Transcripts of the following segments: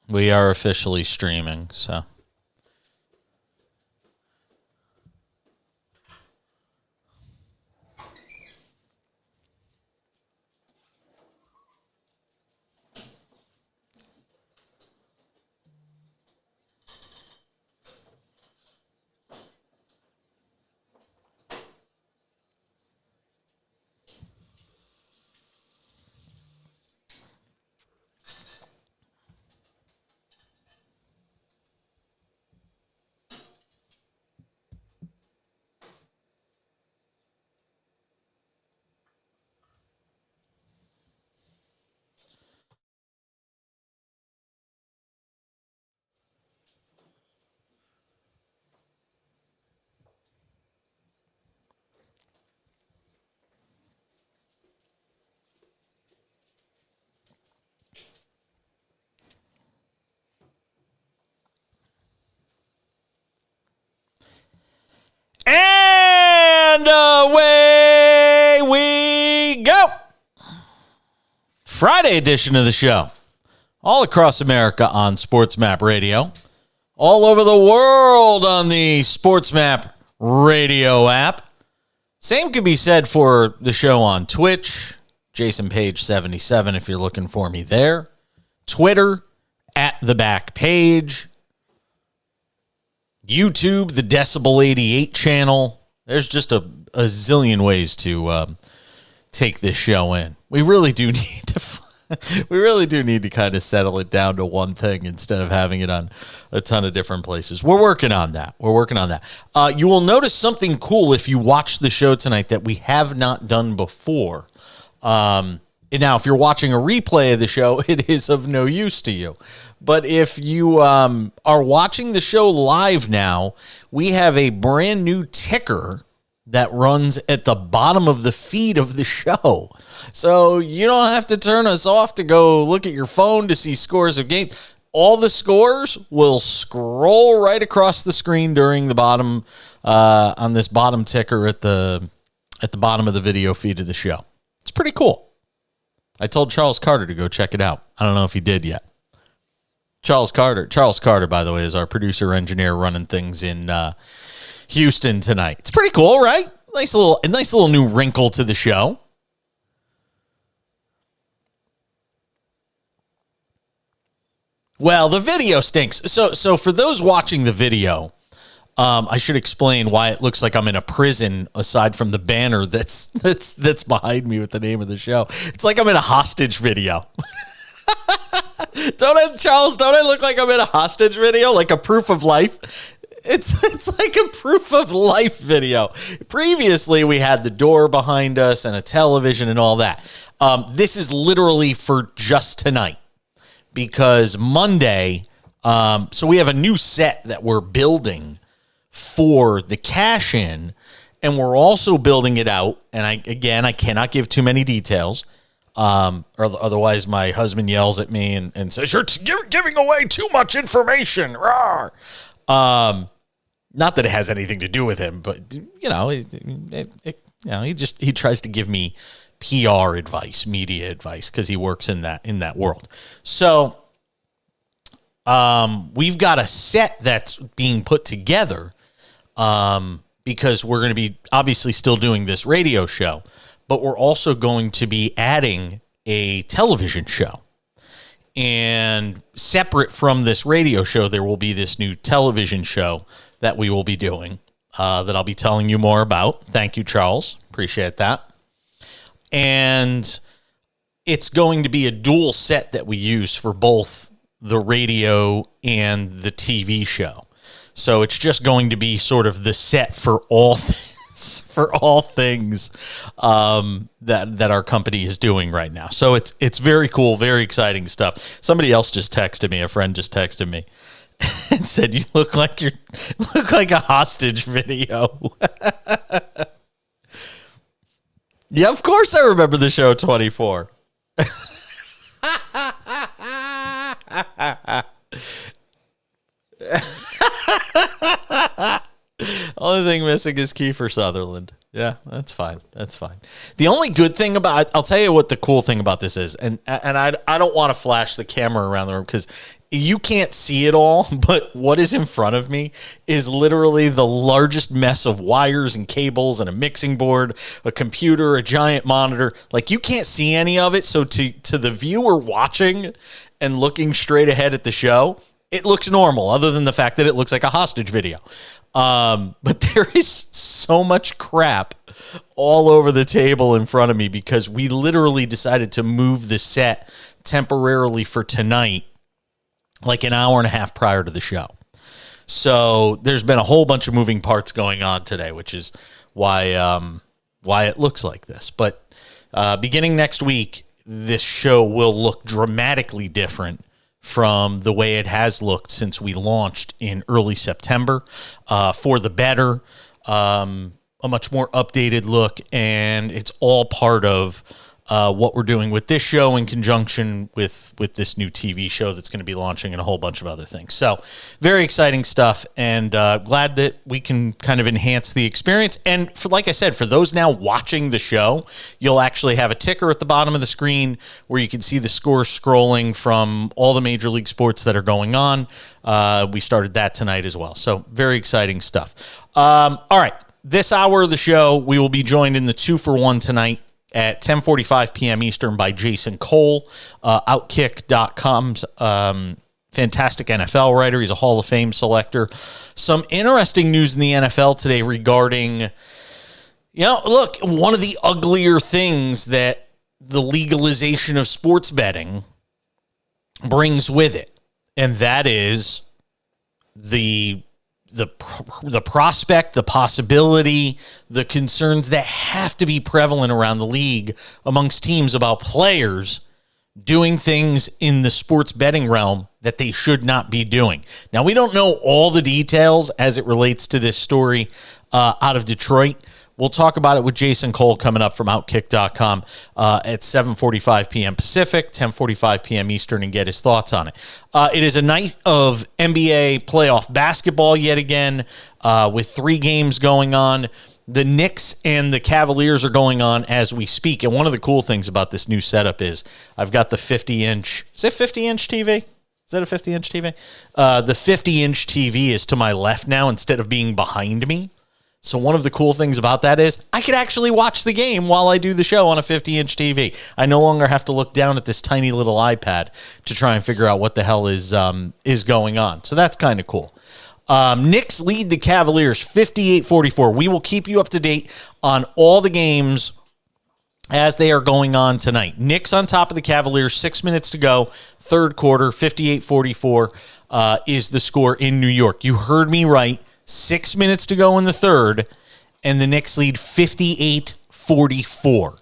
We are officially streaming, so. And away we go. Friday edition of the show. All across America on SportsMap Radio. All over the world on the SportsMap Radio app. Same could be said for the show on Twitch. Jason Page 77 if you're looking for me there. Twitter, at the back page. YouTube, the Decibel 88 channel. There's just a zillion ways to take this show in. We really do need to kind of settle it down to one thing instead of having it on a ton of different places. We're working on that. You will notice something cool if you watch the show tonight that we have not done before. And now, if you're watching a replay of the show, it is of no use to you. But if you are watching the show live now, we have a brand new ticker that runs at the bottom of the feed of the show. So you don't have to turn us off to go look at your phone to see scores of games. All the scores will scroll right across the screen during the bottom, on this bottom ticker at the bottom of the video feed of the show. It's pretty cool. I told Charles Carter to go check it out. I don't know if he did yet. Charles Carter, by the way, is our producer engineer running things in Houston tonight. It's pretty cool, right? Nice little new wrinkle to the show. Well, the video stinks. So for those watching the video, I should explain why it looks like I'm in a prison aside from the banner that's behind me with the name of the show. It's like I'm in a hostage video. Don't I look like I'm in a hostage video, like a proof of life? It's like a proof of life video. Previously, we had the door behind us and a television and all that. This is literally for just tonight because Monday, so we have a new set that we're building for the cash-in, and we're also building it out. And I cannot give too many details. Or otherwise my husband yells at me and says, "You're giving away too much information." Rawr. Not that it has anything to do with him, but he tries to give me PR advice, media advice, because he works in that world. So we've got a set that's being put together because we're going to be obviously still doing this radio show, but we're also going to be adding a television show. And separate from this radio show, there will be this new television show that we will be doing that I'll be telling you more about. Thank you, Charles. Appreciate that. And it's going to be a dual set that we use for both the radio and the TV show. So it's just going to be sort of the set for all things that our company is doing right now. So it's very cool, very exciting stuff. Somebody else just texted me. A friend just texted me and said, "You look like a hostage video." Yeah, of course I remember the show 24. Only thing missing is Kiefer Sutherland. Yeah, that's fine. The only good thing about, I'll tell you what the cool thing about this is, and I don't want to flash the camera around the room because You can't see it all, but what is in front of me is literally the largest mess of wires and cables and a mixing board, a computer, a giant monitor. Like, you can't see any of it. So to the viewer watching and looking straight ahead at the show, it looks normal, other than the fact that it looks like a hostage video. But there is so much crap all over the table in front of me because we literally decided to move the set temporarily for tonight, like an hour and a half prior to the show. So there's been a whole bunch of moving parts going on today, which is why it looks like this. But beginning next week, this show will look dramatically different from the way it has looked since we launched in early September, for the better, a much more updated look, and it's all part of what we're doing with this show in conjunction with this new TV show that's going to be launching and a whole bunch of other things. So very exciting stuff, and glad that we can kind of enhance the experience. And like I said, for those now watching the show, you'll actually have a ticker at the bottom of the screen where you can see the scores scrolling from all the major league sports that are going on. We started that tonight as well. So very exciting stuff. All right. This hour of the show, we will be joined in the 2-for-1 tonight at 10:45 p.m. Eastern by Jason Cole, Outkick.com's fantastic NFL writer. He's a Hall of Fame selector. Some interesting news in the NFL today regarding, look, one of the uglier things that the legalization of sports betting brings with it, and that is the prospect, the possibility, the concerns that have to be prevalent around the league amongst teams about players doing things in the sports betting realm that they should not be doing. Now, we don't know all the details as it relates to this story out of Detroit. We'll talk about it with Jason Cole coming up from Outkick.com at 7:45 p.m. Pacific, 10:45 p.m. Eastern, and get his thoughts on it. It is a night of NBA playoff basketball yet again, with 3 games going on. The Knicks and the Cavaliers are going on as we speak. And one of the cool things about this new setup is I've got the 50-inch. Is it 50-inch TV? Is that a 50-inch TV? The 50-inch TV is to my left now instead of being behind me. So one of the cool things about that is I could actually watch the game while I do the show on a 50-inch TV. I no longer have to look down at this tiny little iPad to try and figure out what the hell is going on. So that's kind of cool. Knicks lead the Cavaliers 58-44. We will keep you up to date on all the games as they are going on tonight. Knicks on top of the Cavaliers, 6 minutes to go, third quarter, 58-44 is the score in New York. You heard me right. 6 minutes to go in the third, and the Knicks lead 58-44.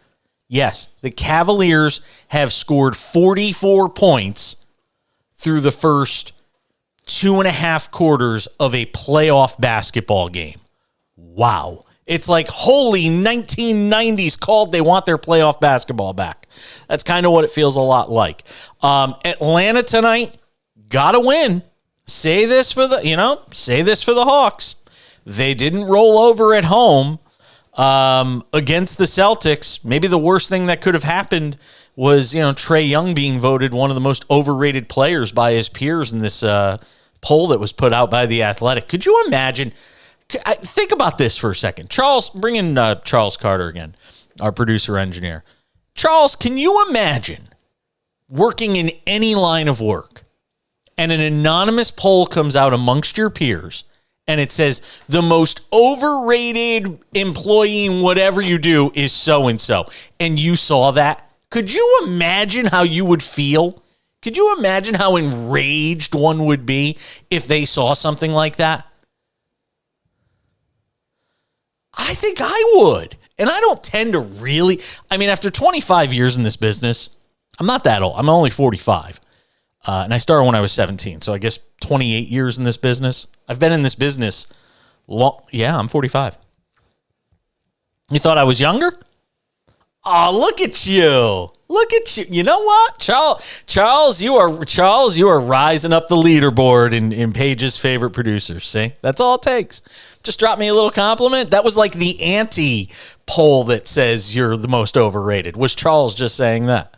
Yes, the Cavaliers have scored 44 points through the first 2.5 quarters of a playoff basketball game. Wow. It's like, holy 1990s called, they want their playoff basketball back. That's kind of what it feels a lot like. Atlanta tonight, gotta win. Say this for the Hawks. They didn't roll over at home against the Celtics. Maybe the worst thing that could have happened was, Trae Young being voted one of the most overrated players by his peers in this poll that was put out by The Athletic. Could you imagine? Think about this for a second. Charles, bring in Charles Carter again, our producer engineer. Charles, can you imagine working in any line of work and an anonymous poll comes out amongst your peers and it says the most overrated employee in whatever you do is so-and-so, and you saw that? Could you imagine how you would feel? Could you imagine how enraged one would be if they saw something like that? I think I would. And I don't tend to really, after 25 years in this business, I'm not that old. I'm only 45. And I started when I was 17. So I guess 28 years in this business. I've been in this business long. Yeah, I'm 45. You thought I was younger? Oh, look at you. Look at you. You know what? Charles, you are rising up the leaderboard in Paige's favorite producers. See? That's all it takes. Just drop me a little compliment. That was like the anti-poll that says you're the most overrated. Was Charles just saying that?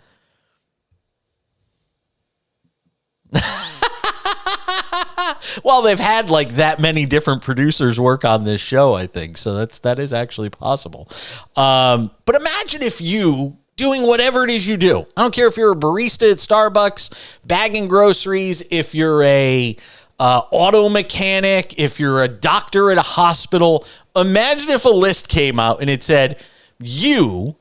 Well, they've had like that many different producers work on this show, I think. So that is actually possible. But imagine if you doing whatever it is you do. I don't care if you're a barista at Starbucks, bagging groceries, if you're a auto mechanic, if you're a doctor at a hospital. Imagine if a list came out and it said, you,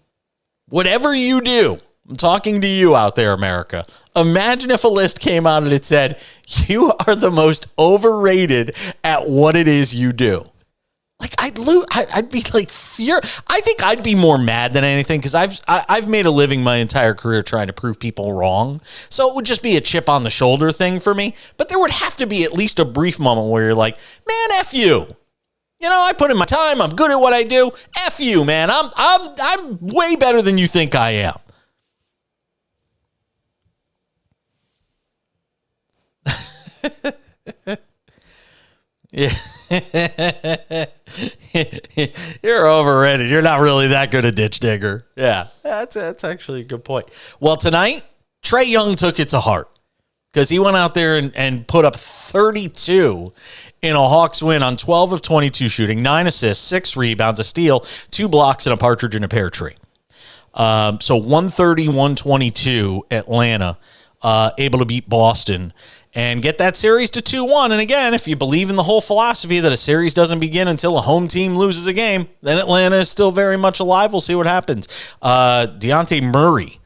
whatever you do, I'm talking to you out there, America. Imagine if a list came out and it said, you are the most overrated at what it is you do. Like I'd be like I think I'd be more mad than anything because I've made a living my entire career trying to prove people wrong. So it would just be a chip on the shoulder thing for me. But there would have to be at least a brief moment where you're like, man, F you. You know, I put in my time. I'm good at what I do. F you, man. I'm way better than you think I am. Yeah. You're overrated. You're not really that good a ditch digger. Yeah, that's actually a good point. Well, tonight, Trae Young took it to heart because he went out there and put up 32 in a Hawks win on 12 of 22 shooting, 9 assists, 6 rebounds, a steal, 2 blocks, and a partridge in a pear tree. So 130-122 Atlanta, able to beat Boston and get that series to 2-1. And again, if you believe in the whole philosophy that a series doesn't begin until a home team loses a game, then Atlanta is still very much alive. We'll see what happens. Dejounte Murray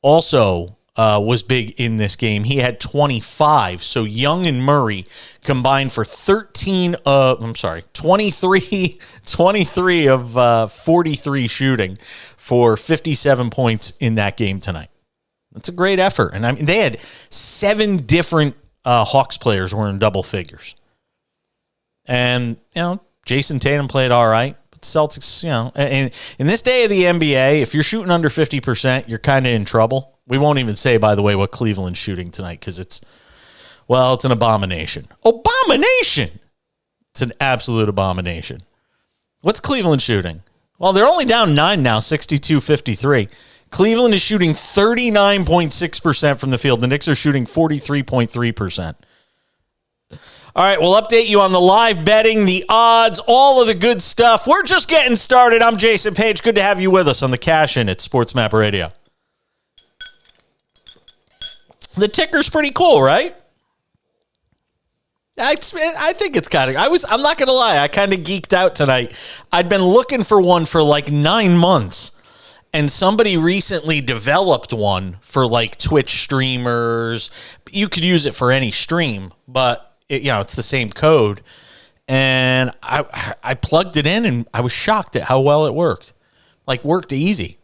also was big in this game. He had 25. So Young and Murray combined for 23 of 43 shooting for 57 points in that game tonight. That's a great effort. And I mean, they had 7 different Hawks players were in double figures. And, you know, Jason Tatum played all right. But Celtics, you know, and in this day of the NBA, if you're shooting under 50%, you're kind of in trouble. We won't even say, by the way, what Cleveland's shooting tonight because it's an abomination. Abomination! It's an absolute abomination. What's Cleveland shooting? Well, they're only down 9 now, 62-53. Cleveland is shooting 39.6% from the field. The Knicks are shooting 43.3%. All right, we'll update you on the live betting, the odds, all of the good stuff. We're just getting started. I'm Jason Page. Good to have you with us on the Cash In at SportsMap Radio. The ticker's pretty cool, right? I think it's kind of... I'm not going to lie. I kind of geeked out tonight. I'd been looking for one for like 9 months. And somebody recently developed one for like Twitch streamers. You could use it for any stream, but it's the same code. And I plugged it in and I was shocked at how well it worked. Like worked easy.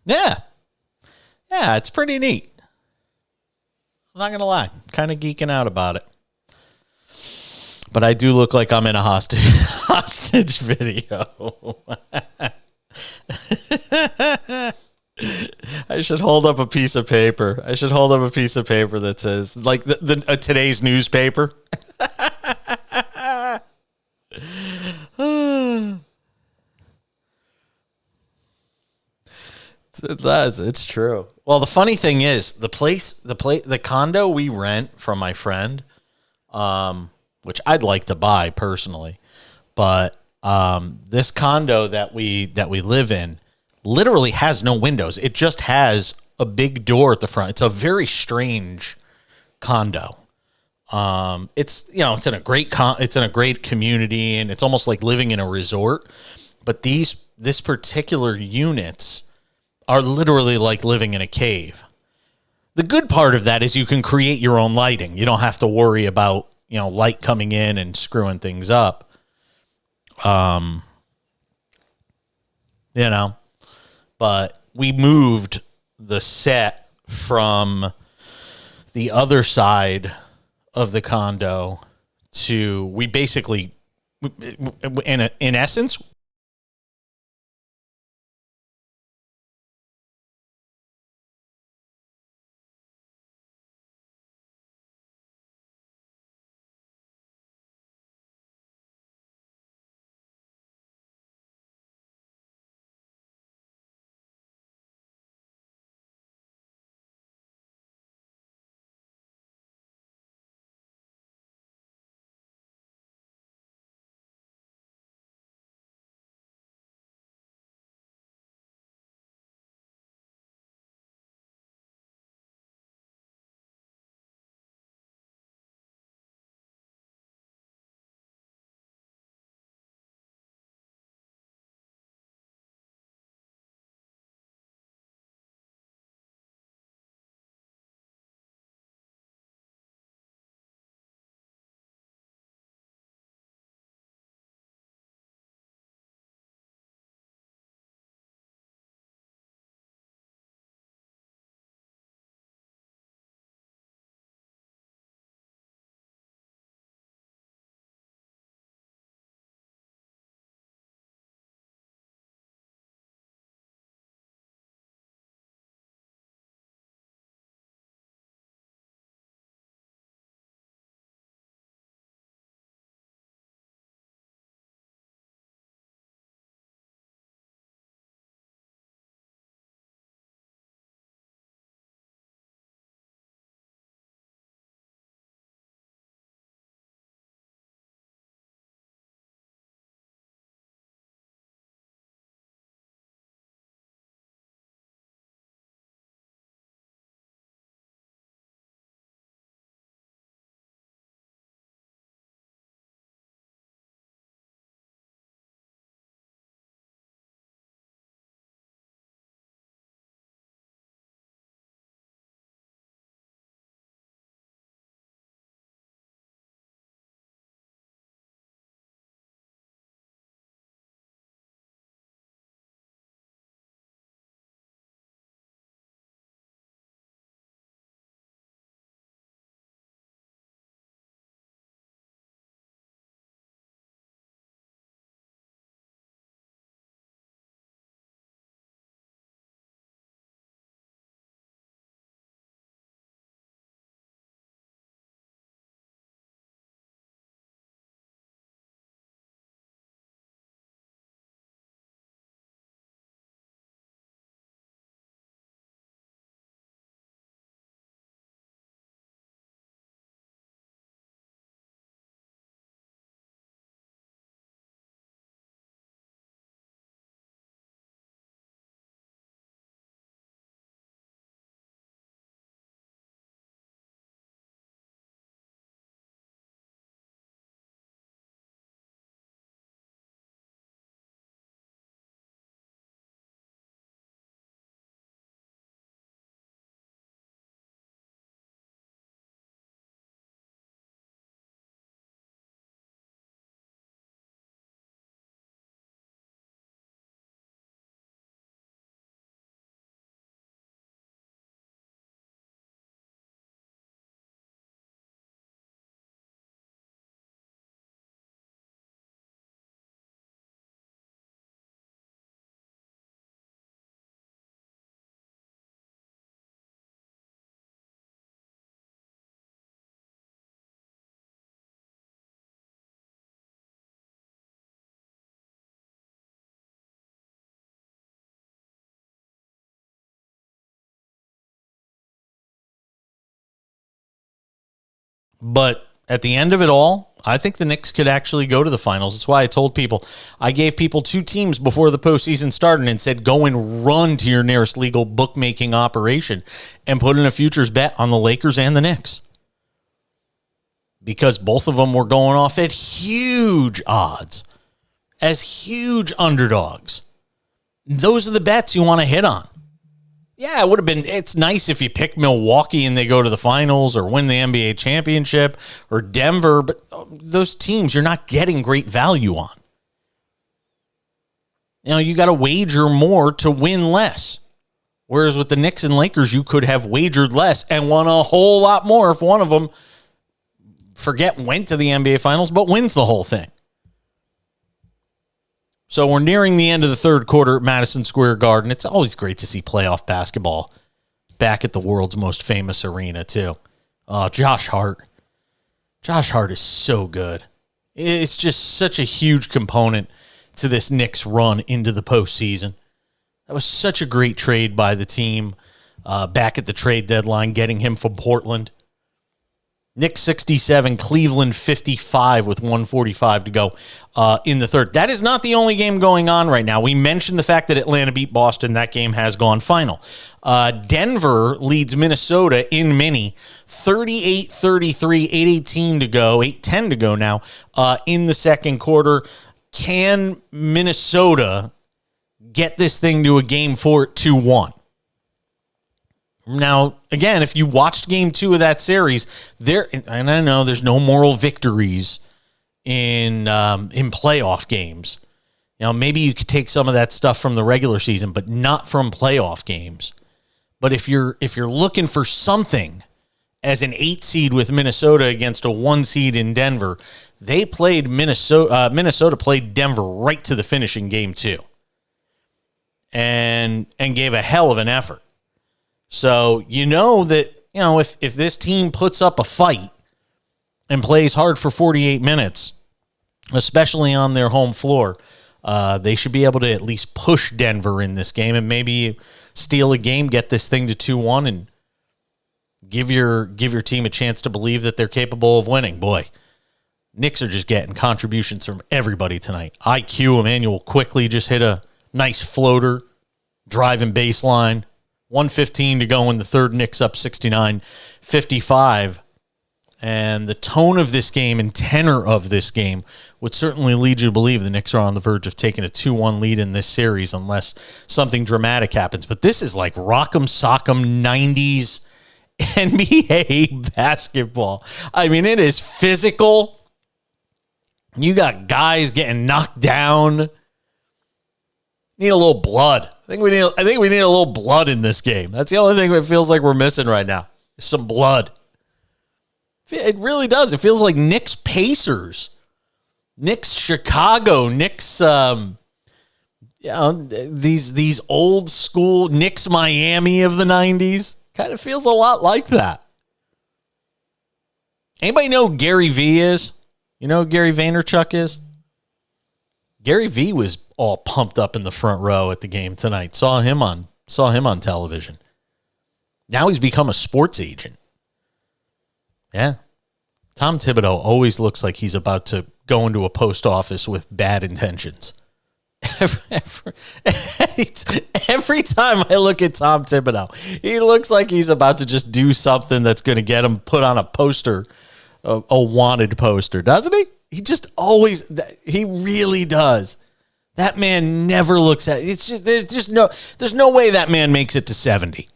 Yeah. Yeah, it's pretty neat. I'm not going to lie. Kind of geeking out about it. But I do look like I'm in a hostage video. I should hold up a piece of paper. That says, like, today's newspaper. It's true. Well, the funny thing is, the condo we rent from my friend, which I'd like to buy personally, but this condo that we live in literally has no windows. It just has a big door at the front. It's a very strange condo. It's in a great community, and it's almost like living in a resort. But this particular units are literally like living in a cave. The good part of that is you can create your own lighting. You don't have to worry about light coming in and screwing things up. But we moved the set from the other side of the condo to, we basically, in essence, But at the end of it all, I think the Knicks could actually go to the finals. That's why I told people, I gave people 2 teams before the postseason started and said, go and run to your nearest legal bookmaking operation and put in a futures bet on the Lakers and the Knicks. Because both of them were going off at huge odds, as huge underdogs. Those are the bets you want to hit on. Yeah, it would have been, it's nice if you pick Milwaukee and they go to the finals or win the NBA championship, or Denver, but those teams you're not getting great value on. You got to wager more to win less. Whereas with the Knicks and Lakers, you could have wagered less and won a whole lot more if one of them, went to the NBA finals, but wins the whole thing. So we're nearing the end of the third quarter at Madison Square Garden. It's always great to see playoff basketball back at the world's most famous arena, too. Josh Hart. Josh Hart is so good. It's just such a huge component to this Knicks run into the postseason. That was such a great trade by the team back at the trade deadline, getting him from Portland. Knicks 67, Cleveland 55 with 1:45 to go in the third. That is not the only game going on right now. We mentioned the fact that Atlanta beat Boston. That game has gone final. Denver leads Minnesota in mini, 38-33, 8:18 to go, 8:10 to go now in the second quarter. Can Minnesota get this thing to a game 4 at 2-1? Now, again, if you watched game 2 of that series, and I know there's no moral victories in playoff games. Maybe you could take some of that stuff from the regular season, but not from playoff games. But if you're looking for something as an 8 seed with Minnesota against a 1 seed in Denver, they played Minnesota played Denver right to the finish in game 2, and gave a hell of an effort. So if this team puts up a fight and plays hard for 48 minutes, especially on their home floor, they should be able to at least push Denver in this game and maybe steal a game, get this thing to 2-1, and give your team a chance to believe that they're capable of winning. Boy, Knicks are just getting contributions from everybody tonight. IQ Emmanuel quickly just hit a nice floater, driving baseline. 1:15 to go in the third. Knicks up 69-55. And the tone of this game and tenor of this game would certainly lead you to believe the Knicks are on the verge of taking a 2-1 lead in this series unless something dramatic happens. But this is like rock'em sock'em 90s NBA basketball. I mean, it is physical. You got guys getting knocked down. Need a little blood. I think we need a little blood in this game. That's the only thing it feels like we're missing right now. Some blood. It really does. It feels like Knicks Pacers, Knicks Chicago, Knicks these old school Knicks Miami of the 90s. Kind of feels a lot like that. Anybody know who Gary V is? You know who Gary Vaynerchuk is? Gary V was all pumped up in the front row at the game tonight. Saw him on television. Now he's become a sports agent. Yeah. Tom Thibodeau always looks like he's about to go into a post office with bad intentions. Every time I look at Tom Thibodeau, he looks like he's about to just do something that's going to get him put on a poster, a wanted poster, doesn't he? He just always, he really does. That man never looks at it. There's no way that man makes it to 70.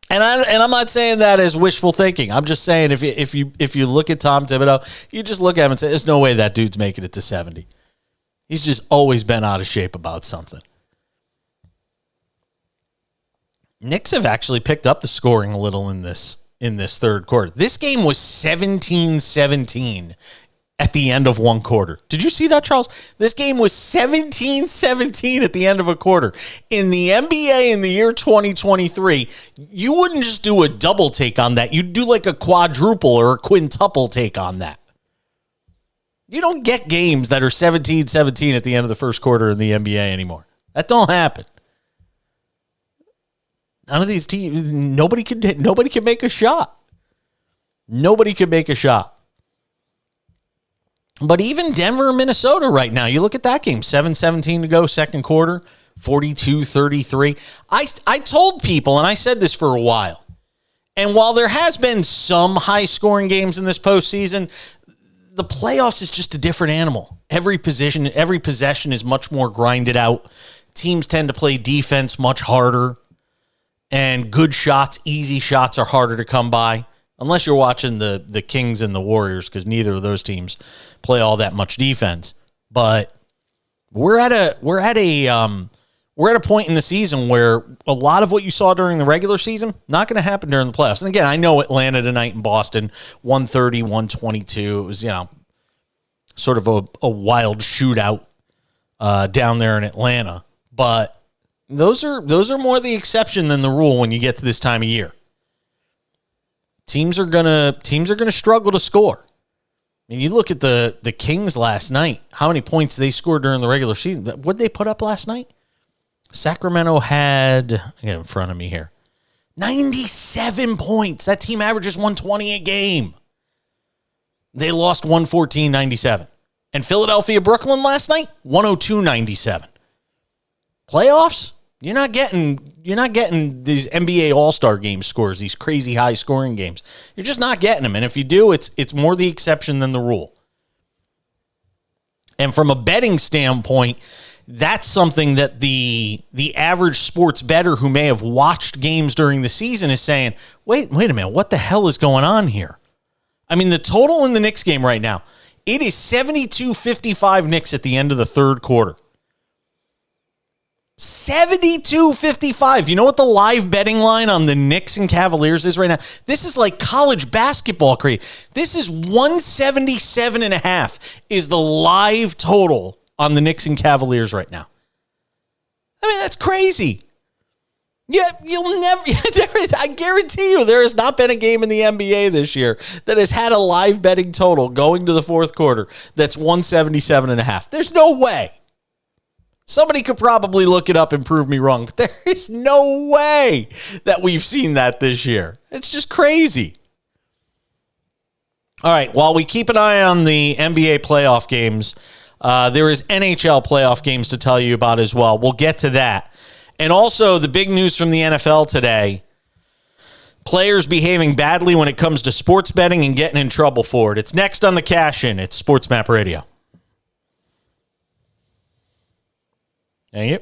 And I'm not saying that as wishful thinking. I'm just saying if you look at Tom Thibodeau, you just look at him and say, there's no way that dude's making it to 70. He's just always been out of shape about something. Knicks have actually picked up the scoring a little in this third quarter. This game was 17-17 at the end of one quarter. Did you see that, Charles? This game was 17-17 at the end of a quarter. In the NBA in the year 2023, you wouldn't just do a double take on that. You'd do like a quadruple or a quintuple take on that. You don't get games that are 17-17 at the end of the first quarter in the NBA anymore. That don't happen. None of these teams, nobody can make a shot. Nobody could make a shot. But even Denver and Minnesota right now, you look at that game, 7:17 to go, second quarter, 42-33. I told people, and I said this for a while, and while there has been some high-scoring games in this postseason, the playoffs is just a different animal. Every possession is much more grinded out. Teams tend to play defense much harder, and good shots, easy shots are harder to come by, unless you're watching the Kings and the Warriors, because neither of those teams play all that much defense. But we're at a point in the season where a lot of what you saw during the regular season not going to happen during the playoffs. And again, I know Atlanta tonight in Boston, 130-122. It was, sort of a wild shootout down there in Atlanta. But those are more the exception than the rule when you get to this time of year. Teams are gonna struggle to score. I mean, you look at the Kings last night, how many points they scored during the regular season. What did they put up last night? Sacramento had, I got it in front of me here, 97 points. That team averages 120 a game. They lost 114-97. And Philadelphia-Brooklyn last night, 102-97. Playoffs? You're not getting these NBA All-Star game scores, these crazy high scoring games. You're just not getting them. And if you do, it's more the exception than the rule. And from a betting standpoint, that's something that the average sports bettor who may have watched games during the season is saying, wait a minute, what the hell is going on here? I mean, the total in the Knicks game right now, it is 72-55 Knicks at the end of the third quarter. 72-55. You know what the live betting line on the Knicks and Cavaliers is right now? This is like college basketball crazy. This is 177.5 is the live total on the Knicks and Cavaliers right now. I mean, that's crazy. Yeah, you'll never, I guarantee you there has not been a game in the NBA this year that has had a live betting total going to the fourth quarter that's 177.5. There's no way. Somebody could probably look it up and prove me wrong, but there is no way that we've seen that this year. It's just crazy. All right, while we keep an eye on the NBA playoff games, there is NHL playoff games to tell you about as well. We'll get to that. And also the big news from the NFL today, players behaving badly when it comes to sports betting and getting in trouble for it. It's next on the Cash In. It's SportsMap Radio. Thank you.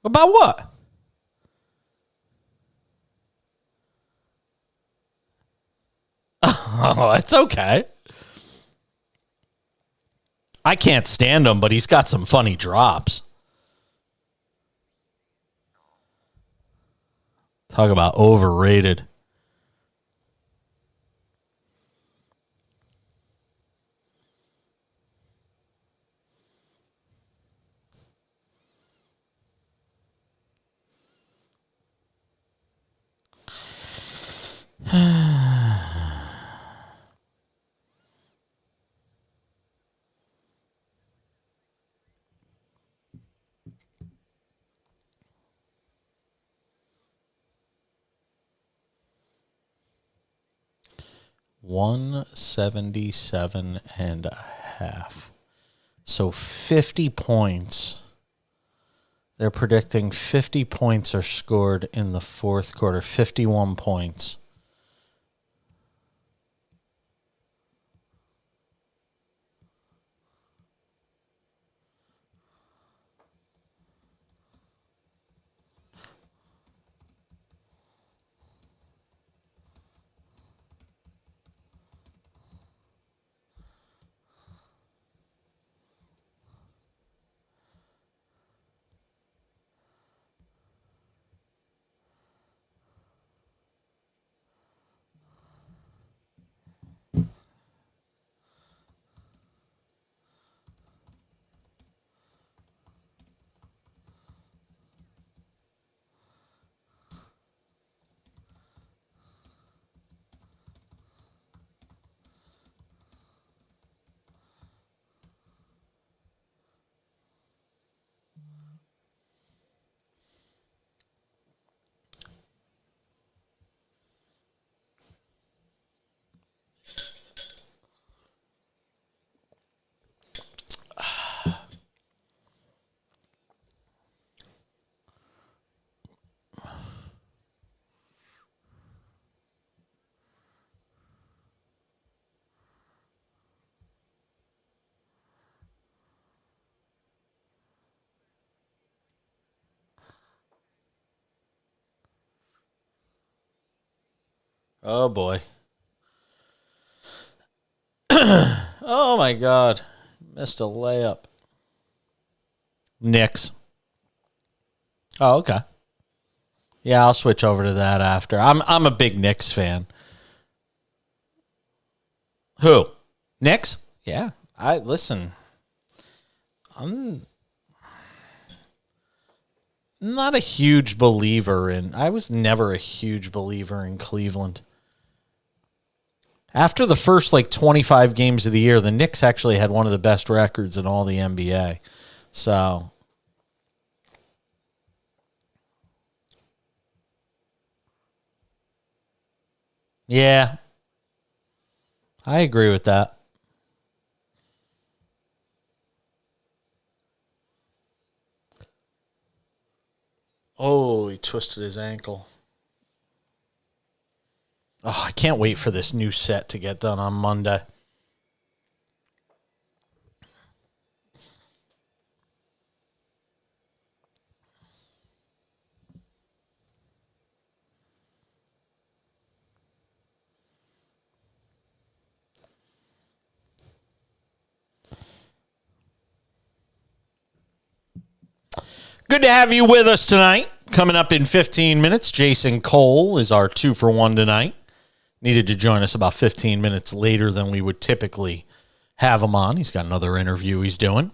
About what? Oh, it's okay. I can't stand him, but he's got some funny drops. Talk about overrated. $177.5. So 50 points. They're predicting 50 points are scored in the fourth quarter. 51 points. Oh, boy. Oh, my God. Missed a layup. Knicks. Oh, okay. Yeah, I'll switch over to that after. I'm a big Knicks fan. Who? Knicks? Yeah. Listen. I'm not a huge believer in. I was never a huge believer in Cleveland. After the first 25 games of the year, the Knicks actually had one of the best records in all the NBA. So, yeah, I agree with that. Oh, he twisted his ankle. Oh, I can't wait for this new set to get done on Monday. Good to have you with us tonight. Coming up in 15 minutes, Jason Cole is our 2-for-1 tonight. Needed to join us about 15 minutes later than we would typically have him on. He's got another interview he's doing.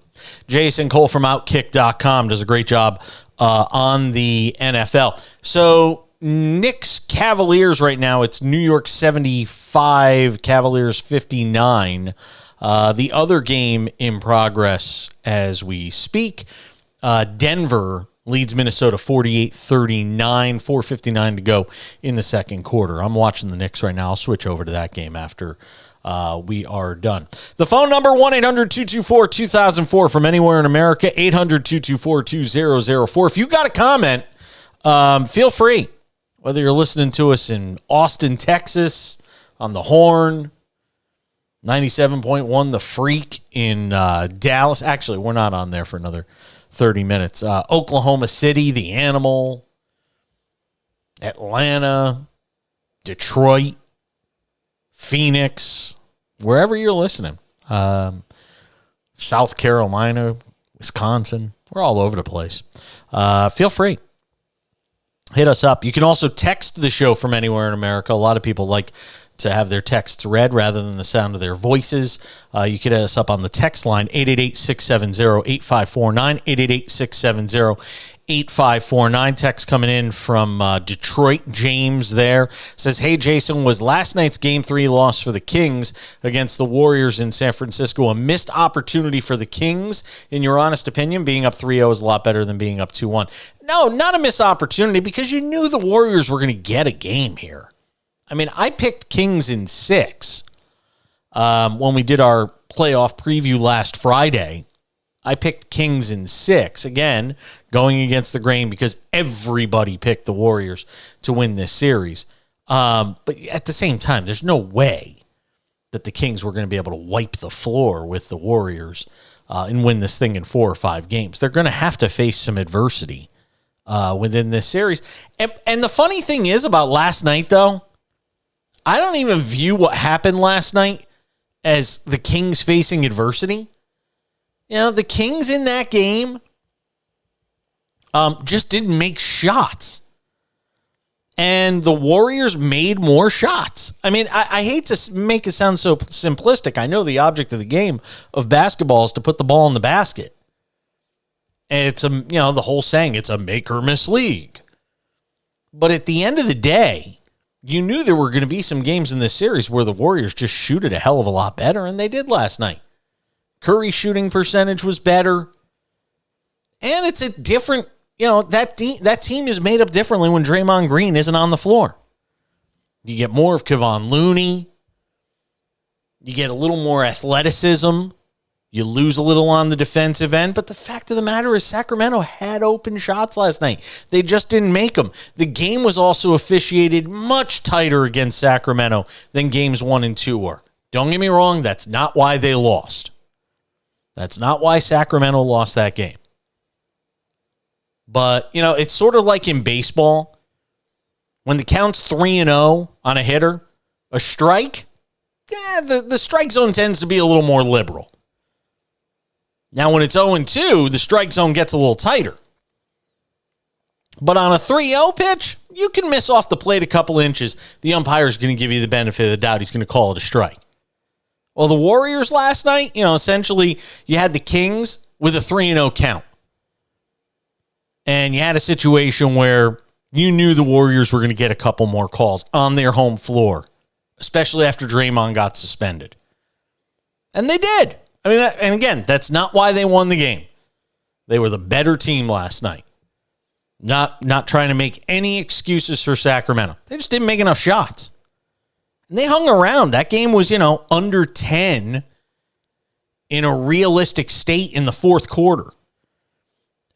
Jason Cole from Outkick.com does a great job on the NFL. So, Knicks Cavaliers right now, it's New York 75, Cavaliers 59. The other game in progress as we speak, Denver leads Minnesota 48-39, 4:59 to go in the second quarter. I'm watching the Knicks right now. I'll switch over to that game after we are done. The phone number, 1-800-224-2004 from anywhere in America, 800-224-2004. If you got a comment, feel free. Whether you're listening to us in Austin, Texas, on the Horn, 97.1 The Freak in Dallas. Actually, we're not on there for another 30 minutes. Oklahoma City, The Animal, Atlanta, Detroit, Phoenix, wherever you're listening. South Carolina, Wisconsin. We're all over the place. Feel free. Hit us up. You can also text the show from anywhere in America. A lot of people like to have their texts read rather than the sound of their voices. You can hit us up on the text line, 888-670-8549, 888-670-8549. Text coming in from Detroit. James there says, hey, Jason, was last night's Game 3 loss for the Kings against the Warriors in San Francisco a missed opportunity for the Kings? In your honest opinion, being up 3-0 is a lot better than being up 2-1. No, not a missed opportunity because you knew the Warriors were going to get a game here. I mean, I picked Kings in 6 when we did our playoff preview last Friday. I picked Kings in 6. Again, going against the grain because everybody picked the Warriors to win this series. But at the same time, there's no way that the Kings were going to be able to wipe the floor with the Warriors and win this thing in 4 or 5 games. They're going to have to face some adversity within this series. And the funny thing is about last night, though, I don't even view what happened last night as the Kings facing adversity. You know, the Kings in that game just didn't make shots. And the Warriors made more shots. I mean, I hate to make it sound so simplistic. I know the object of the game of basketball is to put the ball in the basket. And it's the whole saying, it's a make or miss league. But at the end of the day, you knew there were going to be some games in this series where the Warriors just shoot it a hell of a lot better, and they did last night. Curry's shooting percentage was better. And it's a different, that team is made up differently when Draymond Green isn't on the floor. You get more of Kevon Looney. You get a little more athleticism. You lose a little on the defensive end, but the fact of the matter is Sacramento had open shots last night. They just didn't make them. The game was also officiated much tighter against Sacramento than games 1 and 2 were. Don't get me wrong, that's not why they lost. That's not why Sacramento lost that game. But, it's sort of like in baseball. When the count's 3-0 on a hitter, a strike, the strike zone tends to be a little more liberal. Now, when it's 0-2, the strike zone gets a little tighter. But on a 3-0 pitch, you can miss off the plate a couple inches. The umpire's going to give you the benefit of the doubt. He's going to call it a strike. Well, the Warriors last night, essentially you had the Kings with a 3-0 count. And you had a situation where you knew the Warriors were going to get a couple more calls on their home floor, especially after Draymond got suspended. And they did. And again, that's not why they won the game. They were the better team last night. Not trying to make any excuses for Sacramento. They just didn't make enough shots. And they hung around. That game was, under 10 in a realistic state in the fourth quarter.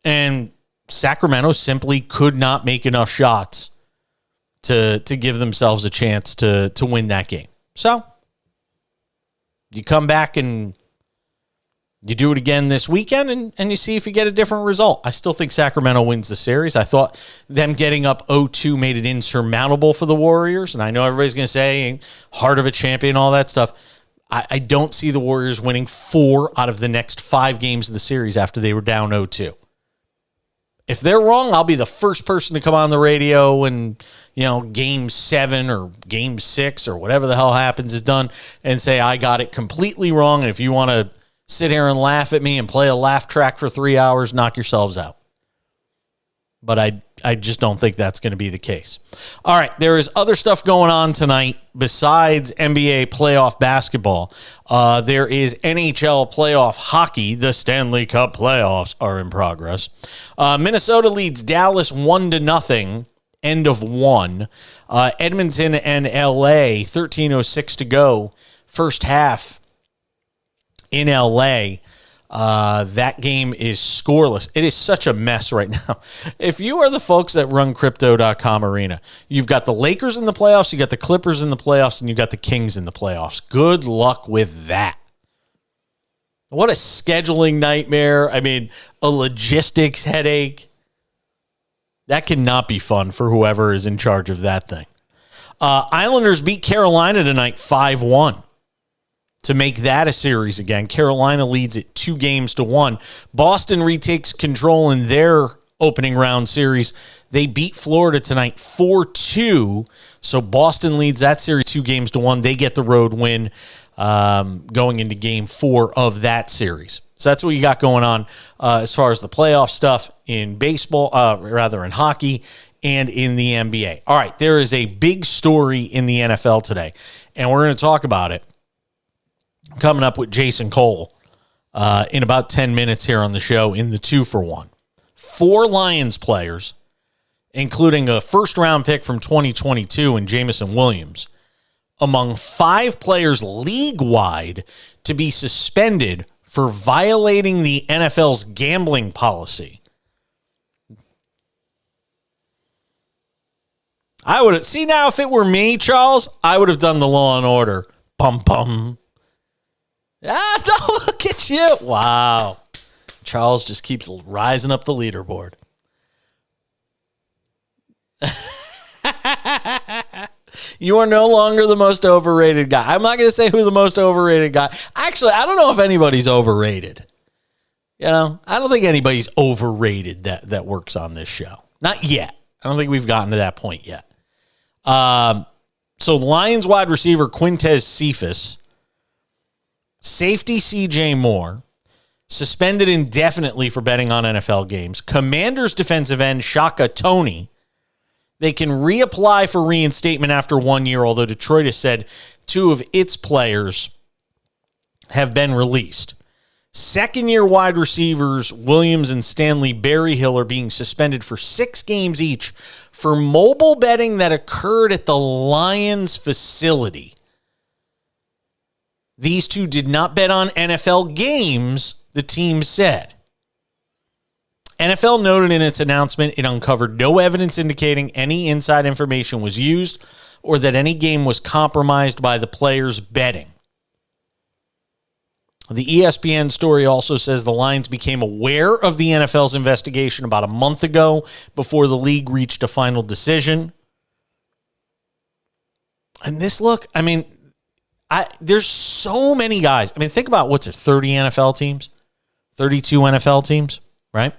And Sacramento simply could not make enough shots to give themselves a chance to win that game. So, you come back and you do it again this weekend, and you see if you get a different result. I still think Sacramento wins the series. I thought them getting up 0-2 made it insurmountable for the Warriors, and I know everybody's going to say heart of a champion, all that stuff. I don't see the Warriors winning 4 out of the next 5 games of the series after they were down 0-2. If they're wrong, I'll be the first person to come on the radio and, game 7 or game 6 or whatever the hell happens is done and say I got it completely wrong, and if you want to sit here and laugh at me and play a laugh track for 3 hours, knock yourselves out. But I just don't think that's going to be the case. All right, there is other stuff going on tonight besides NBA playoff basketball. There is NHL playoff hockey. The Stanley Cup playoffs are in progress. Minnesota leads Dallas 1-0, end of 1. Edmonton and LA, 13:06 to go, first half. In LA, that game is scoreless. It is such a mess right now. If you are the folks that run Crypto.com Arena, you've got the Lakers in the playoffs, you got the Clippers in the playoffs, and you got the Kings in the playoffs. Good luck with that. What a scheduling nightmare. A logistics headache. That cannot be fun for whoever is in charge of that thing. Islanders beat Carolina tonight 5-1. To make that a series again. Carolina leads it 2-1. Boston retakes control in their opening round series. They beat Florida tonight 4-2. So Boston leads that series 2-1. They get the road win going into game 4 of that series. So that's what you got going on as far as the playoff stuff in baseball, in hockey and in the NBA. All right, there is a big story in the NFL today, and we're going to talk about it coming up with Jason Cole in about 10 minutes here on the show in the 2-for-1. 4 Lions players, including a first-round pick from 2022 in Jamison Williams, among 5 players league-wide to be suspended for violating the NFL's gambling policy. Now if it were me, Charles, I would have done the Law and Order. Bum. Look at you. Wow. Charles just keeps rising up the leaderboard. You are no longer the most overrated guy. I'm not going to say who the most overrated guy. Actually, I don't know if anybody's overrated. I don't think anybody's overrated that works on this show. Not yet. I don't think we've gotten to that point yet. So Lions wide receiver Quintez Cephas, safety C.J. Moore, suspended indefinitely for betting on NFL games. Commanders defensive end Shaka Toney, they can reapply for reinstatement after 1 year, although Detroit has said 2 of its players have been released. Second-year wide receivers Williams and Stanley Berryhill are being suspended for 6 games each for mobile betting that occurred at the Lions facility. These 2 did not bet on NFL games, the team said. NFL noted in its announcement it uncovered no evidence indicating any inside information was used or that any game was compromised by the players betting. The ESPN story also says the Lions became aware of the NFL's investigation about a month ago before the league reached a final decision. And this look, I mean, there's so many guys. I mean, think about what's it, 30 NFL teams, 32 NFL teams, right?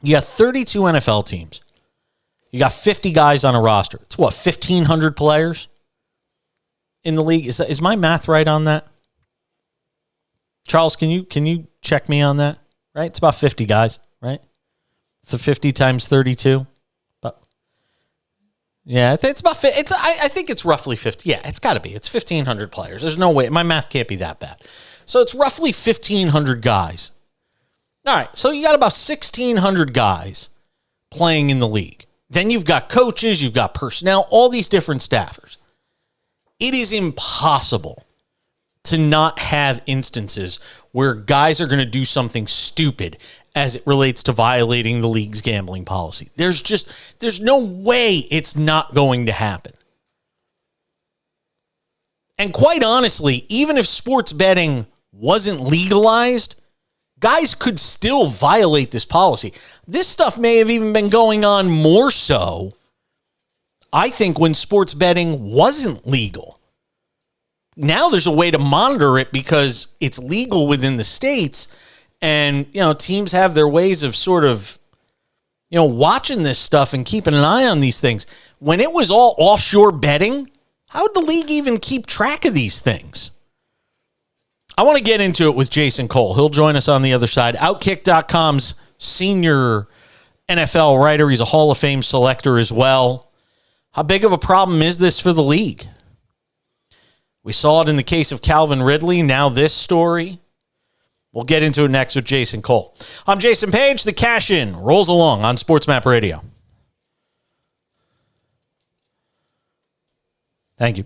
You got 32 NFL teams. You got 50 guys on a roster. It's what, 1,500 players in the league? Is my math right on that? Charles, can you check me on that? Right? It's about 50 guys, right? So 50 times 32. But yeah, it's about I think it's roughly 50. Yeah, it's got to be. It's 1,500 players. There's no way. My math can't be that bad. So it's roughly 1,500 guys. All right, so you got about 1,600 guys playing in the league. Then you've got coaches, you've got personnel, all these different staffers. It is impossible to not have instances where guys are going to do something stupid as it relates to violating the league's gambling policy. There's no way it's not going to happen. And quite honestly, even if sports betting wasn't legalized, guys could still violate this policy. This stuff may have even been going on more so, I think, when sports betting wasn't legal. Now there's a way to monitor it because it's legal within the states, and teams have their ways of sort of watching this stuff and keeping an eye on these things. When it was all offshore betting, how would the league even keep track of these things? I want to get into it with Jason Cole. He'll join us on the other side. Outkick.com's senior NFL writer. He's a Hall of Fame selector as well. How big of a problem is this for the league? We saw it in the case of Calvin Ridley. Now this story. We'll get into it next with Jason Cole. I'm Jason Page. The Cash In rolls along on SportsMap Radio. Thank you.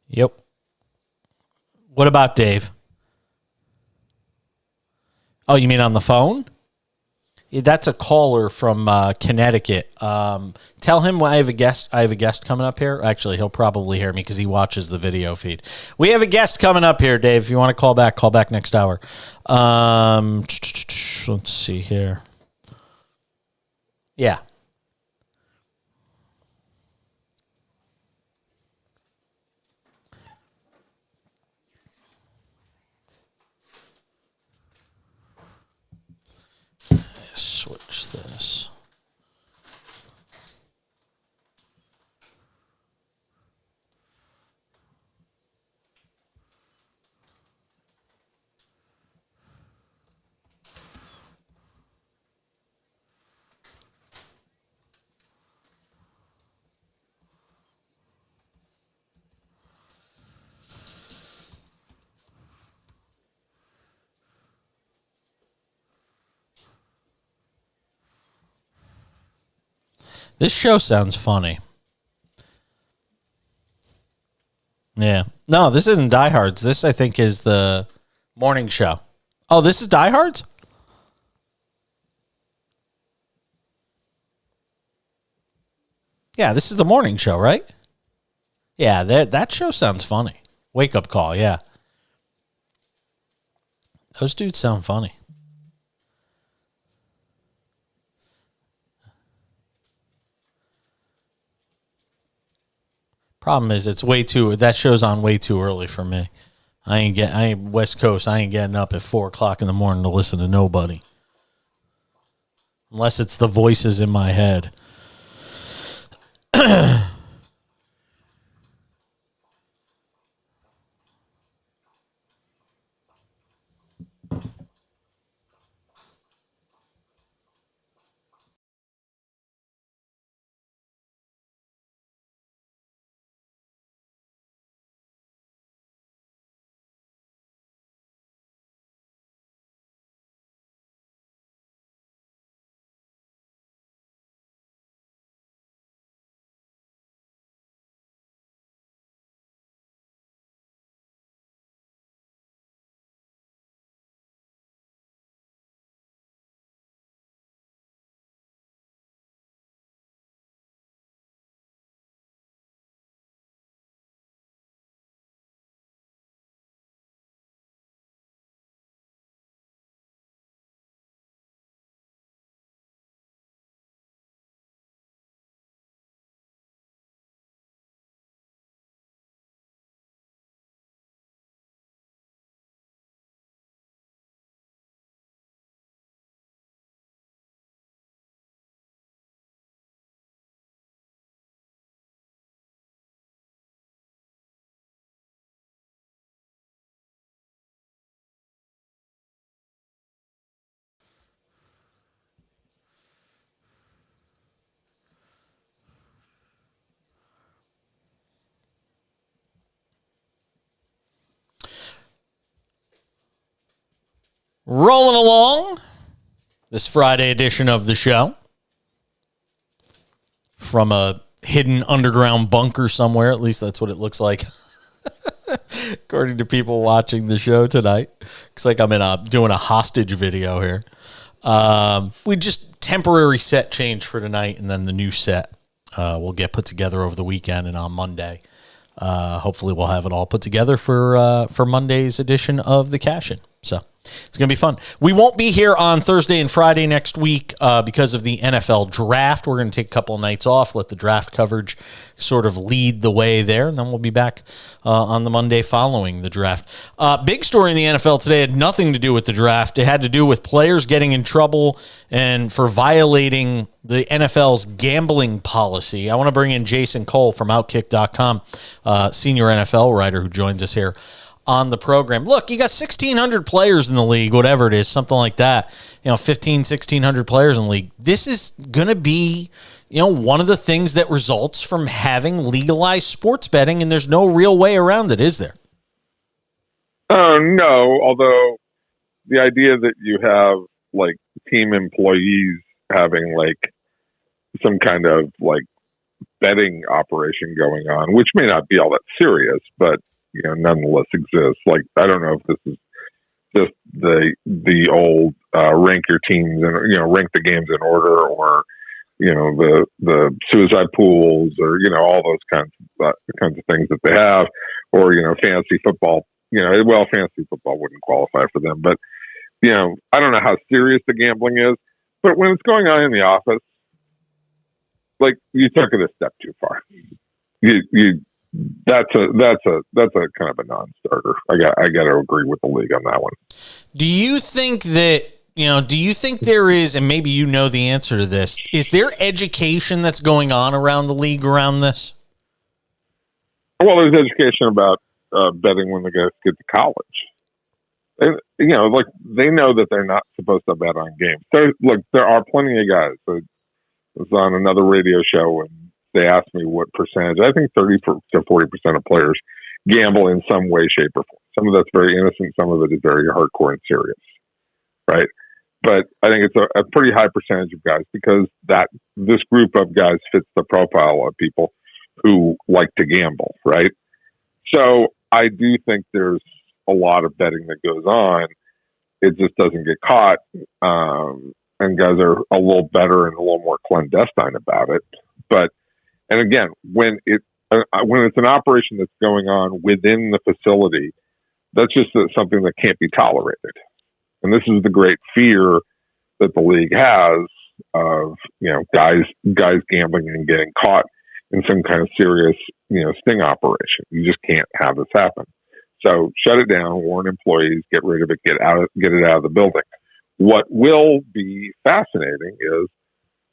Yep. What about Dave? Oh, you mean on the phone? Yeah, that's a caller from Connecticut. Tell him I have a guest. I have a guest coming up here. Actually, he'll probably hear me because he watches the video feed. We have a guest coming up here, Dave. If you want to call back next hour. Let's see here. Yeah. Switch this. This show sounds funny. Yeah. No, this isn't Diehards. This, I think, is the morning show. Oh, this is Diehards? Yeah, this is the morning show, right? Yeah, that show sounds funny. Wake Up Call, yeah. Those dudes sound funny. Problem is, that show's on way too early for me. I ain't West Coast. I ain't getting up at 4:00 in the morning to listen to nobody. Unless it's the voices in my head. Rolling along this Friday edition of the show from a hidden underground bunker somewhere. At least that's what it looks like, according to people watching the show tonight. Looks like I'm doing a hostage video here. We just temporary set change for tonight, and then the new set will get put together over the weekend and on Monday. Hopefully we'll have it all put together for Monday's edition of the Cash-In. So it's going to be fun. We won't be here on Thursday and Friday next week because of the NFL draft. We're going to take a couple of nights off, let the draft coverage sort of lead the way there, and then we'll be back on the Monday following the draft. Big story in the NFL today had nothing to do with the draft. It had to do with players getting in trouble and for violating the NFL's gambling policy. I want to bring in Jason Cole from Outkick.com, senior NFL writer who joins us here on the program. Look, you got 1,600 players in the league, whatever it is, something like that. 1,600 players in the league. This is going to be, one of the things that results from having legalized sports betting, and there's no real way around it, is there? No, although the idea that you have, team employees having, some kind of, betting operation going on, which may not be all that serious, but nonetheless exists. I don't know if this is just the old rank your teams and rank the games in order, or the suicide pools, or all those kinds of things that they have, or fantasy football. Fantasy football wouldn't qualify for them, but I don't know how serious the gambling is. But when it's going on in the office, you took it a step too far. That's a kind of a non-starter. I got to agree with the league on that one. Do you think that, do you think there is, and maybe you know the answer to this, is there education that's going on around the league around this? Well, there's education about betting when the guys get to college. And, they know that they're not supposed to bet on games. There are plenty of guys. I was on another radio show, and they asked me what percentage. I think 30 to 40% of players gamble in some way, shape, or form. Some of that's very innocent. Some of it is very hardcore and serious, right? But I think it's a pretty high percentage of guys, because this group of guys fits the profile of people who like to gamble, right? So I do think there's a lot of betting that goes on. It just doesn't get caught, and guys are a little better and a little more clandestine about it. But and again, when it's an operation that's going on within the facility, that's just something that can't be tolerated. And this is the great fear that the league has of guys gambling and getting caught in some kind of serious sting operation. You just can't have this happen. So shut it down, warn employees, get rid of it, get it out of the building. What will be fascinating is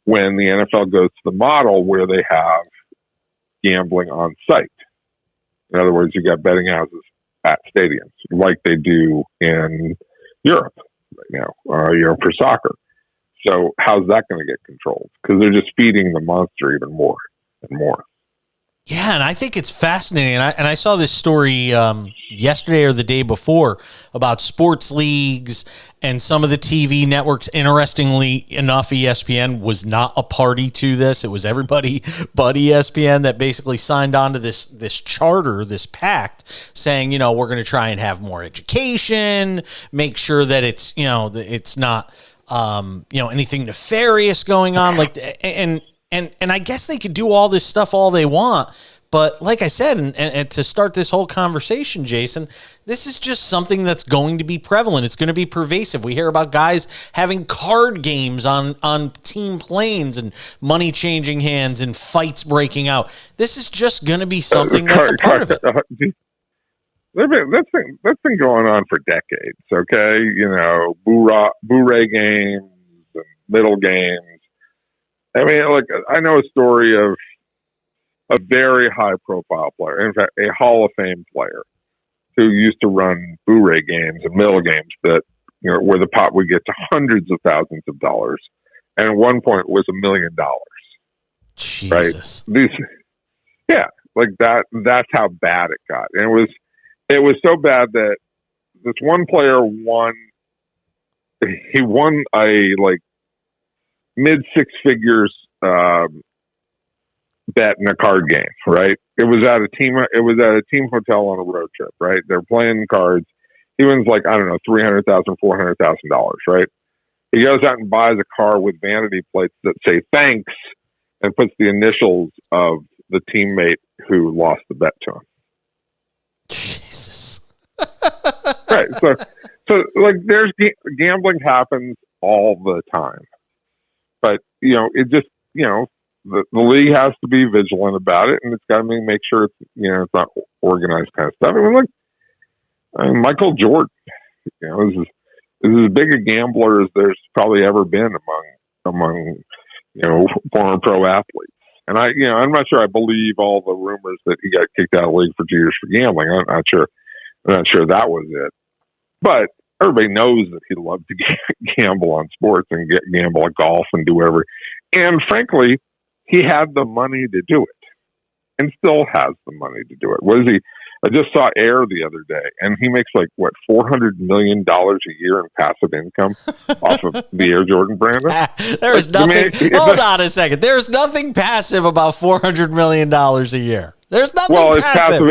when the NFL goes to the model where they have gambling on site. In other words, you got betting houses at stadiums, like they do in Europe right now, for soccer. So how's that going to get controlled? Because they're just feeding the monster even more and more. Yeah, and I think it's fascinating. And I saw this story yesterday or the day before about sports leagues and some of the TV networks. Interestingly enough, ESPN was not a party to this. It was everybody but ESPN that basically signed on to this charter, this pact, saying, we're going to try and have more education, make sure that it's, it's not, anything nefarious going on. And I guess they could do all this stuff all they want. But like I said, and to start this whole conversation, Jason, this is just something that's going to be prevalent. It's going to be pervasive. We hear about guys having card games on team planes and money changing hands and fights breaking out. This is just going to be something that's a part of it. That's been going on for decades, okay? Boo-ray games and middle games. I mean, I know a story of a very high-profile player, in fact, a Hall of Fame player, who used to run Boo-ray games and middle games that, where the pot would get to hundreds of thousands of dollars, and at one point was $1 million. Jesus. Right? That's how bad it got, and it was so bad that this one player won he won a like mid six figures bet in a card game, right? It was at a team hotel on a road trip, right? They're playing cards. He wins like, I don't know, $300,000, $400,000, right? He goes out and buys a car with vanity plates that say thanks and puts the initials of the teammate who lost the bet to him. Jesus. Right. So like there's gambling happens all the time. But, it just, the league has to be vigilant about it, and it's got to make sure it's, it's not organized kind of stuff. Michael Jordan, is as big a gambler as there's probably ever been among former pro athletes. And I'm not sure I believe all the rumors that he got kicked out of the league for 2 years for gambling. I'm not sure that was it. But everybody knows that he loved to gamble on sports and gamble at golf and do whatever. And frankly, he had the money to do it, and still has the money to do it. What is he? I just saw Air the other day, and he makes like $400 million a year in passive income off of the Air Jordan brand. There is nothing. Hold on a second. There's nothing passive about $400 million a year. There's nothing. Well, it's passive.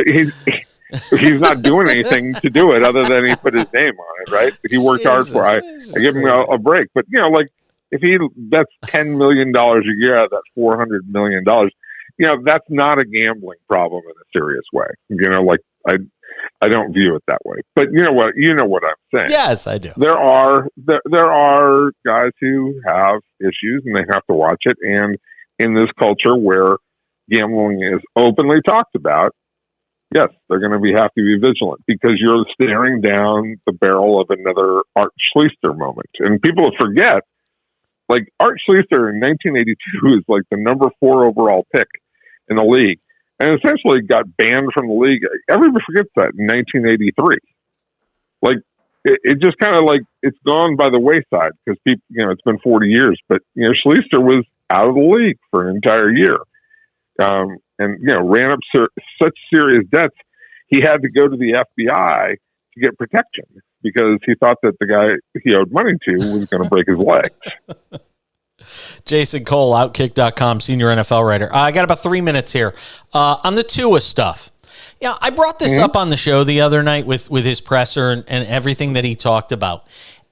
He's not doing anything to do it other than he put his name on it, right? He worked hard for it. I give him a break. But, like, if he bets $10 million a year out of that $400 million, that's not a gambling problem in a serious way. I don't view it that way. But you know what I'm saying. Yes, I do. There are guys who have issues and they have to watch it. And in this culture where gambling is openly talked about, yes, they're going to have to be vigilant because you're staring down the barrel of another Art Schlichter moment. And people forget, like Art Schlichter in 1982 is like the number 4 overall pick in the league, and essentially got banned from the league. Everybody forgets that in 1983. Like it just kind of like it's gone by the wayside because people, it's been 40 years. But Schlichter was out of the league for an entire year, and ran up such serious debts. He had to go to the FBI to get protection because he thought that the guy he owed money to was going to break his legs. Jason Cole, Outkick.com, senior NFL writer. I got about 3 minutes here on the Tua stuff. Yeah, I brought this up on the show the other night with his presser and everything that he talked about.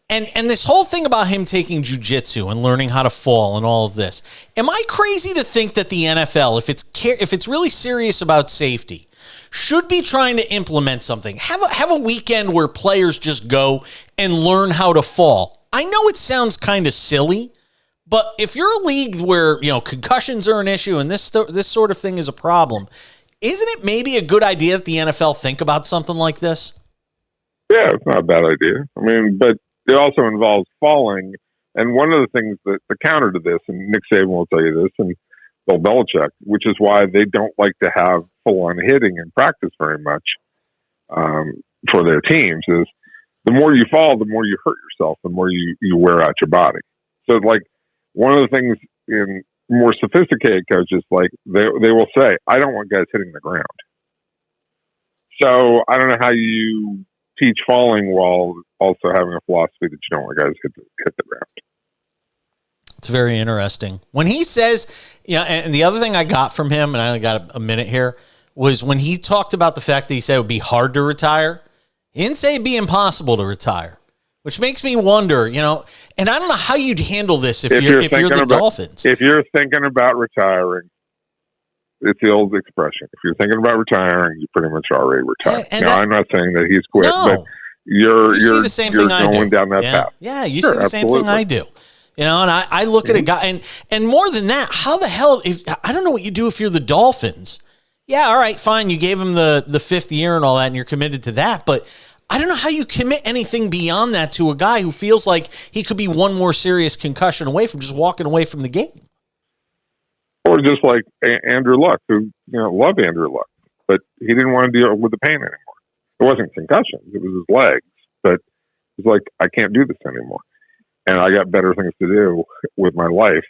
And this whole thing about him taking jiu-jitsu and learning how to fall and all of this. Am I crazy to think that the NFL, if it's really serious about safety, should be trying to implement something? Have a weekend where players just go and learn how to fall. I know it sounds kind of silly, but if you're a league where, concussions are an issue and this sort of thing is a problem, isn't it maybe a good idea that the NFL think about something like this? Yeah, it's not a bad idea. But it also involves falling. And one of the things that the counter to this, and Nick Saban will tell you this, and Bill Belichick, which is why they don't like to have full-on hitting in practice very much for their teams, is the more you fall, the more you hurt yourself, the more you wear out your body. So, like, one of the things in more sophisticated coaches, like, they will say, I don't want guys hitting the ground. So I don't know how you teach falling while also having a philosophy that you don't want guys hit the ground. It's very interesting. When he says, and the other thing I got from him, and I only got a minute here, was when he talked about the fact that he said it would be hard to retire. He didn't say it'd be impossible to retire, which makes me wonder, and I don't know how you'd handle this if you're the Dolphins. If you're thinking about retiring, it's the old expression. If you're thinking about retiring, you pretty much already retired. I'm not saying that he's quit, but you're see the same thing going down that path. Yeah, you see the same thing I do. And I look at a guy, and more than that, how the hell, I don't know what you do if you're the Dolphins. Yeah, all right, fine, you gave him the fifth year and all that, and you're committed to that, but I don't know how you commit anything beyond that to a guy who feels like he could be one more serious concussion away from just walking away from the game. Or just like Andrew Luck, who, loved Andrew Luck, but he didn't want to deal with the pain anymore. It wasn't concussions, it was his legs, but it's like, I can't do this anymore. And I got better things to do with my life,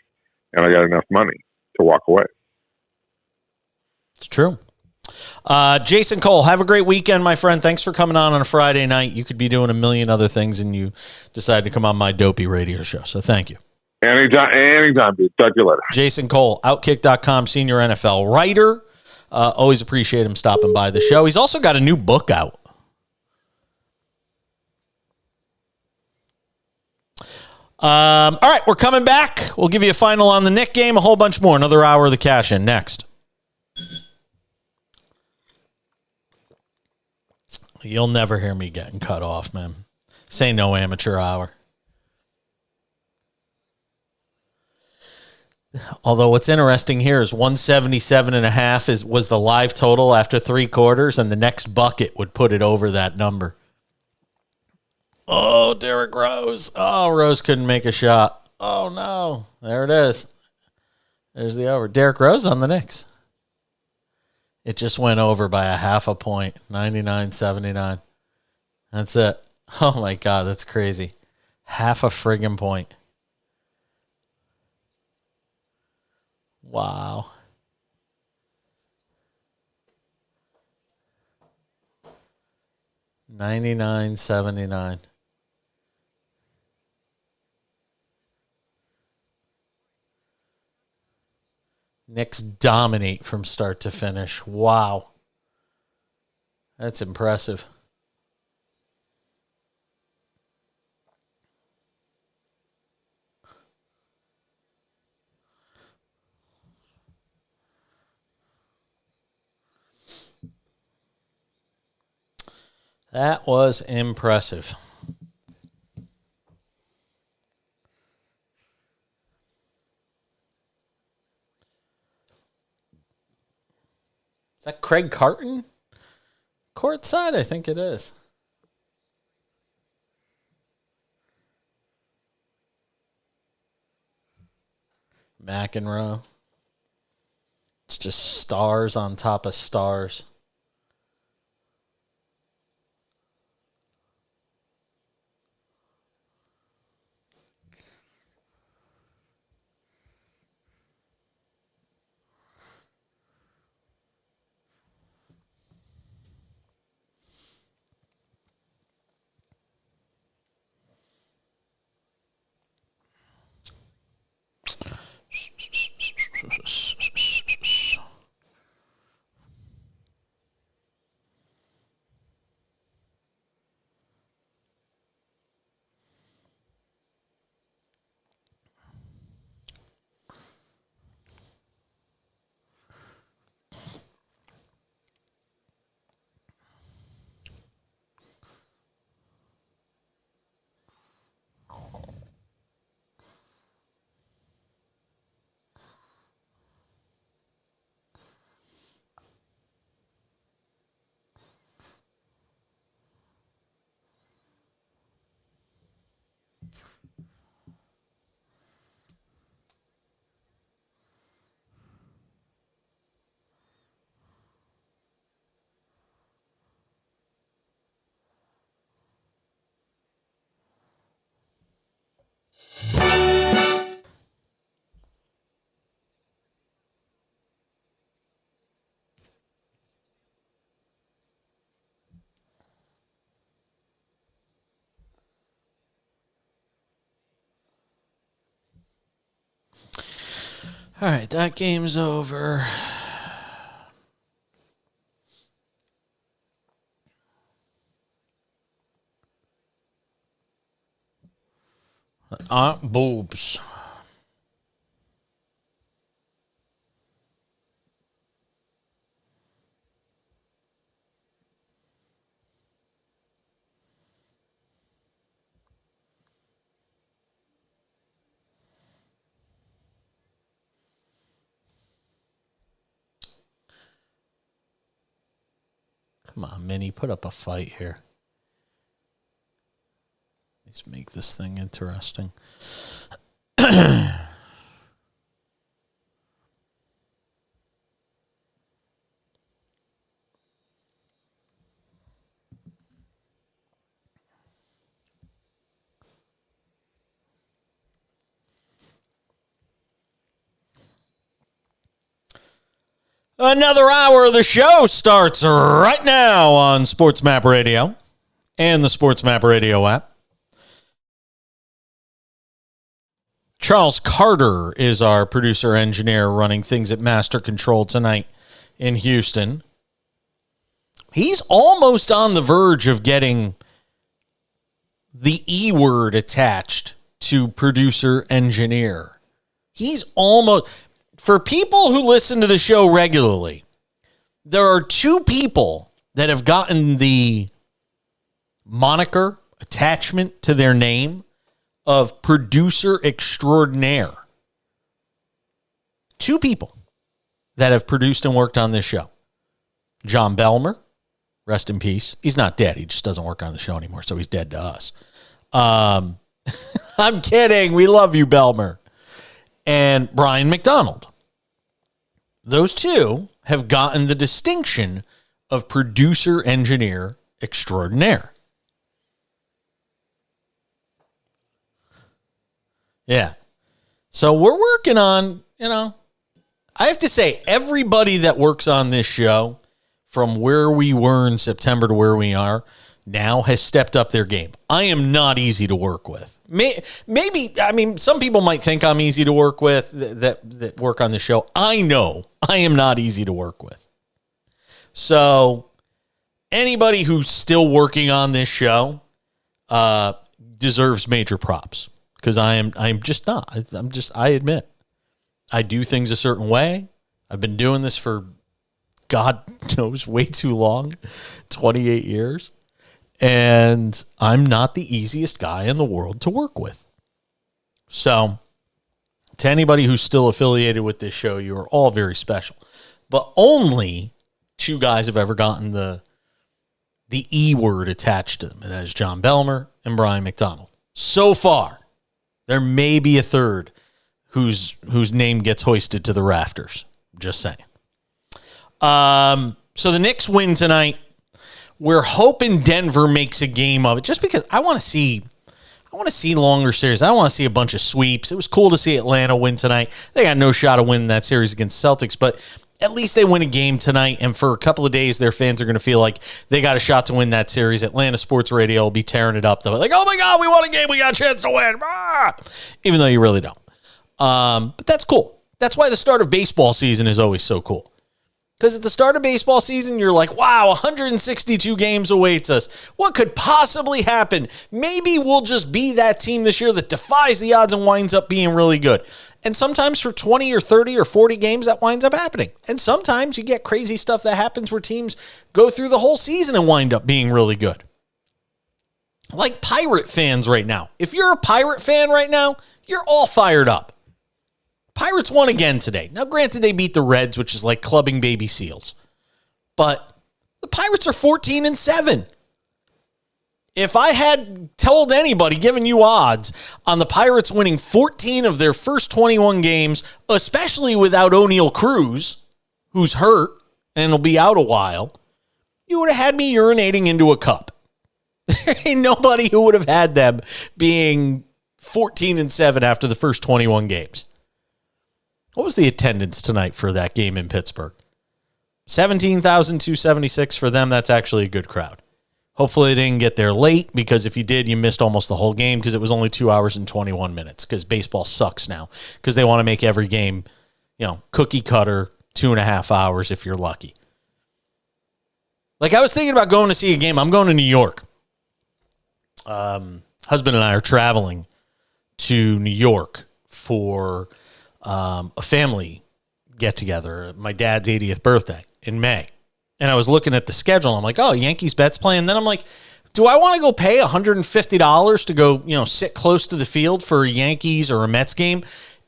and I got enough money to walk away. It's true. Jason Cole, have a great weekend, my friend. Thanks for coming on a Friday night. You could be doing a million other things, and you decided to come on my dopey radio show. So thank you. Anytime, dude. Talk to you later. Jason Cole, Outkick.com, senior NFL writer. Always appreciate him stopping by the show. He's also got a new book out. All right, we're coming back. We'll give you a final on the Knick game, a whole bunch more. Another hour of the cash-in next. You'll never hear me getting cut off, man. Say no amateur hour. Although what's interesting here is 177.5 was the live total after 3 quarters, and the next bucket would put it over that number. Oh, Derrick Rose. Oh, Rose couldn't make a shot. Oh, no. There it is. There's the over. Derrick Rose on the Knicks. It just went over by a half a point, 99-79. That's it. Oh, my God, that's crazy. Half a friggin' point. Wow. $99.79. Knicks dominate from start to finish. Wow. That's impressive. That was impressive. Is that Craig Carton? Courtside, I think it is. McEnroe. It's just stars on top of stars. All right, that game's over. Boobs. Come on, Minnie, put up a fight here. Let's make this thing interesting. Another hour of the show starts right now on SportsMap Radio and the SportsMap Radio app. Charles Carter is our producer engineer running things at Master Control tonight in Houston. He's almost on the verge of getting the E word attached to producer engineer. He's almost... For people who listen to the show regularly, there are two people that have gotten the moniker attachment to their name of producer extraordinaire. Two people that have produced and worked on this show. John Belmer, rest in peace. He's not dead. He just doesn't work on the show anymore, so he's dead to us. I'm kidding. We love you, Belmer. And Brian McDonald. Those two have gotten the distinction of producer engineer extraordinaire. Yeah. So we're working on, I have to say, everybody that works on this show, from where we were in September to where we are now, has stepped up their game. I am not easy to work with. Maybe, some people might think I'm easy to work with that work on the show. I know I am not easy to work with. So anybody who's still working on this show deserves major props, because I'm just not. I admit, I do things a certain way. I've been doing this for, God knows, way too long, 28 years. And I'm not the easiest guy in the world to work with. So, to anybody who's still affiliated with this show, you are all very special. But only two guys have ever gotten the E word attached to them, and that is John Belmer and Brian McDonald. So far, there may be a third whose name gets hoisted to the rafters. Just saying. So the Knicks win tonight. We're hoping Denver makes a game of it, just because I want to see longer series. I want to see a bunch of sweeps. It was cool to see Atlanta win tonight. They got no shot of winning that series against Celtics, but at least they win a game tonight, and for a couple of days, their fans are going to feel like they got a shot to win that series. Atlanta Sports Radio will be tearing it up, though. Like, oh my God, we won a game. We got a chance to win. Ah! Even though you really don't. But that's cool. That's why the start of baseball season is always so cool. Because at the start of baseball season, you're like, wow, 162 games awaits us. What could possibly happen? Maybe we'll just be that team this year that defies the odds and winds up being really good. And sometimes for 20 or 30 or 40 games, that winds up happening. And sometimes you get crazy stuff that happens where teams go through the whole season and wind up being really good. Like Pirate fans right now. If you're a Pirate fan right now, you're all fired up. Pirates won again today. Now, granted, they beat the Reds, which is like clubbing baby seals. But the Pirates are 14-7. If I had told anybody, given you odds on the Pirates winning 14 of their first 21 games, especially without O'Neal Cruz, who's hurt and will be out a while, you would have had me urinating into a cup. There ain't nobody who would have had them being 14-7 after the first 21 games. What was the attendance tonight for that game in Pittsburgh? 17,276 for them. That's actually a good crowd. Hopefully they didn't get there late, because if you did, you missed almost the whole game, because it was only 2 hours and 21 minutes, because baseball sucks now, because they want to make every game, cookie cutter, 2.5 hours if you're lucky. Like, I was thinking about going to see a game. I'm going to New York. Husband and I are traveling to New York for a family get-together, my dad's 80th birthday in May. And I was looking at the schedule, and I'm like, oh, Yankees Mets playing. Then I'm like, do I want to go pay $150 to go, sit close to the field for a Yankees or a Mets game?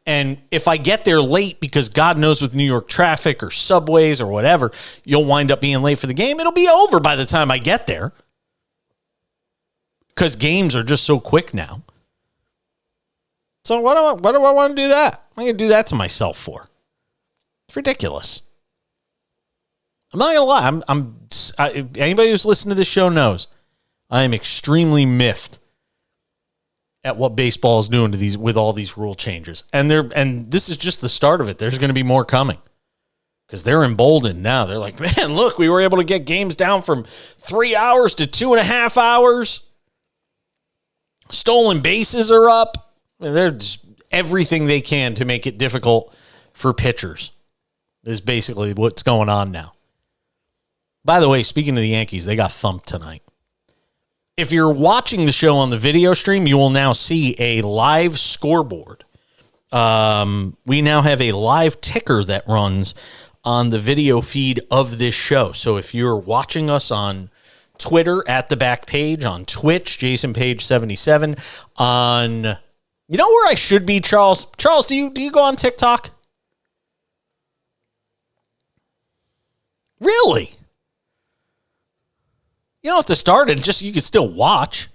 And if I get there late, because God knows with New York traffic or subways or whatever, you'll wind up being late for the game. It'll be over by the time I get there, because games are just so quick now. So what do I want to do that? I'm going to do that to myself for? It's ridiculous. I'm not going to lie. Anybody who's listened to this show knows I am extremely miffed at what baseball is doing to with all these rule changes. And this is just the start of it. There's going to be more coming, because they're emboldened now. They're like, man, look, we were able to get games down from 3 hours to 2.5 hours. Stolen bases are up. I mean, they're just everything they can to make it difficult for pitchers is basically what's going on now. By the way, speaking of the Yankees, they got thumped tonight. If you're watching the show on the video stream, you will now see a live scoreboard. We now have a live ticker that runs on the video feed of this show. So if you're watching us on Twitter at the back page, on Twitch, Jason Page 77, on, you know where I should be, Charles? Charles, do you go on TikTok? Really? You don't have to start it. Just you can still watch.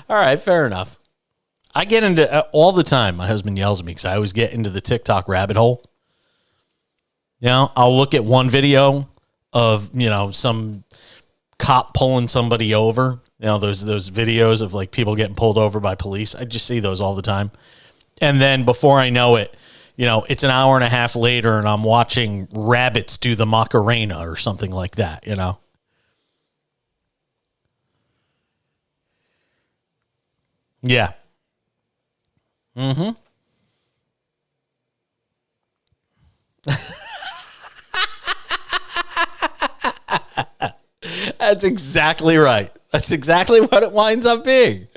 All right, fair enough. I get into all the time. My husband yells at me because I always get into the TikTok rabbit hole. You know, I'll look at one video of, you know, some cop pulling somebody over. You know, those videos of like people getting pulled over by police. I just see those all the time. And then before I know it, you know, it's an hour and a half later and I'm watching rabbits do the Macarena or something like that, you know. Yeah. Mm-hmm. That's exactly right. That's exactly what it winds up being.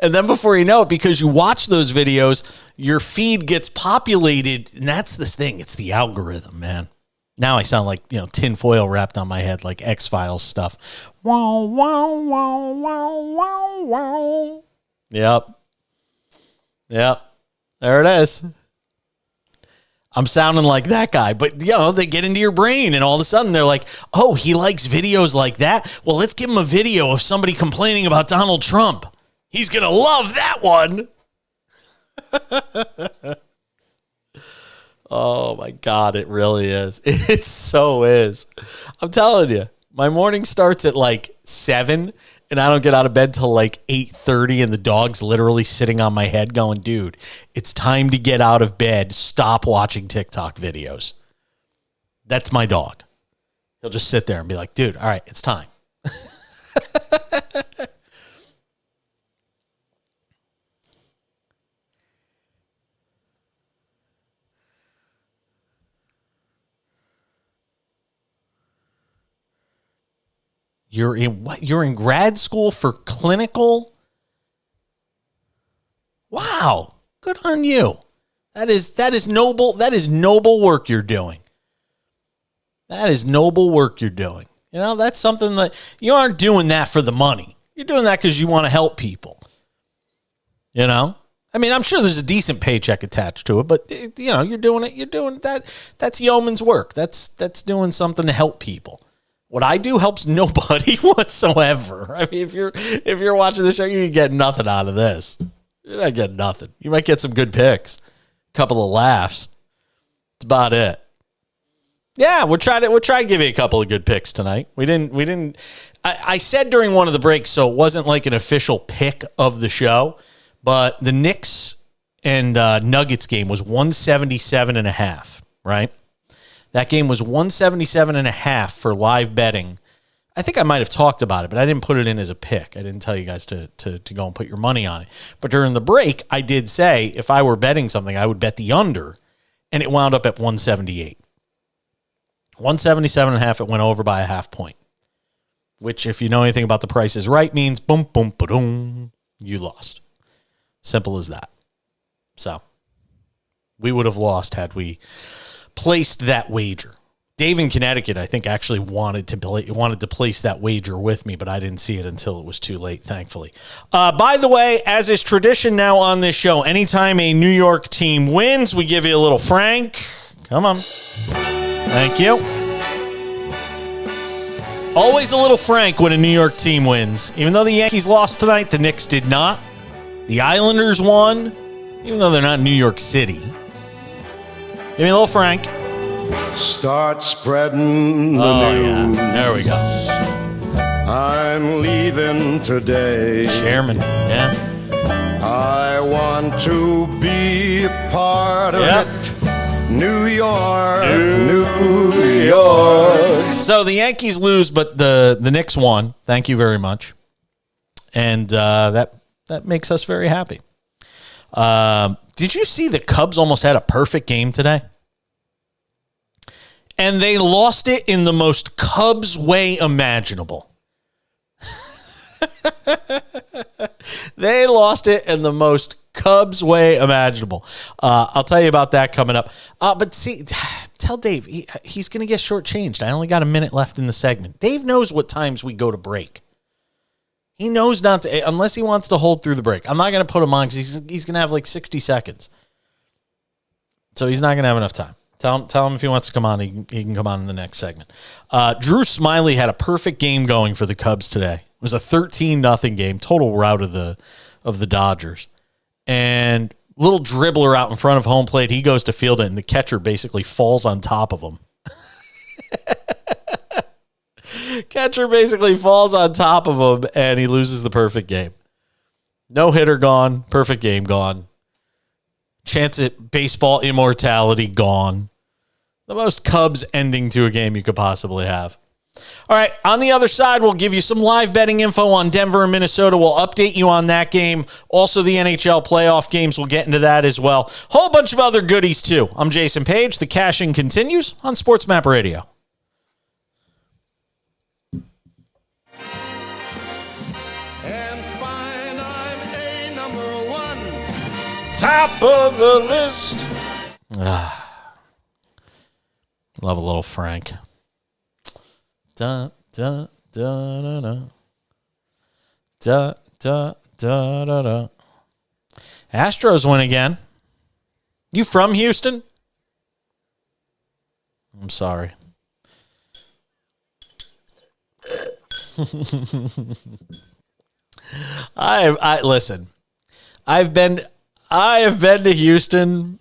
And then before you know it, because you watch those videos, your feed gets populated. And that's this thing. It's the algorithm, man. Now I sound like, you know, tinfoil wrapped on my head, like X-Files stuff. Wow, wow, wow, wow, wow, wow. Yep. There it is. I'm sounding like that guy, but you know, they get into your brain and all of a sudden they're like, oh, he likes videos like that. Well, let's give him a video of somebody complaining about Donald Trump. He's going to love that one. Oh my God, it really is. It so is. I'm telling you, my morning starts at like 7 and I don't get out of bed till like 8:30 and the dog's literally sitting on my head going, dude, it's time to get out of bed. Stop watching TikTok videos. That's my dog. He'll just sit there and be like, dude, all right, it's time. You're in what? You're in grad school for clinical? Wow. Good on you. That is noble. That is noble work you're doing. That is noble work you're doing. You know, that's something that you aren't doing that for the money. You're doing that because you want to help people. You know? I mean, I'm sure there's a decent paycheck attached to it, but you know, you're doing that. That's yeoman's work. That's doing something to help people. What I do helps nobody whatsoever. I mean, if you're watching the show, you get nothing out of this. You're not getting nothing. You might get some good picks, a couple of laughs. That's about it. Yeah, we'll try to give you a couple of good picks tonight. We didn't. I said during one of the breaks, so it wasn't like an official pick of the show, but the Knicks and Nuggets game was 177.5, right? That game was 177.5 for live betting. I think I might have talked about it, but I didn't put it in as a pick. I didn't tell you guys to go and put your money on it. But during the break, I did say if I were betting something, I would bet the under, and it wound up at 178. 177.5, it went over by a half point, which if you know anything about the Price is Right means boom, boom, ba-doom, you lost. Simple as that. So we would have lost had we placed that wager. Dave in Connecticut, I think, actually wanted to place that wager with me, but I didn't see it until it was too late, thankfully. By the way, as is tradition now on this show, anytime a New York team wins, we give you a little Frank. Come on. Thank you. Always a little Frank when a New York team wins. Even though the Yankees lost tonight, the Knicks did not. The Islanders won, even though they're not in New York City. Give me a little Frank. Start spreading the news. Yeah. There we go. I'm leaving today. Chairman, yeah. I want to be a part of it. New York, New York. So the Yankees lose, but the Knicks won. Thank you very much. And that makes us very happy. Did you see the Cubs almost had a perfect game today? And they lost it in the most Cubs way imaginable. They lost it in the most Cubs way imaginable. I'll tell you about that coming up. But see, tell Dave, he's going to get shortchanged. I only got a minute left in the segment. Dave knows what times we go to break. He knows not to, unless he wants to hold through the break. I'm not going to put him on because he's going to have like 60 seconds. So he's not going to have enough time. Tell him if he wants to come on, he can come on in the next segment. Drew Smyly had a perfect game going for the Cubs today. It was a 13-0 game, total rout of the Dodgers. And little dribbler out in front of home plate, he goes to field it, and the catcher basically falls on top of him. Catcher basically falls on top of him, and he loses the perfect game. No hitter gone, perfect game gone. Chance at baseball immortality gone. The most Cubs ending to a game you could possibly have. All right, on the other side, we'll give you some live betting info on Denver and Minnesota. We'll update you on that game. Also, the NHL playoff games, we'll get into that as well. Whole bunch of other goodies, too. I'm Jason Page. The cash-in continues on SportsMap Radio. Top of the list. Love a little Frank. Da da da da da. Da da da da da. Astros win again. You from Houston? I'm sorry. I listen. I have been to Houston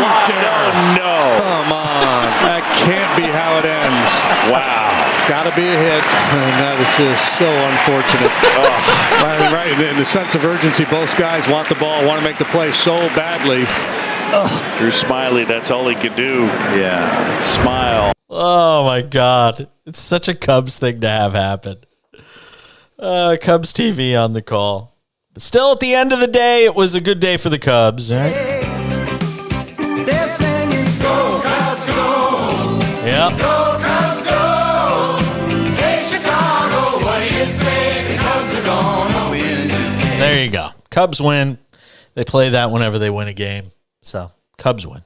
slide. No. Come on. That can't be how it ends. Wow. Got to be a hit. And that is just so unfortunate. Right. In the sense of urgency, both guys want the ball, want to make the play so badly. Drew Smiley, that's all he could do. Yeah. Smile. Oh, my God. It's such a Cubs thing to have happen. Cubs TV on the call. But still, at the end of the day, it was a good day for the Cubs. Right? They're singing, go, Cubs, go. Yep. Go, Cubs, go. Hey, Chicago, what do you say? The Cubs are gonna win. There you go. Cubs win. They play that whenever they win a game. So, Cubs win.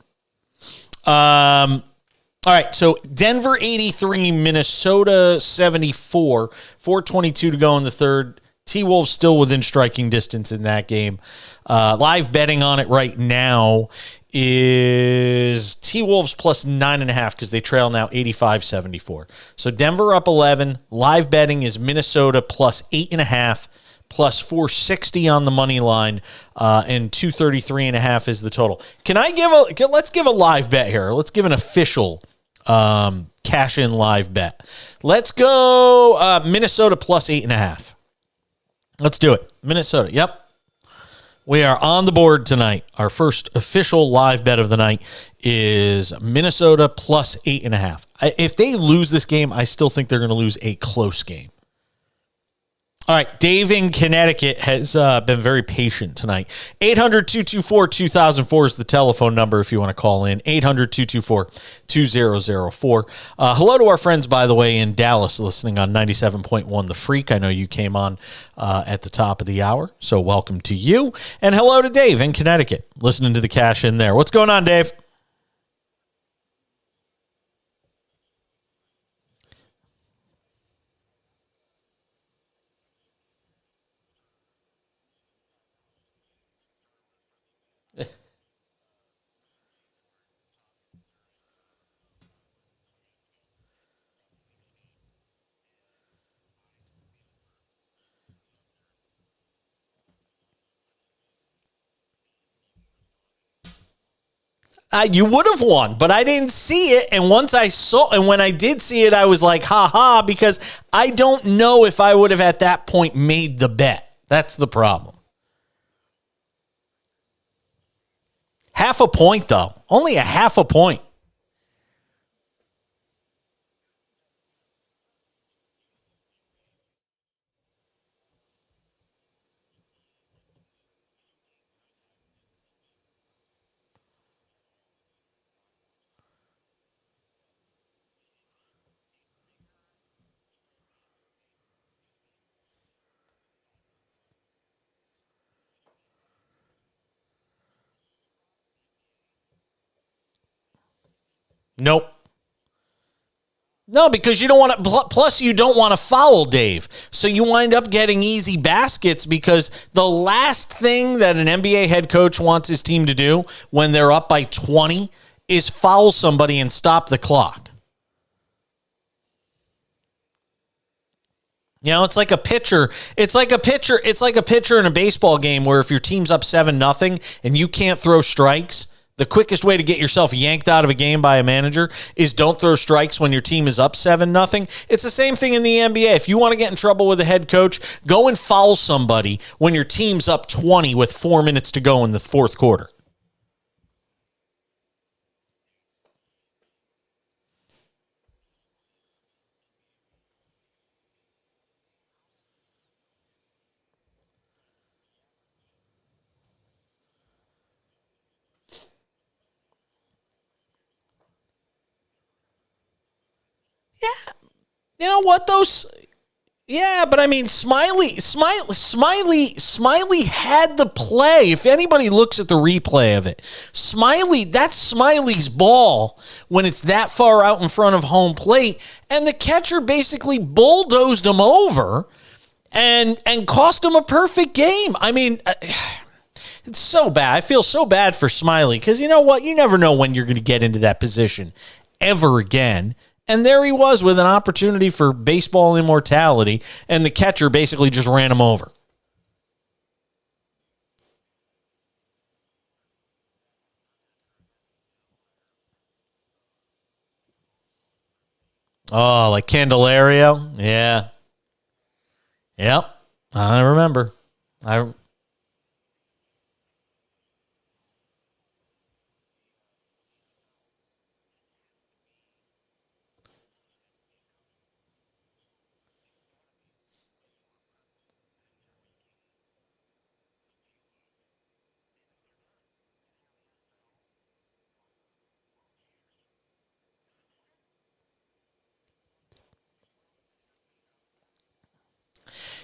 All right, so Denver 83, Minnesota 74, 4:22 to go in the third. T-Wolves still within striking distance in that game. Live betting on it right now is T-Wolves plus 9.5 because they trail now 85-74. So Denver up 11. Live betting is Minnesota plus 8.5, plus 460 on the money line, and 233.5 is the total. Let's give a live bet here. Let's give an official cash in live bet. Let's go Minnesota plus 8.5. Let's do it. Minnesota. Yep. We are on the board tonight. Our first official live bet of the night is Minnesota plus 8.5. If they lose this game, I still think they're going to lose a close game. All right, Dave in Connecticut has been very patient tonight. 800-224-2004 is the telephone number if you want to call in. 800-224-2004. Hello to our friends, by the way, in Dallas listening on 97.1 The Freak. I know you came on at the top of the hour, so welcome to you. And hello to Dave in Connecticut listening to the cash in there. What's going on, Dave? You would have won, but I didn't see it. And once I saw, and when I did see it, I was like, ha ha, because I don't know if I would have at that point made the bet. That's the problem. Half a point, though. Only a half a point. Nope. No, because you don't want to, plus you don't want to foul, Dave. So you wind up getting easy baskets because the last thing that an NBA head coach wants his team to do when they're up by 20 is foul somebody and stop the clock. You know, it's like a pitcher. It's like a pitcher in a baseball game where if your team's up 7-0 and you can't throw strikes, the quickest way to get yourself yanked out of a game by a manager is don't throw strikes when your team is up 7-0. It's the same thing in the NBA. If you want to get in trouble with a head coach, go and foul somebody when your team's up 20 with 4 minutes to go in the fourth quarter. You know what, those... Yeah, but I mean, Smiley had the play. If anybody looks at the replay of it, that's Smiley's ball when it's that far out in front of home plate, and the catcher basically bulldozed him over and cost him a perfect game. I mean, it's so bad. I feel so bad for Smiley because you know what? You never know when you're going to get into that position ever again. And there he was with an opportunity for baseball immortality, and the catcher basically just ran him over. Oh, like Candelario? Yeah. Yep. I remember.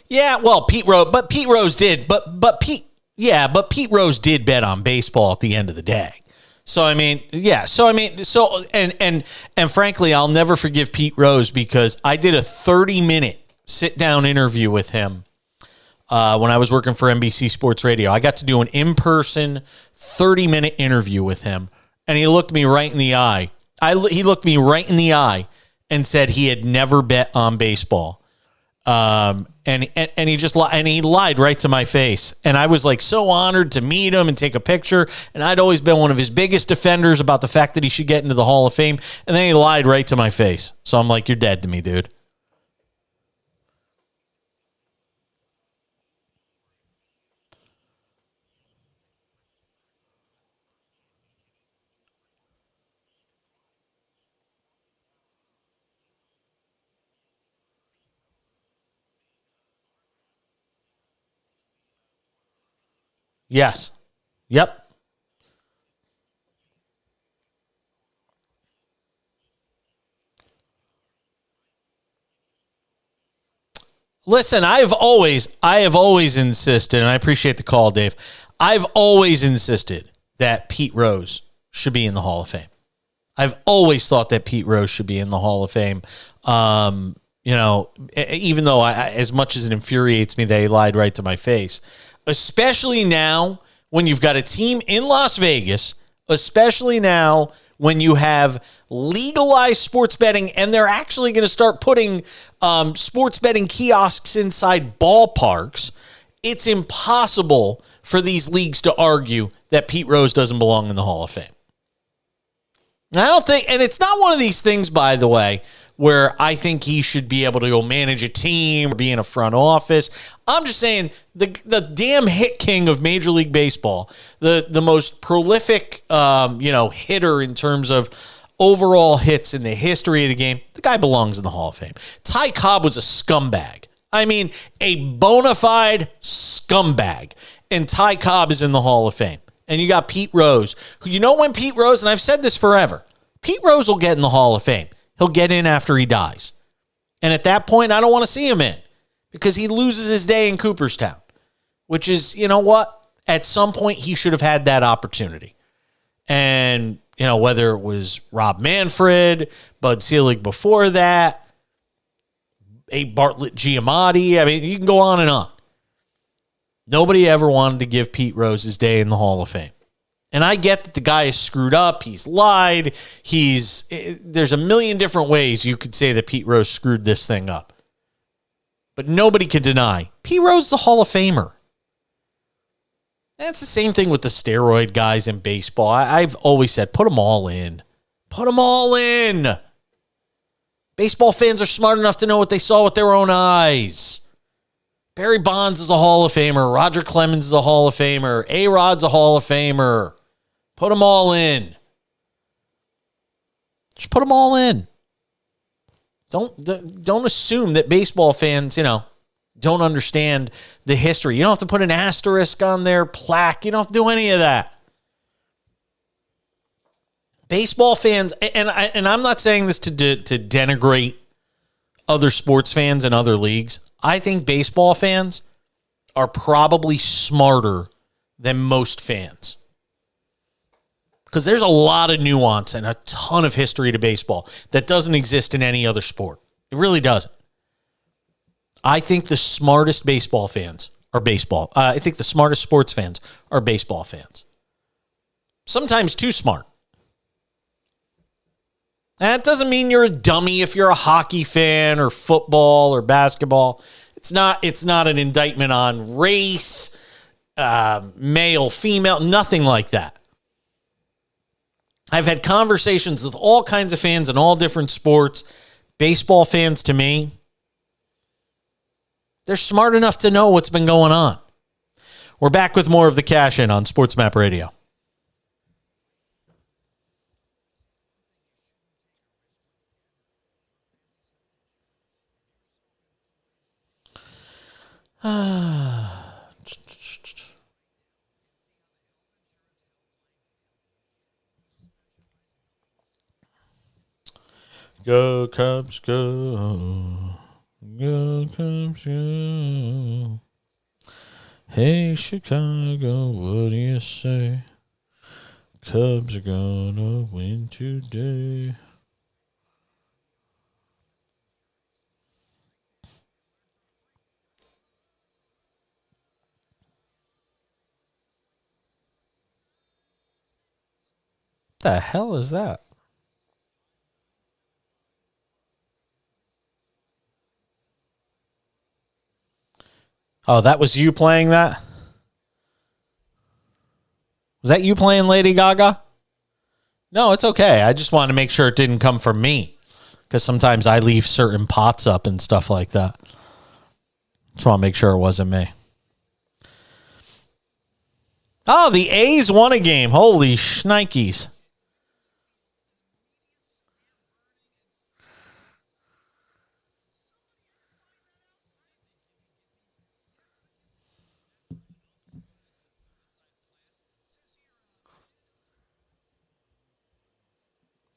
Yeah, well, Pete Rose did, but Pete Rose did bet on baseball at the end of the day. So I mean, yeah. And frankly, I'll never forgive Pete Rose because I did a 30-minute sit down interview with him when I was working for NBC Sports Radio. I got to do an in-person 30-minute interview with him, and he looked me right in the eye. He looked me right in the eye and said he had never bet on baseball. And he lied right to my face. And I was like so honored to meet him and take a picture. And I'd always been one of his biggest defenders about the fact that he should get into the Hall of Fame. And then he lied right to my face. So I'm like, you're dead to me, dude. Yes. Yep. Listen, I have always insisted, and I appreciate the call, Dave. I've always insisted that Pete Rose should be in the Hall of Fame. I've always thought that Pete Rose should be in the Hall of Fame. Even though as much as it infuriates me that he lied right to my face, especially now when you've got a team in Las Vegas, especially now when you have legalized sports betting and they're actually going to start putting sports betting kiosks inside ballparks, it's impossible for these leagues to argue that Pete Rose doesn't belong in the Hall of Fame. I don't think, and it's not one of these things, by the way, where I think he should be able to go manage a team or be in a front office. I'm just saying the damn hit king of Major League Baseball, the most prolific hitter in terms of overall hits in the history of the game, the guy belongs in the Hall of Fame. Ty Cobb was a scumbag. I mean, a bona fide scumbag. And Ty Cobb is in the Hall of Fame. And you got Pete Rose, who, when Pete Rose, and I've said this forever, Pete Rose will get in the Hall of Fame. He'll get in after he dies. And at that point, I don't want to see him in because he loses his day in Cooperstown, which is, you know what? At some point, he should have had that opportunity. And, whether it was Rob Manfred, Bud Selig before that, A. Bartlett Giamatti, I mean, you can go on and on. Nobody ever wanted to give Pete Rose his day in the Hall of Fame. And I get that the guy is screwed up. He's lied. There's a million different ways you could say that Pete Rose screwed this thing up. But nobody can deny Pete Rose is a Hall of Famer. That's the same thing with the steroid guys in baseball. I've always said, put them all in. Put them all in. Baseball fans are smart enough to know what they saw with their own eyes. Barry Bonds is a Hall of Famer. Roger Clemens is a Hall of Famer. A-Rod's a Hall of Famer. Put them all in. Just put them all in. Don't assume that baseball fans, don't understand the history. You don't have to put an asterisk on their plaque. You don't have to do any of that. Baseball fans, and I'm not saying this to denigrate other sports fans in other leagues. I think baseball fans are probably smarter than most fans because there's a lot of nuance and a ton of history to baseball that doesn't exist in any other sport. It really doesn't. I think the smartest baseball fans are baseball. I think the smartest sports fans are baseball fans. Sometimes too smart. That doesn't mean you're a dummy if you're a hockey fan or football or basketball. It's not an indictment on race, male, female, nothing like that. I've had conversations with all kinds of fans in all different sports. Baseball fans, to me, they're smart enough to know what's been going on. We're back with more of the Cash In on SportsMap Radio. Go Cubs, go. Go Cubs, go. Hey, Chicago, what do you say? Cubs are gonna win today. The hell is that? Oh, that was you playing that? Was that you playing Lady Gaga? No, it's okay. I just wanted to make sure it didn't come from me, because sometimes I leave certain pots up and stuff like that. Just want to make sure it wasn't me. Oh, the A's won a game. Holy shnikes.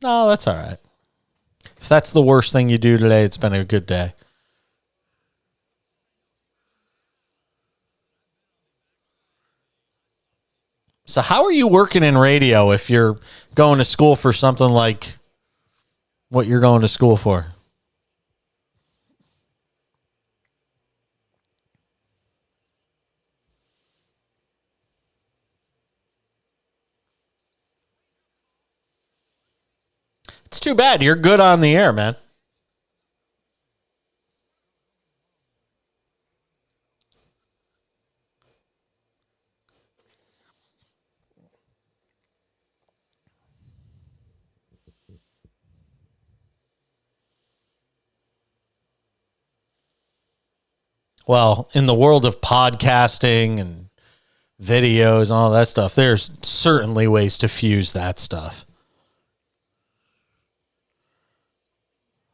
No, that's all right. If that's the worst thing you do today, it's been a good day. So how are you working in radio if you're going to school for something like what you're going to school for? It's too bad. You're good on the air, man. Well, in the world of podcasting and videos and all that stuff, there's certainly ways to fuse that stuff.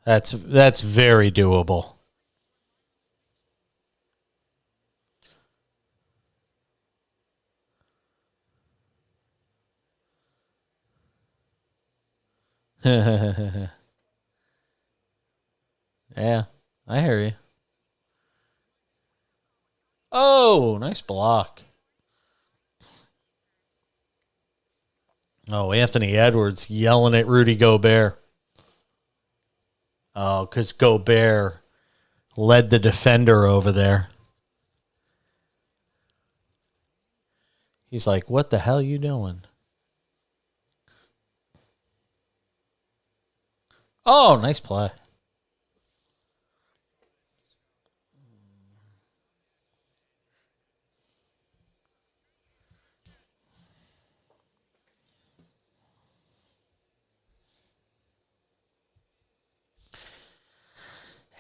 That's very doable. Yeah, I hear you. Oh, nice block. Oh, Anthony Edwards yelling at Rudy Gobert. Oh, because Gobert led the defender over there. He's like, what the hell are you doing? Oh, nice play.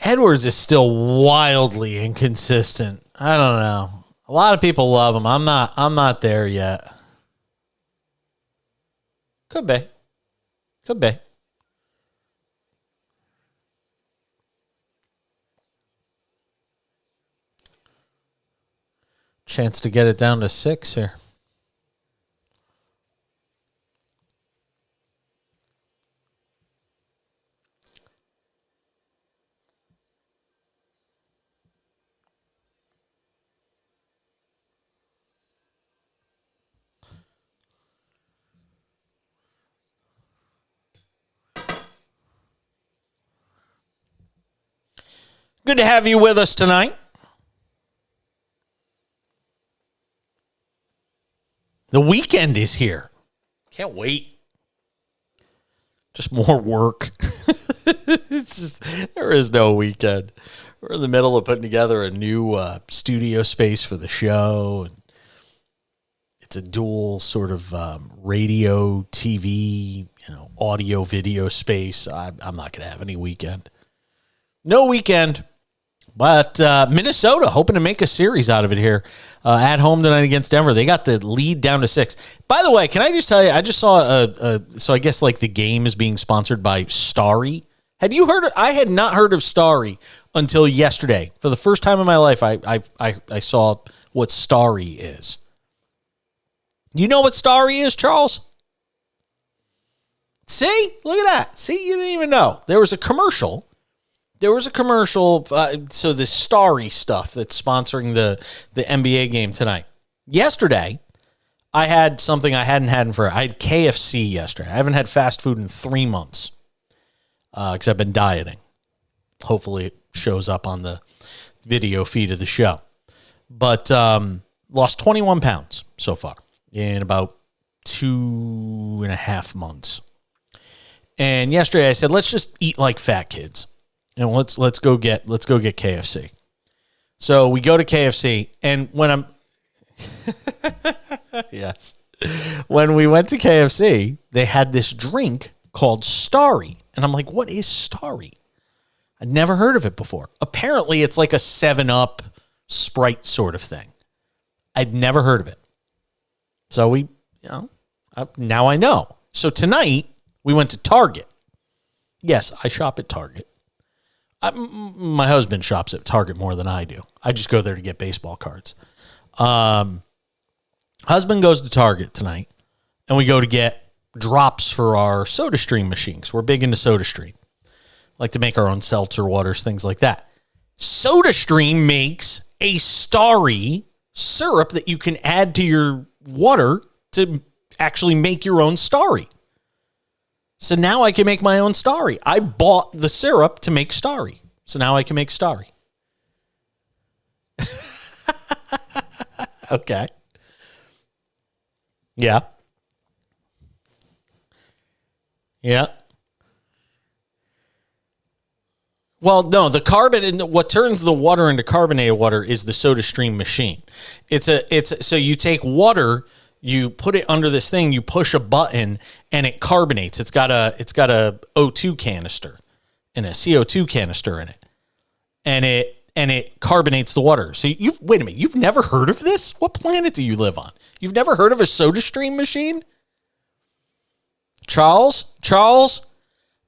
Edwards is still wildly inconsistent. I don't know. A lot of people love him. I'm not there yet. Could be. Could be. Chance to get it down to 6 here. Good to have you with us tonight. The weekend is here. Can't wait. Just more work. It's just, there is no weekend. We're in the middle of putting together a new studio space for the show. And it's a dual sort of radio, TV, audio, video space. I'm not going to have any weekend. No weekend. But Minnesota hoping to make a series out of it here at home tonight against Denver. They got the lead down to 6. By the way, can I just tell you, I just saw so I guess like the game is being sponsored by Starry. Had you heard? I had not heard of Starry until yesterday. For the first time in my life, I saw what Starry is. You know what Starry is, Charles? See? Look at that. See, you didn't even know. There was a commercial. So this Starry stuff that's sponsoring the NBA game tonight. Yesterday, I had something I hadn't had in forever. I had KFC yesterday. I haven't had fast food in 3 months because I've been dieting. Hopefully it shows up on the video feed of the show. But lost 21 pounds so far in about 2.5 months. And yesterday I said, let's just eat like fat kids. And let's go get KFC. So we go to KFC, and when we went to KFC, they had this drink called Starry, and I'm like, what is Starry? I'd never heard of it before. Apparently, it's like a 7-Up Sprite sort of thing. I'd never heard of it. So now I know. So tonight we went to Target. Yes, I shop at Target. My husband shops at Target more than I do. I just go there to get baseball cards. Husband goes to Target tonight, and we go to get drops for our SodaStream machines. We're big into SodaStream. Like to make our own seltzer waters, things like that. SodaStream makes a Starry syrup that you can add to your water to actually make your own Starry. So now I can make my own Starry. I bought the syrup to make Starry. So now I can make Starry. Okay. Yeah. Yeah. Well, no, what turns the water into carbonated water is the SodaStream machine. So you take water, you put it under this thing, you push a button, and it carbonates. It's got a O2 canister and a CO2 canister in it, and it carbonates the water. So wait a minute, you've never heard of this? What planet do you live on? You've never heard of a SodaStream machine? Charles,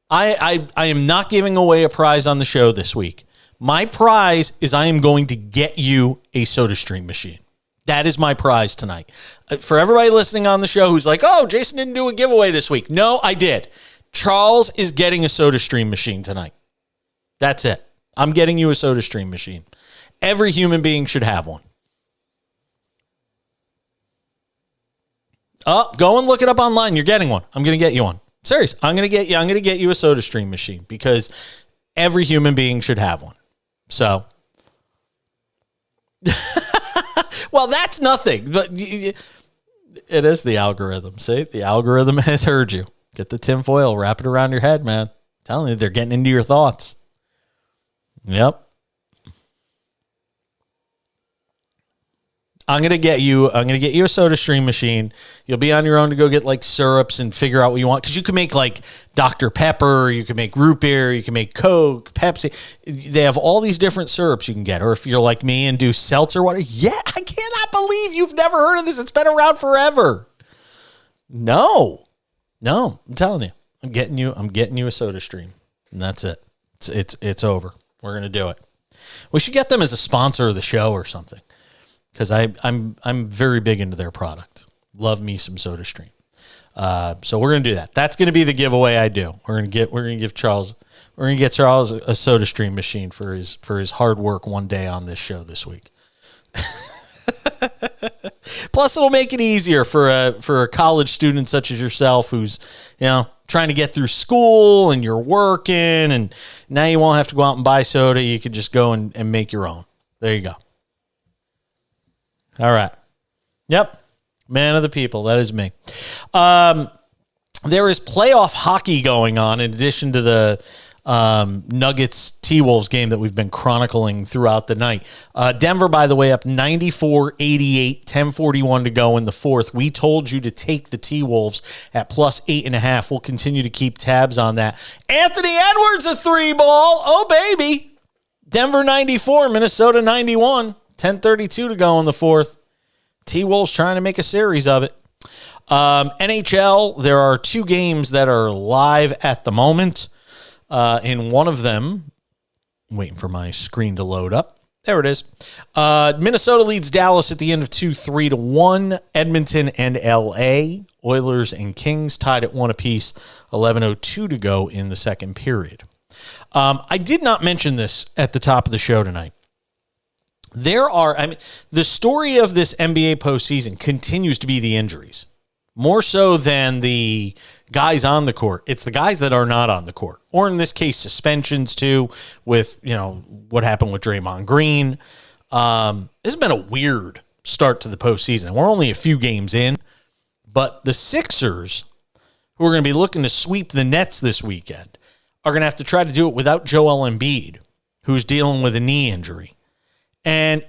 I am not giving away a prize on the show this week. My prize is I am going to get you a SodaStream machine. That is my prize tonight. For everybody listening on the show who's like, oh, Jason didn't do a giveaway this week. No, I did. Charles is getting a SodaStream machine tonight. That's it. I'm getting you a SodaStream machine. Every human being should have one. Oh, go and look it up online. You're getting one. I'm going to get you one. Serious. I'm going to get you a SodaStream machine because every human being should have one. So, well, that's nothing. But it is the algorithm. See, the algorithm has heard you. Get the tinfoil, wrap it around your head, man. I'm telling you, they're getting into your thoughts. Yep. I'm gonna get you a SodaStream machine. You'll be on your own to go get like syrups and figure out what you want, because you can make like Dr. Pepper, you can make root beer, you can make Coke, Pepsi. They have all these different syrups you can get. Or if you're like me and do seltzer water, yeah, I cannot believe you've never heard of this. It's been around forever. No, I'm telling you, I'm getting you a SodaStream, and that's it. It's over. We're gonna do it. We should get them as a sponsor of the show or something, because I'm very big into their product. Love me some SodaStream. So we're gonna do that. That's gonna be the giveaway I do. We're gonna get Charles a SodaStream machine for his hard work one day on this show this week. Plus, it'll make it easier for a college student such as yourself who's trying to get through school and you're working, and now you won't have to go out and buy soda. You can just go and make your own. There you go. All right. Yep. Man of the people. That is me. there is playoff hockey going on in addition to the Nuggets T-Wolves game that we've been chronicling throughout the night. Denver, by the way, up 94-88, 10:41 to go in the fourth. We told you to take the T-Wolves at plus 8.5. We'll continue to keep tabs on that. Anthony Edwards, a 3-ball. Oh, baby. Denver 94, Minnesota 91, 10:32 to go in the fourth. T-Wolves trying to make a series of it. NHL, there are 2 games that are live at the moment. In one of them, I'm waiting for my screen to load up. There it is. Minnesota leads Dallas at the end of 2, 3-1. Edmonton and L.A. Oilers and Kings tied at 1 apiece. 11:02 to go in the second period. I did not mention this at the top of the show tonight. The story of this NBA postseason continues to be the injuries. More so than the guys on the court. It's the guys that are not on the court. Or in this case, suspensions too, with, what happened with Draymond Green. This has been a weird start to the postseason. We're only a few games in, but the Sixers, who are going to be looking to sweep the Nets this weekend, are going to have to try to do it without Joel Embiid, who's dealing with a knee injury. And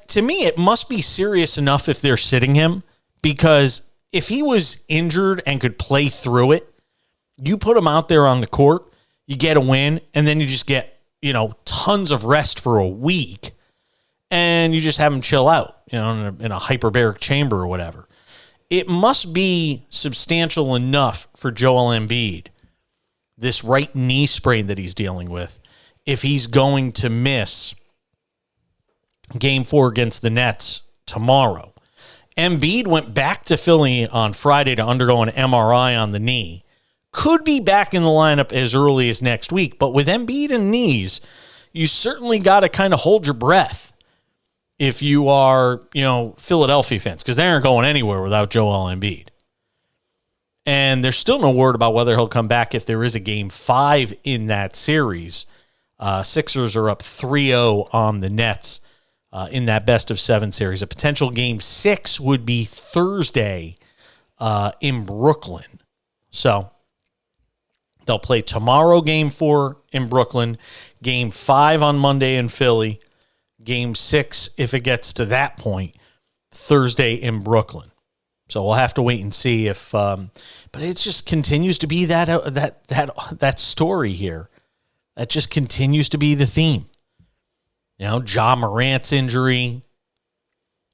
to me, it must be serious enough if they're sitting him, because if he was injured and could play through it, you put him out there on the court, you get a win, and then you just get, tons of rest for a week, and you just have him chill out, in a hyperbaric chamber or whatever. It must be substantial enough for Joel Embiid, this right knee sprain that he's dealing with, if he's going to miss Game 4 against the Nets tomorrow. Embiid went back to Philly on Friday to undergo an MRI on the knee. Could be back in the lineup as early as next week, but with Embiid and knees, you certainly got to kind of hold your breath if you are, Philadelphia fans, because they aren't going anywhere without Joel Embiid. And there's still no word about whether he'll come back if there is a Game 5 in that series. Sixers are up 3-0 on the Nets in that best-of-7 series. A potential Game 6 would be Thursday in Brooklyn. So they'll play tomorrow, Game 4 in Brooklyn, Game 5 on Monday in Philly, Game 6, if it gets to that point, Thursday in Brooklyn. So we'll have to wait and see if, but it just continues to be that story here. That just continues to be the theme. Ja Morant's injury.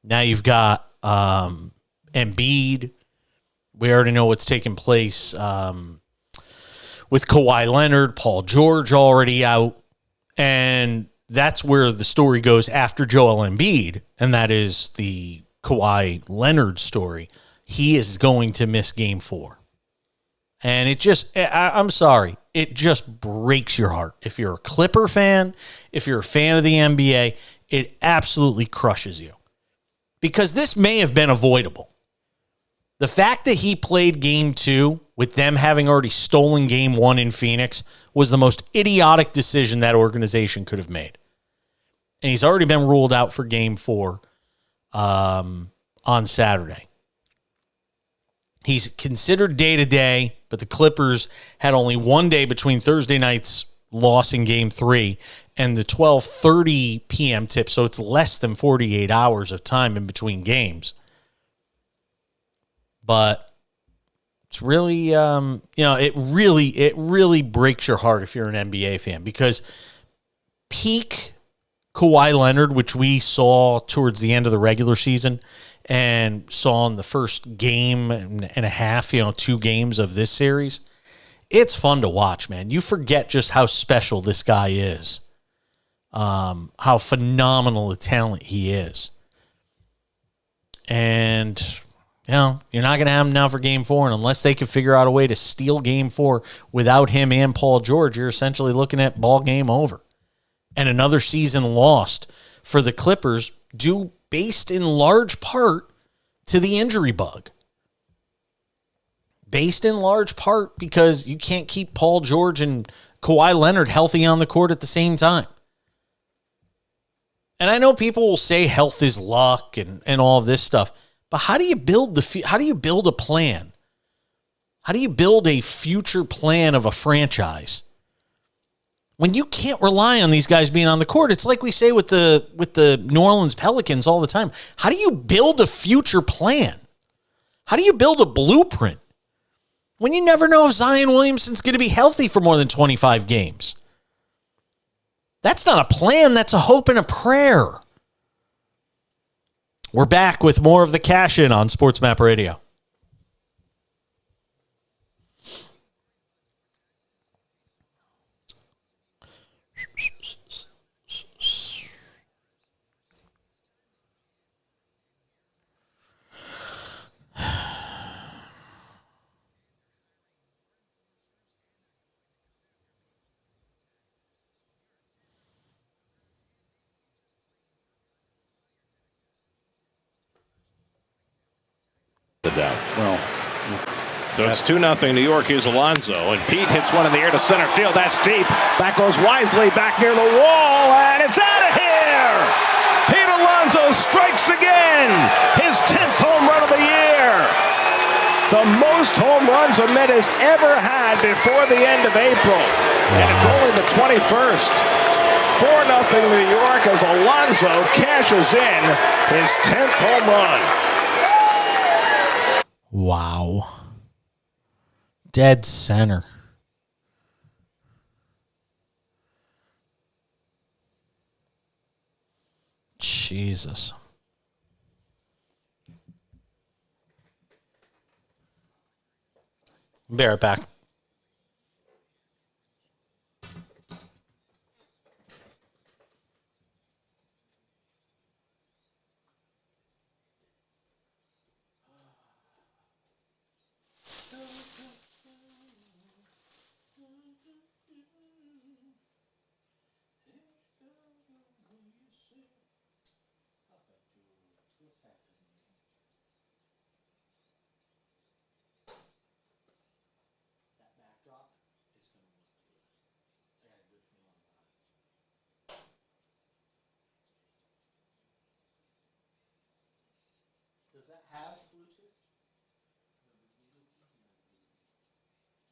Now you've got Embiid. We already know what's taking place with Kawhi Leonard, Paul George already out. And that's where the story goes after Joel Embiid, and that is the Kawhi Leonard story. He is going to miss Game 4. And it just, I'm sorry, it just breaks your heart. If you're a Clipper fan, if you're a fan of the NBA, it absolutely crushes you. Because this may have been avoidable. The fact that he played Game 2 with them having already stolen Game 1 in Phoenix was the most idiotic decision that organization could have made. And he's already been ruled out for Game 4 on Saturday. He's considered day-to-day, but the Clippers had only one day between Thursday night's loss in Game 3 and the 12:30 p.m. tip, so it's less than 48 hours of time in between games. But it's really, it really breaks your heart if you're an NBA fan, because peak Kawhi Leonard, which we saw towards the end of the regular season and saw in the first game and a half, 2 games of this series, it's fun to watch, man. You forget just how special this guy is, how phenomenal a talent he is. And, you're not going to have him now for Game 4, and unless they can figure out a way to steal Game 4 without him and Paul George, you're essentially looking at ball game over. And another season lost for the Clippers, due based in large part to the injury bug. Based in large part because you can't keep Paul George and Kawhi Leonard healthy on the court at the same time. And I know people will say health is luck and all of this stuff, but how do you build a plan How do you build a future plan of a franchise when you can't rely on these guys being on the court? It's like we say with the New Orleans Pelicans all the time. How do you build a future plan? How do you build a blueprint when you never know if Zion Williamson's going to be healthy for more than 25 games? That's not a plan. That's a hope and a prayer. We're back with more of the Cash In on SportsMap Radio. So it's 2-0 New York. Here's Alonzo, and Pete hits one in the air to center field. That's deep. Back goes Wisely, back near the wall, and it's out of here! Pete Alonzo strikes again! His 10th home run of the year! The most home runs a Met has ever had before the end of April. And it's only the 21st. 4-0 New York as Alonzo cashes in his 10th home run. Wow. Dead center. Jesus. Be right back. Does that have Bluetooth?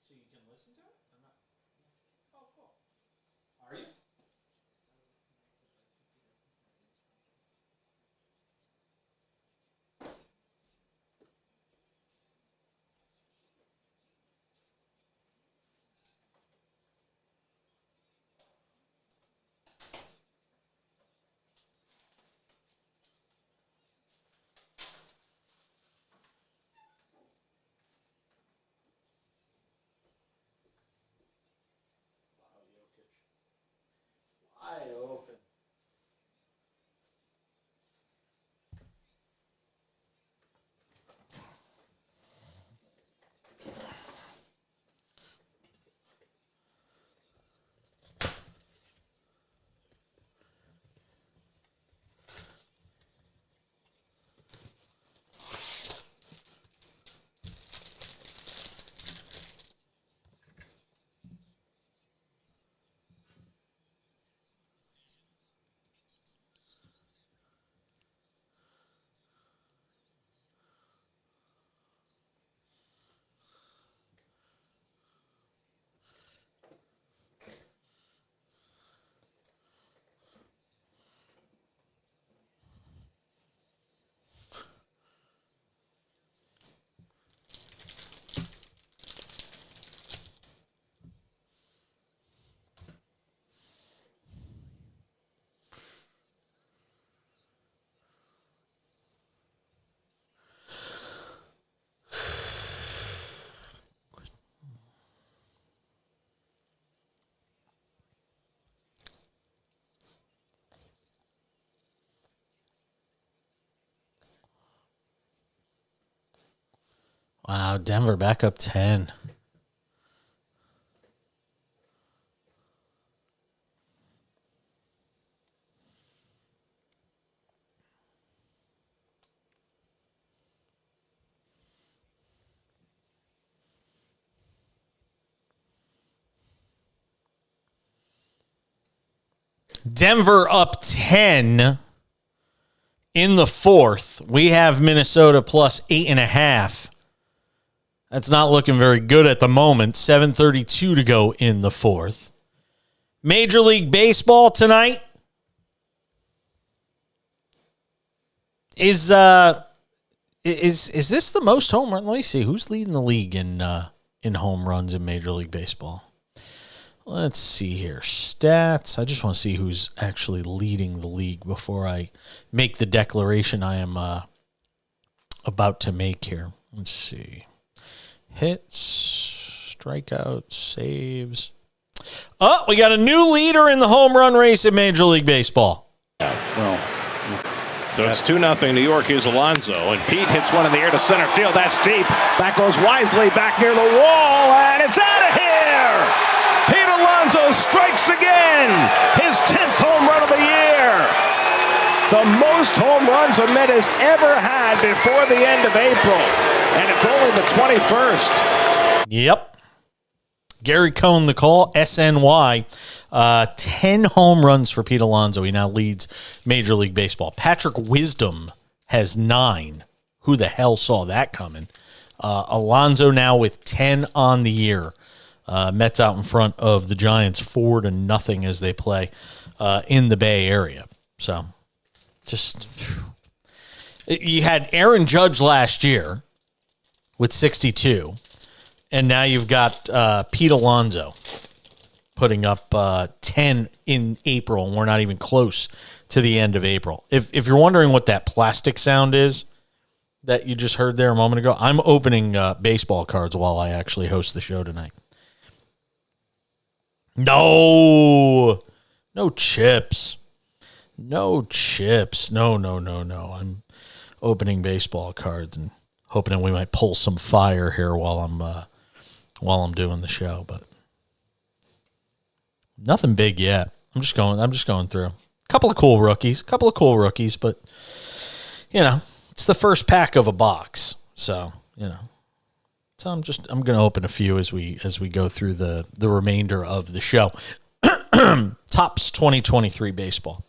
So you can listen to it? I'm not. Oh, cool. Are you? Wide open. Wow, Denver back up 10. Denver up 10 in the fourth. We have Minnesota plus 8.5 That's not looking very good at the moment. 7:32 to go in the fourth. Major League Baseball tonight is this the most home run? Let me see. Who's leading the league in home runs in Major League Baseball? Let's see here. Stats. I just want to see who's actually leading the league before I make the declaration I am about to make here. Let's see. Hits, strikeouts, saves. Oh, we got a new leader in the home run race in Major League Baseball. So it's 2-0. New York is Alonso, and Pete hits one in the air to center field. That's deep. That goes wisely back near the wall, and it's out of here. Pete Alonso strikes again. His 10th home run of the year. The most home runs a Met has ever had before the end of April, and it's only the 21st. Yep. Gary Cohn, the call, SNY. 10 home runs for Pete Alonso. He now leads Major League Baseball. Patrick Wisdom has 9. Who the hell saw that coming? Alonso now with 10 on the year. Mets out in front of the Giants 4-0 as they play in the Bay Area. So, just you had Aaron Judge last year with 62, and now you've got Pete Alonso putting up 10 in April, and we're not even close to the end of April. If you're wondering what that plastic sound is that you just heard there a moment ago, I'm opening baseball cards while I actually host the show tonight. No chips. No chips. No. I'm opening baseball cards and hoping that we might pull some fire here while I'm doing the show, but nothing big yet. I'm just going through a couple of cool rookies, but it's the first pack of a box, so So I'm going to open a few as we go through the remainder of the show. Topps 2023 baseball.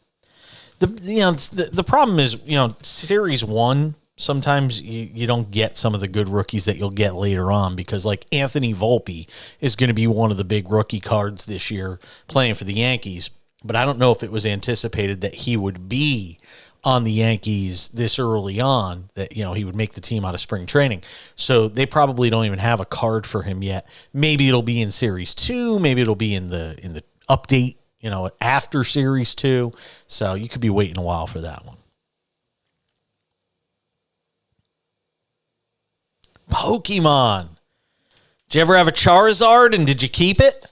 The problem is, Series 1, sometimes you don't get some of the good rookies that you'll get later on, because like Anthony Volpe is going to be one of the big rookie cards this year playing for the Yankees, but I don't know if it was anticipated that he would be on the Yankees this early on, that he would make the team out of spring training. So they probably don't even have a card for him yet. Maybe it'll be in Series 2, maybe it'll be in the update, after Series 2. So you could be waiting a while for that one. Pokemon. Did you ever have a Charizard, and did you keep it?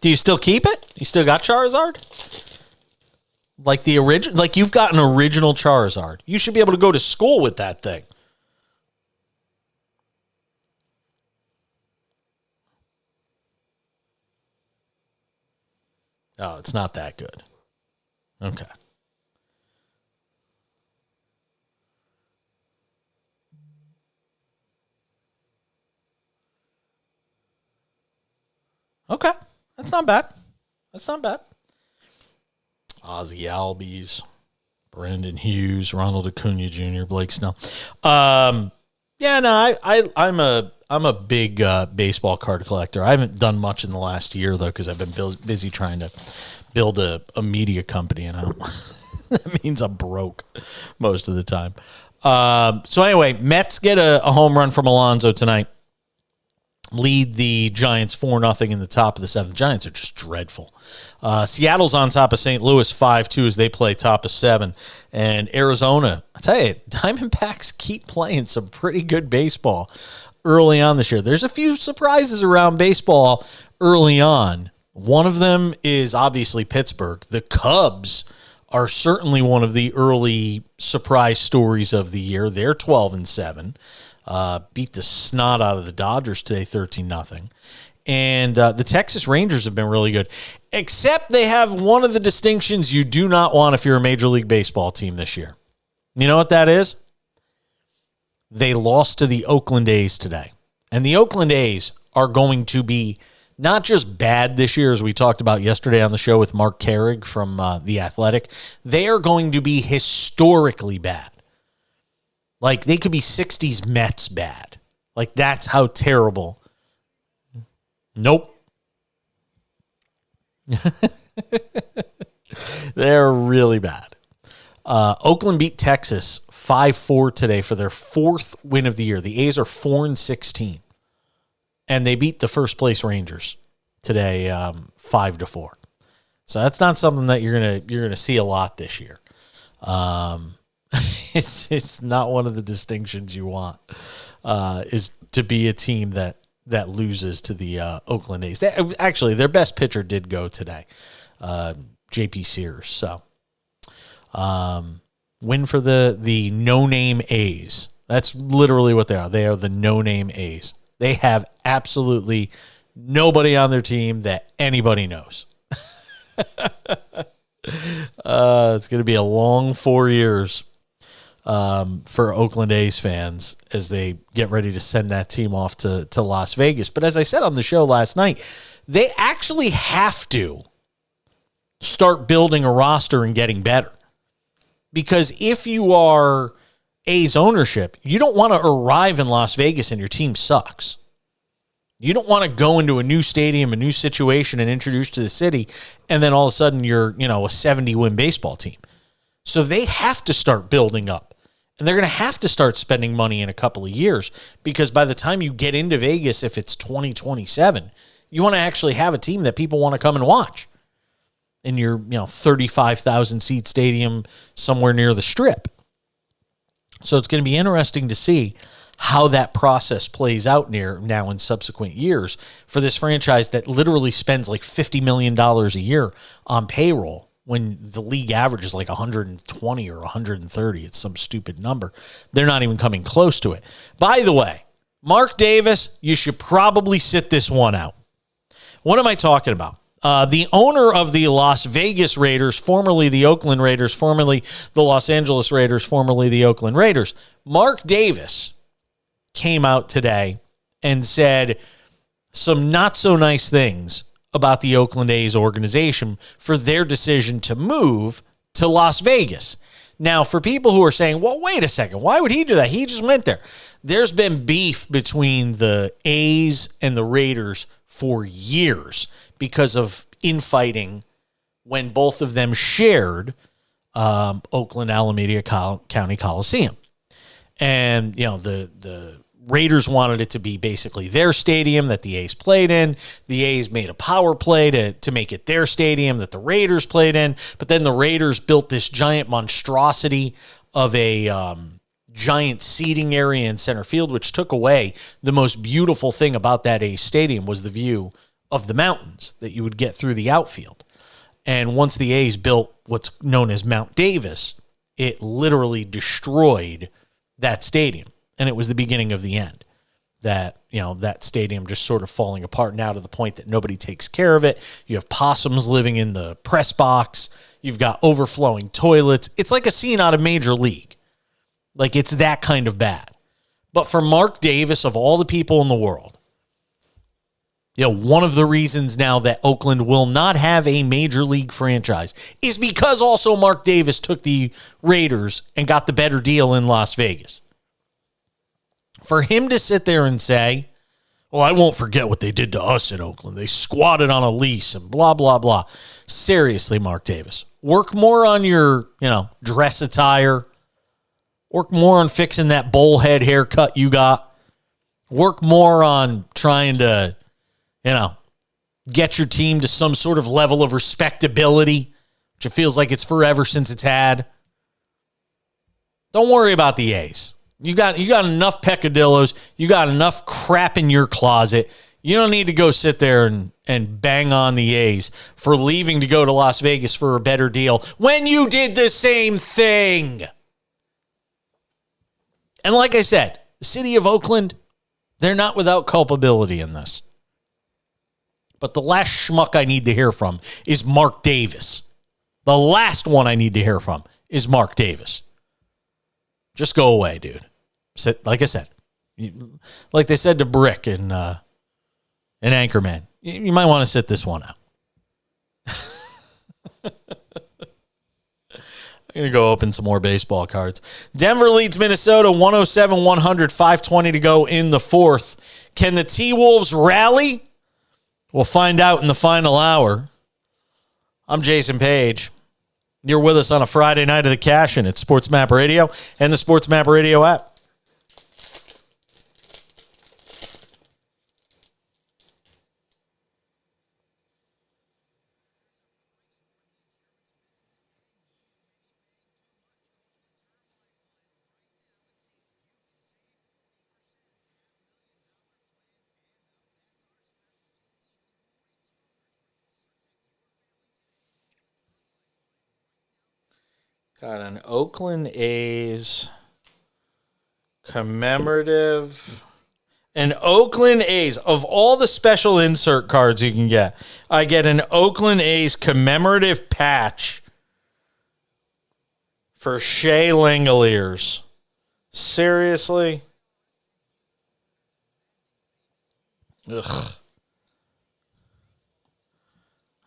Do you still keep it? You still got Charizard? Like the original, like you've got an original Charizard. You should be able to go to school with that thing. Oh, it's not that good. Okay. Okay. That's not bad. Ozzy Albies, Brandon Hughes, Ronald Acuna Jr., Blake Snell. I'm a big baseball card collector. I haven't done much in the last year though, because I've been busy trying to build a media company, and that means I'm broke most of the time. So anyway, Mets get a home run from Alonso tonight. Lead the Giants 4-0 in the top of the seventh. Giants are just dreadful. Seattle's on top of St. Louis 5-2 as they play top of 7. And Arizona, I tell you, Diamondbacks keep playing some pretty good baseball early on this year. There's a few surprises around baseball early on. One of them is obviously Pittsburgh. The Cubs are certainly one of the early surprise stories of the year. They're 12-7. Beat the snot out of the Dodgers today, 13-0. And the Texas Rangers have been really good, except they have one of the distinctions you do not want if you're a Major League Baseball team this year. You know what that is? They lost to the Oakland A's today. And the Oakland A's are going to be not just bad this year, as we talked about yesterday on the show with Mark Carrig from The Athletic. They are going to be historically bad. Like, they could be 60s Mets bad. Like, that's how terrible. Nope. They're really bad. Oakland beat Texas 5-4 today for their fourth win of the year. The A's are 4-16. And they beat the first place Rangers today 5-4. So that's not something that you're gonna see a lot this year. It's not one of the distinctions you want, is to be a team that loses to the Oakland A's. Actually, their best pitcher did go today, J.P. Sears. So, win for the no-name A's. That's literally what they are. They are the no-name A's. They have absolutely nobody on their team that anybody knows. It's going to be a long 4 years for Oakland A's fans as they get ready to send that team off to Las Vegas. But as I said on the show last night, they actually have to start building a roster and getting better. Because if you are A's ownership, you don't want to arrive in Las Vegas and your team sucks. You don't want to go into a new stadium, a new situation, and introduce to the city, and then all of a sudden you're, a 70-win baseball team. So they have to start building up. And they're going to have to start spending money in a couple of years, because by the time you get into Vegas, if it's 2027, you want to actually have a team that people want to come and watch in your 35,000-seat stadium somewhere near the Strip. So it's going to be interesting to see how that process plays out now in subsequent years for this franchise that literally spends like $50 million a year on payroll when the league average is like 120 or 130. It's some stupid number. They're not even coming close to it. By the way, Mark Davis, you should probably sit this one out. What am I talking about? The owner of the Las Vegas Raiders, formerly the Oakland Raiders, formerly the Los Angeles Raiders, formerly the Oakland Raiders, Mark Davis, came out today and said some not so nice things about the Oakland A's organization for their decision to move to Las Vegas. Now, for people who are saying, well, wait a second, why would he do that? He just went there. There's been beef between the A's and the Raiders for years because of infighting when both of them shared Oakland Alameda County Coliseum. And, the Raiders wanted it to be basically their stadium that the A's played in. The A's made a power play to make it their stadium that the Raiders played in. But then the Raiders built this giant monstrosity of a giant seating area in center field, which took away the most beautiful thing about that A's stadium was the view of the mountains that you would get through the outfield. And once the A's built what's known as Mount Davis, it literally destroyed that stadium. And it was the beginning of the end. That stadium just sort of falling apart now to the point that nobody takes care of it. You have possums living in the press box. You've got overflowing toilets. It's like a scene out of Major League. Like, it's that kind of bad. But for Mark Davis, of all the people in the world, one of the reasons now that Oakland will not have a Major League franchise is because also Mark Davis took the Raiders and got the better deal in Las Vegas. For him to sit there and say, well, I won't forget what they did to us in Oakland. They squatted on a lease and blah, blah, blah. Seriously, Mark Davis, work more on your, dress attire. Work more on fixing that bowl head haircut you got. Work more on trying to, get your team to some sort of level of respectability, which it feels like it's forever since it's had. Don't worry about the A's. You got enough peccadillos. You got enough crap in your closet. You don't need to go sit there and bang on the A's for leaving to go to Las Vegas for a better deal when you did the same thing. And like I said, the city of Oakland, they're not without culpability in this. But the last schmuck I need to hear from is Mark Davis. The last one I need to hear from is Mark Davis. Just go away, dude. Sit, like I said, like they said to Brick in Anchorman, you might want to sit this one out. Going to go open some more baseball cards. Denver leads Minnesota 107-100, 5:20 to go in the fourth. Can the T-Wolves rally? We'll find out in the final hour. I'm Jason Page. You're with us on a Friday night of the Cash-In at SportsMap Radio and the SportsMap Radio app. Got an Oakland A's commemorative. An Oakland A's. Of all the special insert cards you can get, I get an Oakland A's commemorative patch for Shea Langoliers. Seriously? Ugh.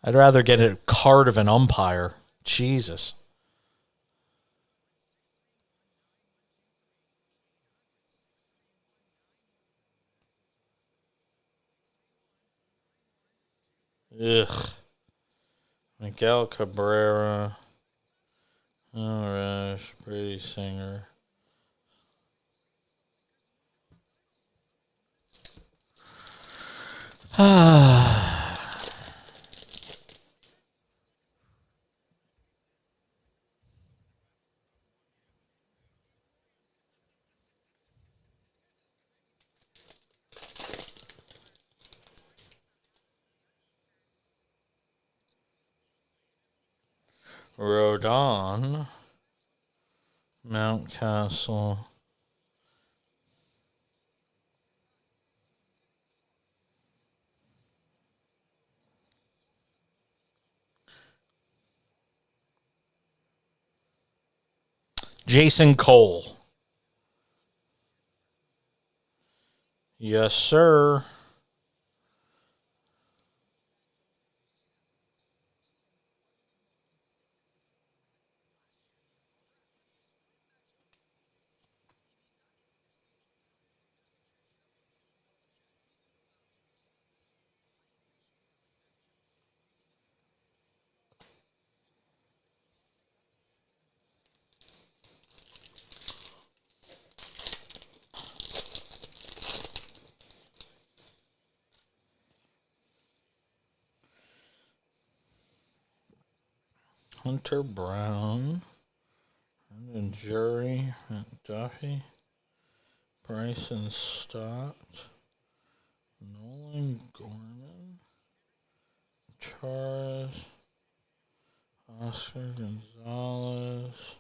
I'd rather get a card of an umpire. Jesus. Ugh. Miguel Cabrera. Alright, Brady Singer. Rodon. Mountcastle. Jason Cole. Yes, sir. Hunter Brown. And Jury. Duffy. Bryson Stott. Nolan Gorman. Torres. Oscar Gonzalez.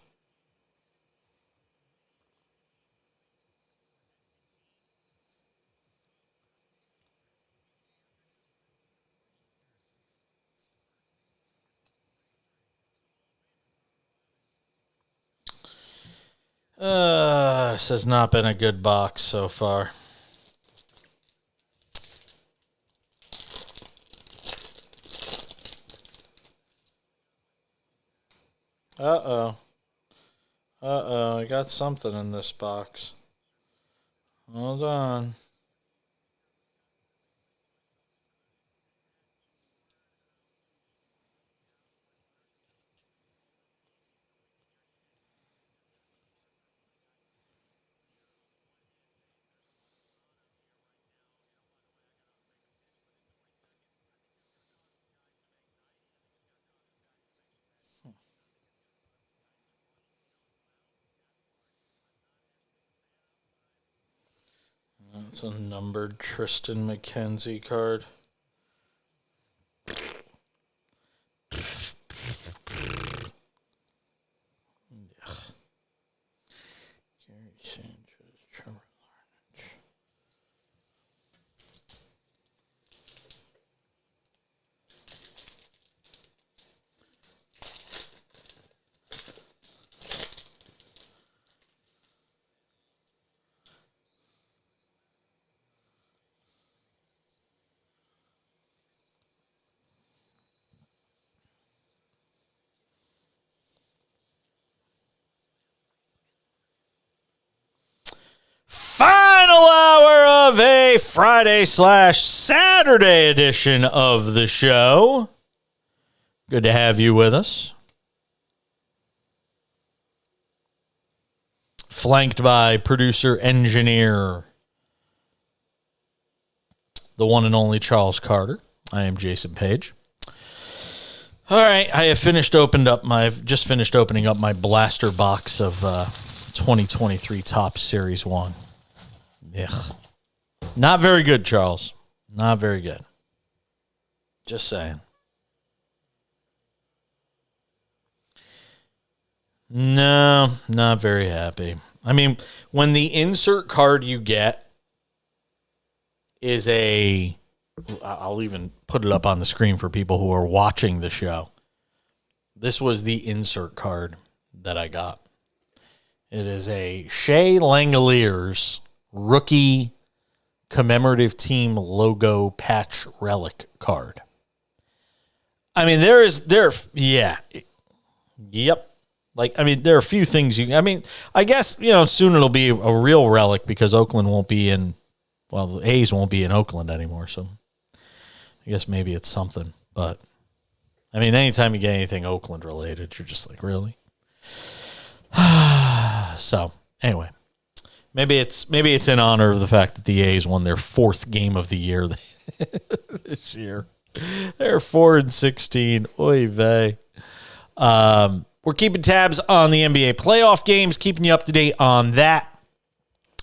This has not been a good box so far. Uh-oh. Uh-oh, I got something in this box. Hold on. That's a numbered Tristan McKenzie card. Gary Sanchez, Trevor Lawrence. Thursday, Friday / Saturday edition of the show. Good to have you with us. Flanked by producer, engineer, the one and only Charles Carter. I am Jason Page. All right, I have just finished opening up my blaster box of 2023 Topps Series 1. Ugh. Not very good, Charles. Not very good. Just saying. No, not very happy. I mean, when the insert card you get is I'll even put it up on the screen for people who are watching the show. This was the insert card that I got. It is a Shea Langoliers rookie commemorative team logo patch relic card. I mean, there are a few things I guess, soon it'll be a real relic because Oakland won't be in, the A's won't be in Oakland anymore. So I guess maybe it's something, but I mean, anytime you get anything Oakland related, you're just like, really? So anyway, maybe it's in honor of the fact that the A's won their 4th game of the year this year. They're 4-16. Oy vey. We're keeping tabs on the NBA playoff games, keeping you up to date on that.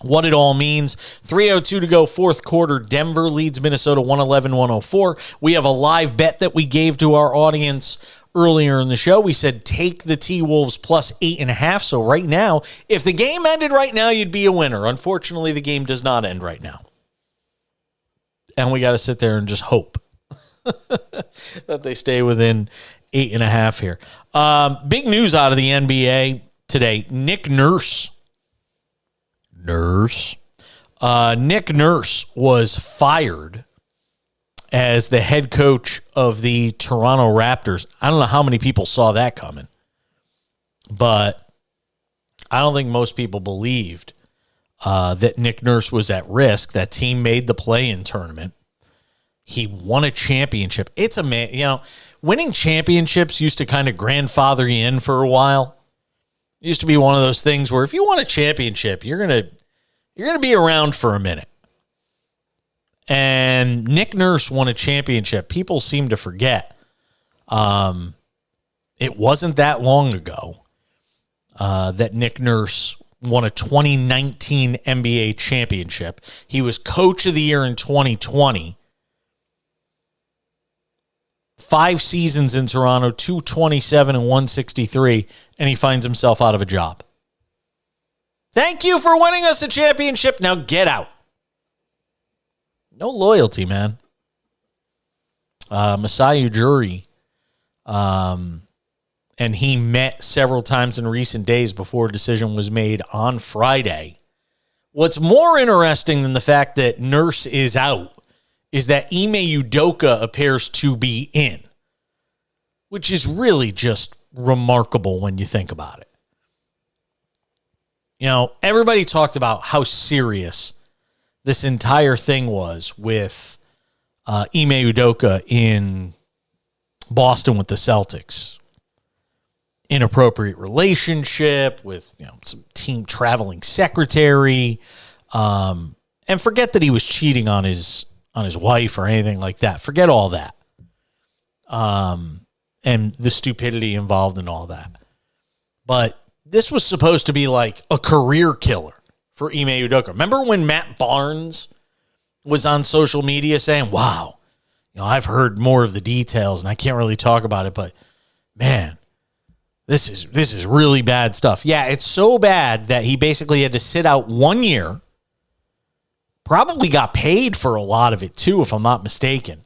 What it all means. 3:02 to go, 4th quarter. Denver leads Minnesota 111-104. We have a live bet that we gave to our audience earlier in the show. We said take the T-Wolves plus 8.5. So right now, if the game ended right now, you'd be a winner. Unfortunately, the game does not end right now. And we got to sit there and just hope that they stay within 8.5 here. Big news out of the NBA today. Nick Nurse was fired as the head coach of the Toronto Raptors. I don't know how many people saw that coming, but I don't think most people believed that Nick Nurse was at risk. That team made the play-in tournament. He won a championship. It's winning championships used to kind of grandfather you in for a while. It used to be one of those things where if you won a championship, you're gonna be around for a minute. And Nick Nurse won a championship. People seem to forget. It wasn't that long ago that Nick Nurse won a 2019 NBA championship. He was coach of the year in 2020. 5 seasons in Toronto, 227 and 163, and he finds himself out of a job. Thank you for winning us a championship. Now get out. No loyalty, man. Masai Ujiri, and he met several times in recent days before a decision was made on Friday. What's more interesting than the fact that Nurse is out is that Ime Udoka appears to be in, which is really just remarkable when you think about it. Everybody talked about how serious this entire thing was with Ime Udoka in Boston with the Celtics. Inappropriate relationship with some team traveling secretary, and forget that he was cheating on his wife or anything like that. Forget all that. And the stupidity involved in all that. But this was supposed to be like a career killer for Ime Udoka. Remember when Matt Barnes was on social media saying, wow, I've heard more of the details and I can't really talk about it, but man, this is really bad stuff. Yeah, it's so bad that he basically had to sit out 1 year. Probably got paid for a lot of it too, if I'm not mistaken.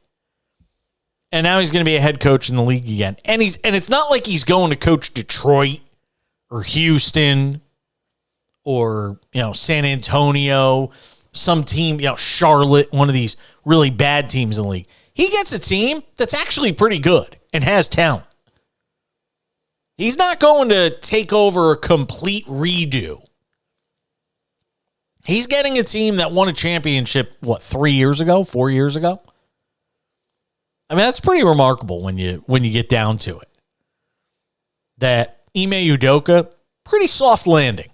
And now he's going to be a head coach in the league again. And it's not like he's going to coach Detroit or Houston or, San Antonio, some team, Charlotte, one of these really bad teams in the league. He gets a team that's actually pretty good and has talent. He's not going to take over a complete redo. He's getting a team that won a championship, 3 years ago, 4 years ago? I mean, that's pretty remarkable when you get down to it. That Ime Udoka, pretty soft landing.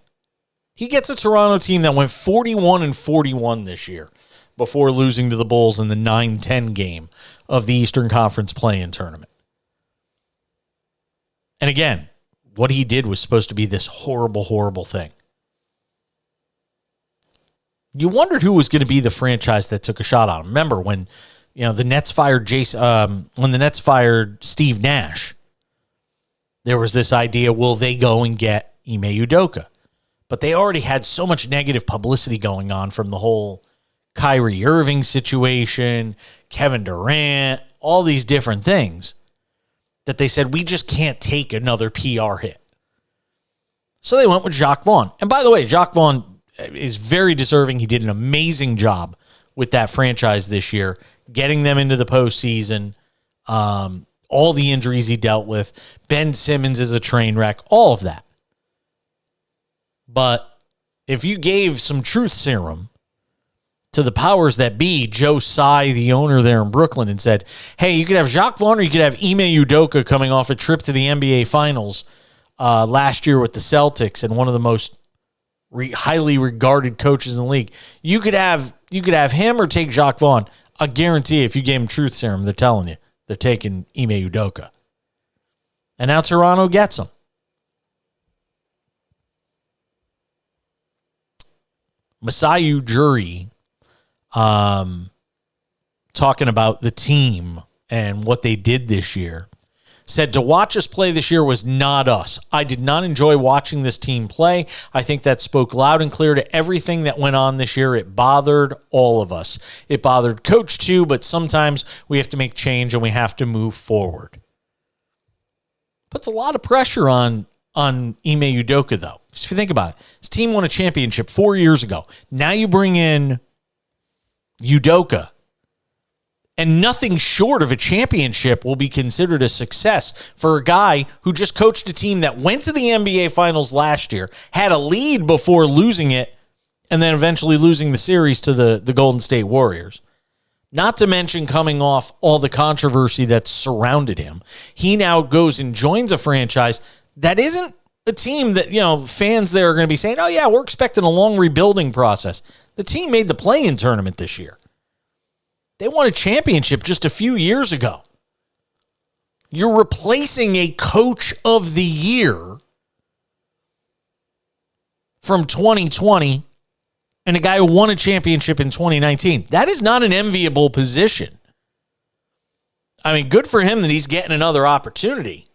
He gets a Toronto team that went 41-41 this year before losing to the Bulls in the 9-10 game of the Eastern Conference play-in tournament. And again, what he did was supposed to be this horrible, horrible thing. You wondered who was going to be the franchise that took a shot on him. Remember when the Nets fired when the Nets fired Steve Nash, there was this idea, will they go and get Ime Udoka? But they already had so much negative publicity going on from the whole Kyrie Irving situation, Kevin Durant, all these different things, that they said, we just can't take another PR hit. So they went with Jacques Vaughn. And by the way, Jacques Vaughn is very deserving. He did an amazing job with that franchise this year, getting them into the postseason, all the injuries he dealt with. Ben Simmons is a train wreck, all of that. But if you gave some truth serum to the powers that be, Joe Tsai, the owner there in Brooklyn, and said, hey, you could have Jacques Vaughn or you could have Ime Udoka coming off a trip to the NBA Finals last year with the Celtics and one of the most highly regarded coaches in the league. You could have him or take Jacques Vaughn. I guarantee if you gave him truth serum, they're telling you they're taking Ime Udoka. And now Toronto gets him. Masai Ujiri, talking about the team and what they did this year, said to watch us play this year was not us. I did not enjoy watching this team play. I think that spoke loud and clear to everything that went on this year. It bothered all of us. It bothered coach too, but sometimes we have to make change and we have to move forward. Puts a lot of pressure on Ime Udoka, though. If you think about it, his team won a championship 4 years ago. Now you bring in Udoka, and nothing short of a championship will be considered a success for a guy who just coached a team that went to the NBA Finals last year, had a lead before losing it, and then eventually losing the series to the Golden State Warriors. Not to mention coming off all the controversy that surrounded him. He now goes and joins a franchise that isn't a team that, fans there are going to be saying, oh, yeah, we're expecting a long rebuilding process. The team made the play-in tournament this year. They won a championship just a few years ago. You're replacing a coach of the year from 2020 and a guy who won a championship in 2019. That is not an enviable position. I mean, good for him that he's getting another opportunity.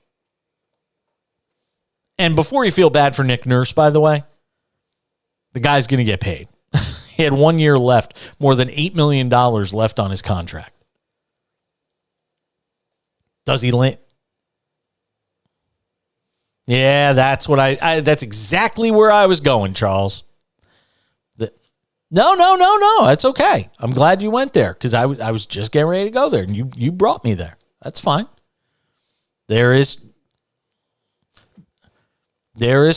And before you feel bad for Nick Nurse, by the way, the guy's going to get paid. He had 1 year left, more than $8 million left on his contract. Does he land? Yeah, that's what that's exactly where I was going, Charles. No. That's okay. I'm glad you went there because I was just getting ready to go there, and you brought me there. That's fine. There is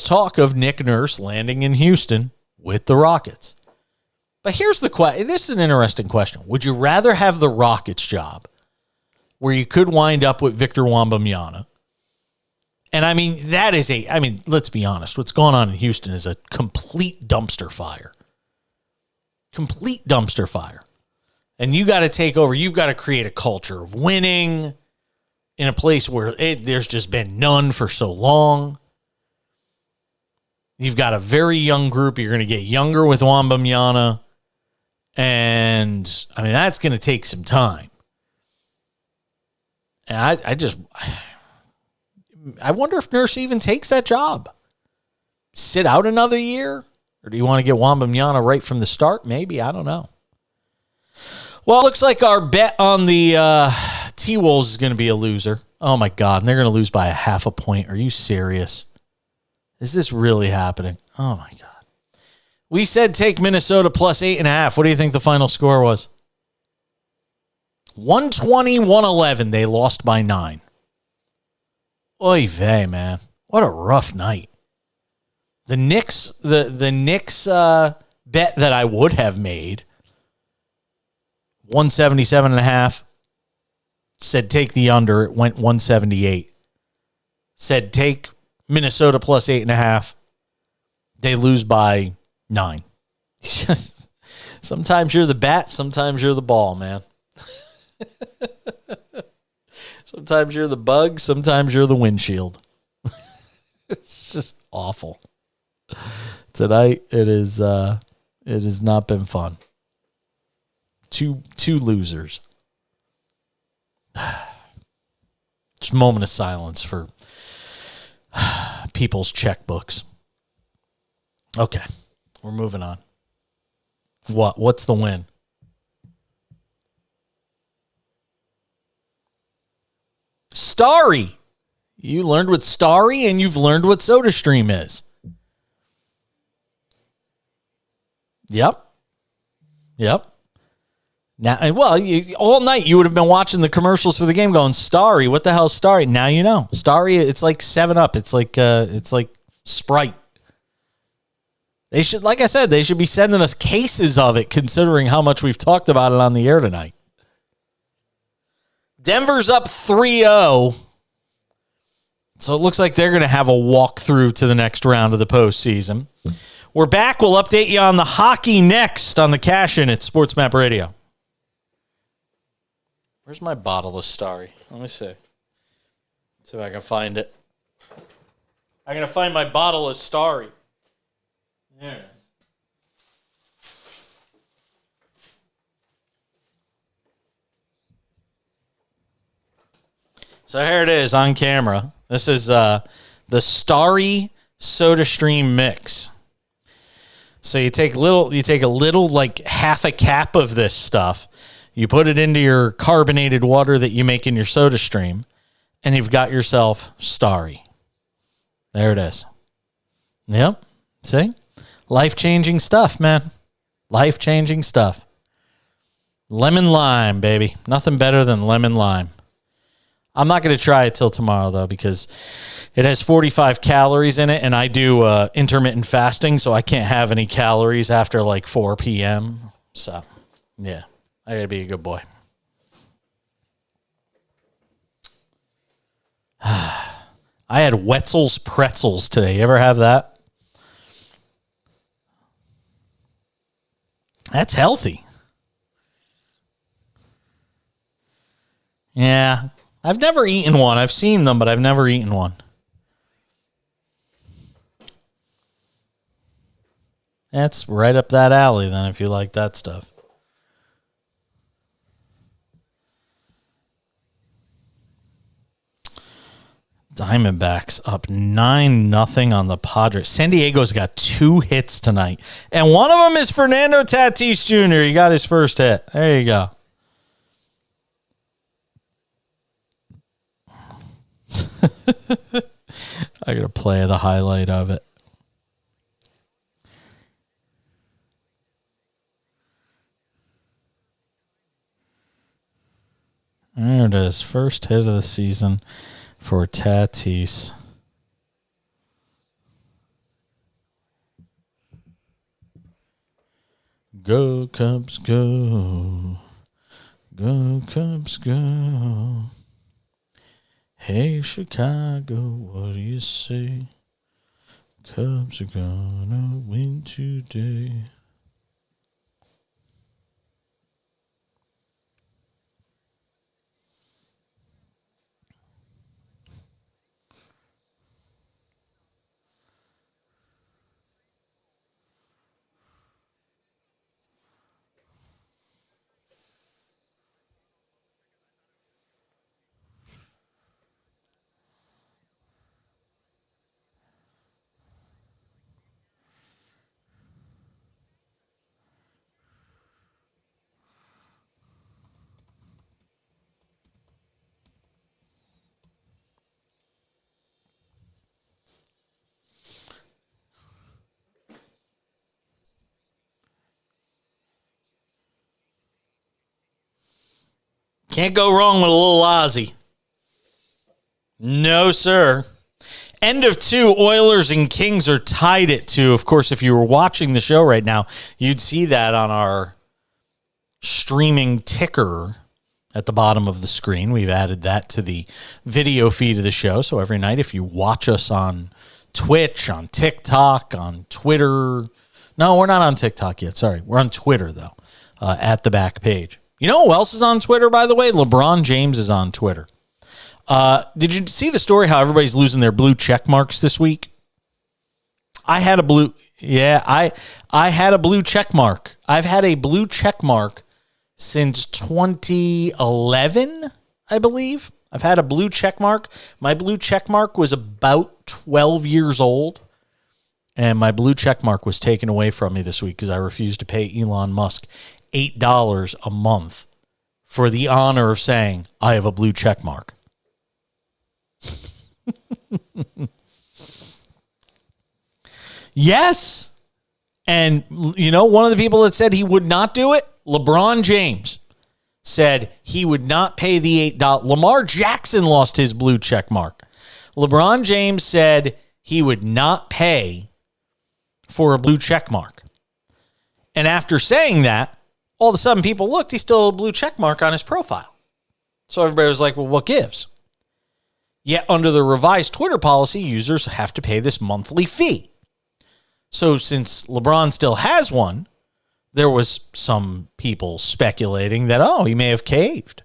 talk of Nick Nurse landing in Houston with the Rockets. But here's the question. This is an interesting question. Would you rather have the Rockets job where you could wind up with Victor Wembanyama? And I mean, let's be honest. What's going on in Houston is a complete dumpster fire. Complete dumpster fire. And you got to take over. You've got to create a culture of winning in a place where there's just been none for so long. You've got a very young group. You're going to get younger with Wembanyama. And, I mean, that's going to take some time. And I wonder if Nurse even takes that job. Sit out another year? Or do you want to get Wembanyama right from the start? Maybe. I don't know. Well, it looks like our bet on the T-Wolves is going to be a loser. Oh, my God. And they're going to lose by a half a point. Are you serious? Is this really happening? Oh, my God. We said take Minnesota plus 8.5. What do you think the final score was? 120-111. They lost by 9. Oy vey, man. What a rough night. The Knicks bet that I would have made, 177.5. Said take the under. It went 178. Said take Minnesota plus 8.5. They lose by 9. Sometimes you're the bat, sometimes you're the ball, man. Sometimes you're the bug, sometimes you're the windshield. It's just awful. Tonight it has not been fun. Two losers. Just a moment of silence for people's checkbooks. Okay, we're moving on. What's the win? Starry. You learned what Starry, and you've learned what SodaStream is. Yep. Now, all night you would have been watching the commercials for the game, going, "Starry, what the hell's Starry?" Now you know. Starry, it's like 7-Up. It's like Sprite. They should, like I said, they should be sending us cases of it, considering how much we've talked about it on the air tonight. Denver's up 3-0. So it looks like they're going to have a walkthrough to the next round of the postseason. We're back. We'll update you on the hockey next on the Cash In at SportsMap Radio. Where's my bottle of Starry? Let me see. See if I can find it. I'm going to find my bottle of Starry. There it is. So here it is on camera. This is the Starry SodaStream mix. So you take a little like half a cap of this stuff. You put it into your carbonated water that you make in your SodaStream, and you've got yourself Starry. There it is. Yep. See? Life-changing stuff, man. Life-changing stuff. Lemon lime, baby. Nothing better than lemon lime. I'm not going to try it till tomorrow, though, because it has 45 calories in it, and I do intermittent fasting, so I can't have any calories after like 4 p.m. So, yeah, I got to be a good boy. I had Wetzel's pretzels today. You ever have that? That's healthy. Yeah. I've never eaten one. I've seen them, but I've never eaten one. That's right up that alley, then, if you like that stuff. Diamondbacks up 9-0 on the Padres. San Diego's got 2 hits tonight, and one of them is Fernando Tatis Jr. He got his first hit. There you go. I gotta play the highlight of it. There it is. First hit of the season for Tatis. Go Cubs, go. Go Cubs, go. Hey, Chicago, what do you say? Cubs are gonna win today. Can't go wrong with a little Ozzy. No, sir. End of 2, Oilers and Kings are tied at 2. Of course, if you were watching the show right now, you'd see that on our streaming ticker at the bottom of the screen. We've added that to the video feed of the show. So every night, if you watch us on Twitch, on TikTok, on Twitter. No, we're not on TikTok yet. Sorry. We're on Twitter, though, at the back page. You know who else is on Twitter, by the way? LeBron James is on Twitter. Did you see the story how everybody's losing their blue check marks this week? I had a blue check mark. I've had a blue check mark since 2011, I believe. I've had a blue check mark. My blue check mark was about 12 years old, and my blue check mark was taken away from me this week because I refused to pay Elon Musk $8 a month for the honor of saying I have a blue check mark. Yes. And, you know, one of the people that said he would not do it, LeBron James, said he would not pay the $8. Lamar Jackson lost his blue check mark. LeBron James said he would not pay for a blue check mark. And after saying that, all of a sudden people looked, he still had a blue check mark on his profile. So everybody was like, well, what gives? Yet under the revised Twitter policy, users have to pay this monthly fee. So since LeBron still has one, there was some people speculating that, he may have caved.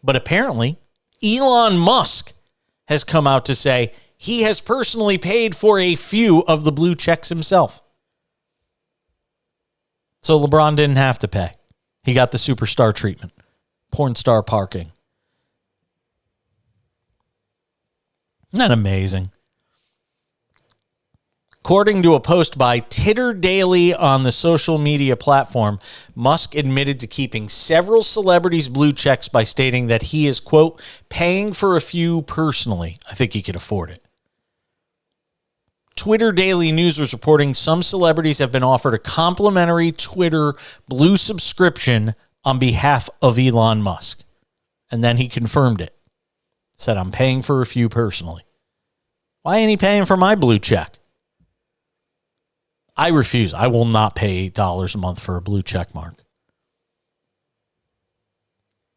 But apparently, Elon Musk has come out to say he has personally paid for a few of the blue checks himself. So LeBron didn't have to pay. He got the superstar treatment. Porn star parking. Isn't that amazing? According to a post by Titter Daily on the social media platform, Musk admitted to keeping several celebrities' blue checks by stating that he is, quote, paying for a few personally. I think he could afford it. Twitter Daily News was reporting some celebrities have been offered a complimentary Twitter blue subscription on behalf of Elon Musk. And then he confirmed it. Said, I'm paying for a few personally. Why ain't he paying for my blue check? I refuse. I will not pay $8 a month for a blue check mark.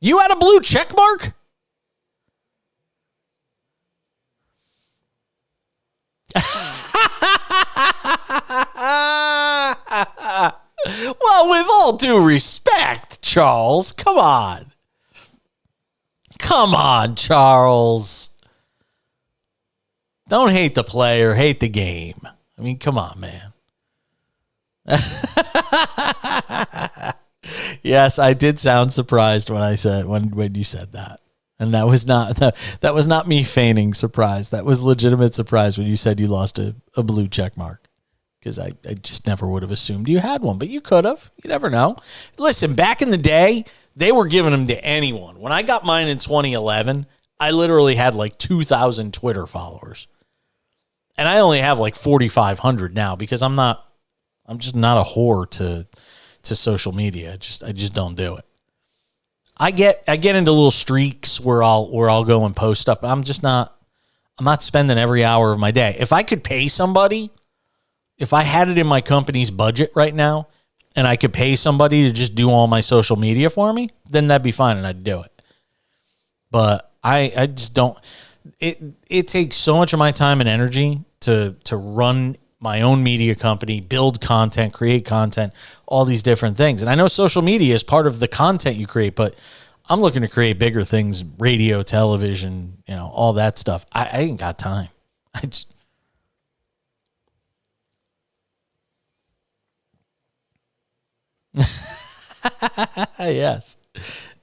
You had a blue check mark? Well, with all due respect, Charles, come on. Come on, Charles. Don't hate the player, hate the game. I mean, come on, man. Yes, I did sound surprised when I said when you said that. And that was not me feigning surprise. That was legitimate surprise when you said you lost a blue check mark. Because I just never would have assumed you had one, but you could have. You never know. Listen, back in the day, they were giving them to anyone. When I got mine in 2011, I literally had like 2,000 Twitter followers. And I only have like 4,500 now because I'm just not a whore to social media. I just don't do it. I get into little streaks where I'll go and post stuff, but I'm not spending every hour of my day. If I could pay somebody, if I had it in my company's budget right now and I could pay somebody to just do all my social media for me, then that'd be fine and I'd do it. But I just don't. It takes so much of my time and energy to run my own media company, build content, create content, all these different things. And I know social media is part of the content you create, but I'm looking to create bigger things, radio, television, all that stuff. I ain't got time. Yes,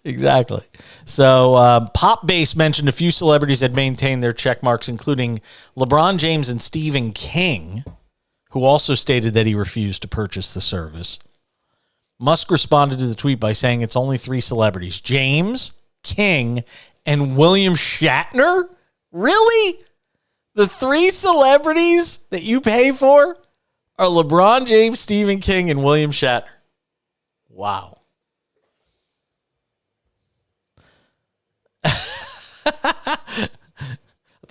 exactly. So Pop Base mentioned a few celebrities had maintained their check marks, including LeBron James and Stephen King, who also stated that he refused to purchase the service. Musk responded to the tweet by saying it's only 3 celebrities, James, King, and William Shatner? Really? The 3 celebrities that you pay for are LeBron James, Stephen King, and William Shatner. Wow.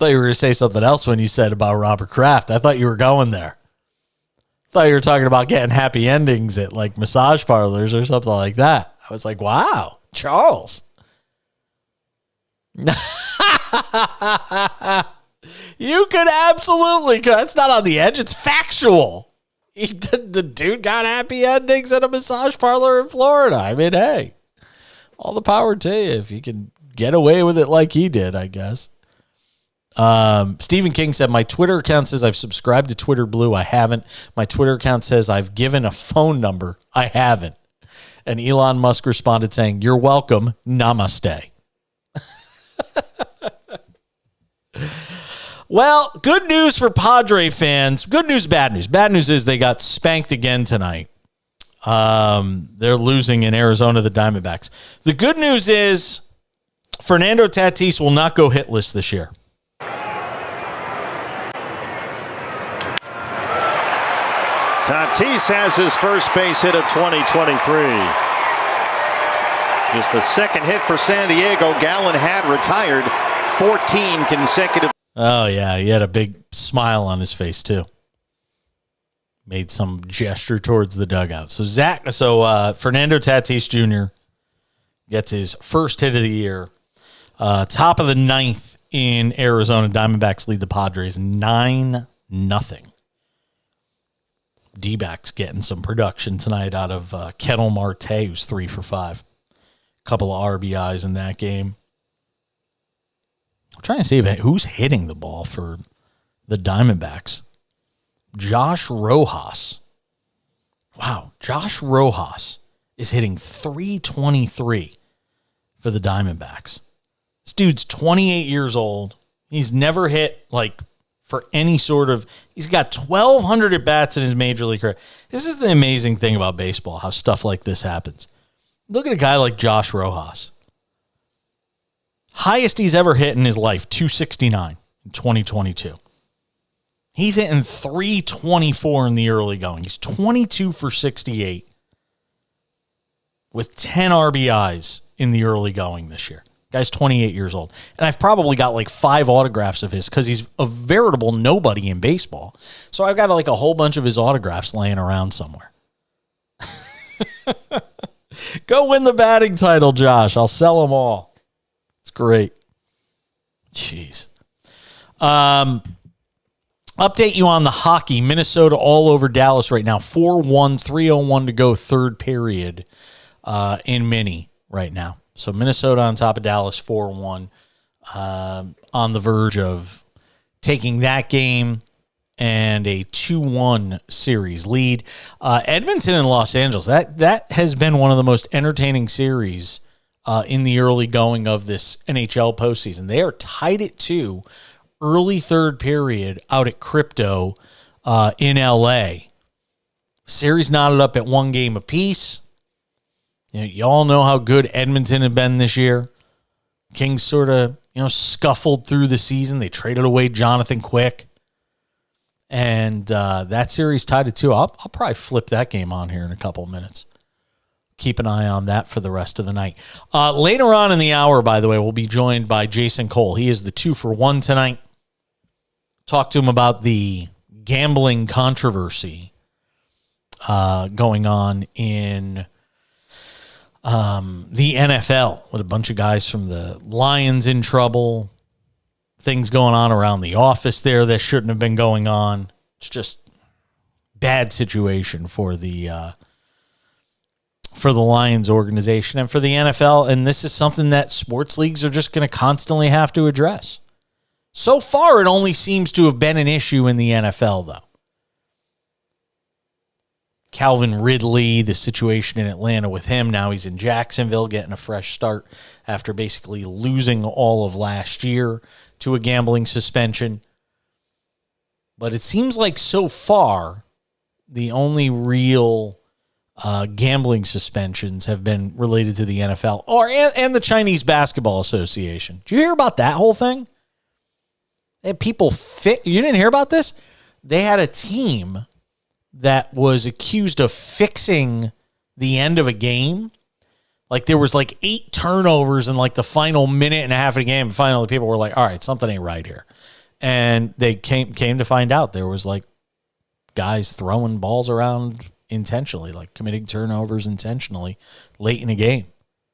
I thought you were going to say something else when you said about Robert Kraft. I thought you were going there. I thought you were talking about getting happy endings at like massage parlors or something like that. I was like, wow, Charles. You could absolutely. That's not on the edge. It's factual. The dude got happy endings at a massage parlor in Florida. I mean, hey, all the power to you if you can get away with it like he did, I guess. Stephen King said, my Twitter account says I've subscribed to Twitter Blue. I haven't. My Twitter account says I've given a phone number. I haven't. And Elon Musk responded saying, you're welcome. Namaste. Well, good news for Padre fans. Good news, bad news. Bad news is they got spanked again tonight. They're losing in Arizona, the Diamondbacks. The good news is Fernando Tatis will not go hitless this year. Tatis has his first base hit of 2023. Just the second hit for San Diego. Gallen had retired 14 consecutive. Oh, yeah. He had a big smile on his face, too. Made some gesture towards the dugout. So Fernando Tatis Jr. gets his first hit of the year. Top of the ninth in Arizona. Diamondbacks lead the Padres 9-0. D-backs getting some production tonight out of Kettle Marte, who's 3 for 5. A couple of RBIs in that game. I'm trying to see who's hitting the ball for the Diamondbacks. Josh Rojas. Wow, Josh Rojas is hitting .323 for the Diamondbacks. This dude's 28 years old. He's never hit for any sort of. He's got 1,200 at bats in his major league career. This is the amazing thing about baseball, how stuff like this happens. Look at a guy like Josh Rojas. Highest he's ever hit in his life, 269 in 2022. He's hitting .324 in the early going. He's 22 for 68 with 10 RBIs in the early going this year. Guy's 28 years old. And I've probably got 5 autographs of his because he's a veritable nobody in baseball. So I've got a whole bunch of his autographs laying around somewhere. Go win the batting title, Josh. I'll sell them all. It's great. Jeez. Update you on the hockey. Minnesota all over Dallas right now. 4-1, 3:01 to go, third period in Mini right now. So Minnesota on top of Dallas, 4-1, on the verge of taking that game and a 2-1 series lead. Edmonton and Los Angeles, that has been one of the most entertaining series in the early going of this NHL postseason. They are tied at 2, early third period out at Crypto in LA. Series knotted up at 1 game apiece. You all know how good Edmonton have been this year. Kings sort of, scuffled through the season. They traded away Jonathan Quick. And that series tied at 2. I'll probably flip that game on here in a couple of minutes. Keep an eye on that for the rest of the night. Later on in the hour, by the way, we'll be joined by Jason Cole. He is the 2-for-1 tonight. Talk to him about the gambling controversy going on in the NFL with a bunch of guys from the Lions in trouble, things going on around the office there that shouldn't have been going on. It's just bad situation for the Lions organization and for the NFL, and this is something that sports leagues are just going to constantly have to address. So far, it only seems to have been an issue in the NFL, though. Calvin Ridley, the situation in Atlanta with him. Now he's in Jacksonville getting a fresh start after basically losing all of last year to a gambling suspension. But it seems like so far, the only real gambling suspensions have been related to the NFL and the Chinese Basketball Association. Did you hear about that whole thing? They had people you didn't hear about this? They had a team that was accused of fixing the end of a game. Like there was like 8 turnovers in like the final minute and a half of the game. And finally, people were like, "All right, something ain't right here," and they came to find out there was like guys throwing balls around intentionally, like committing turnovers intentionally late in a game.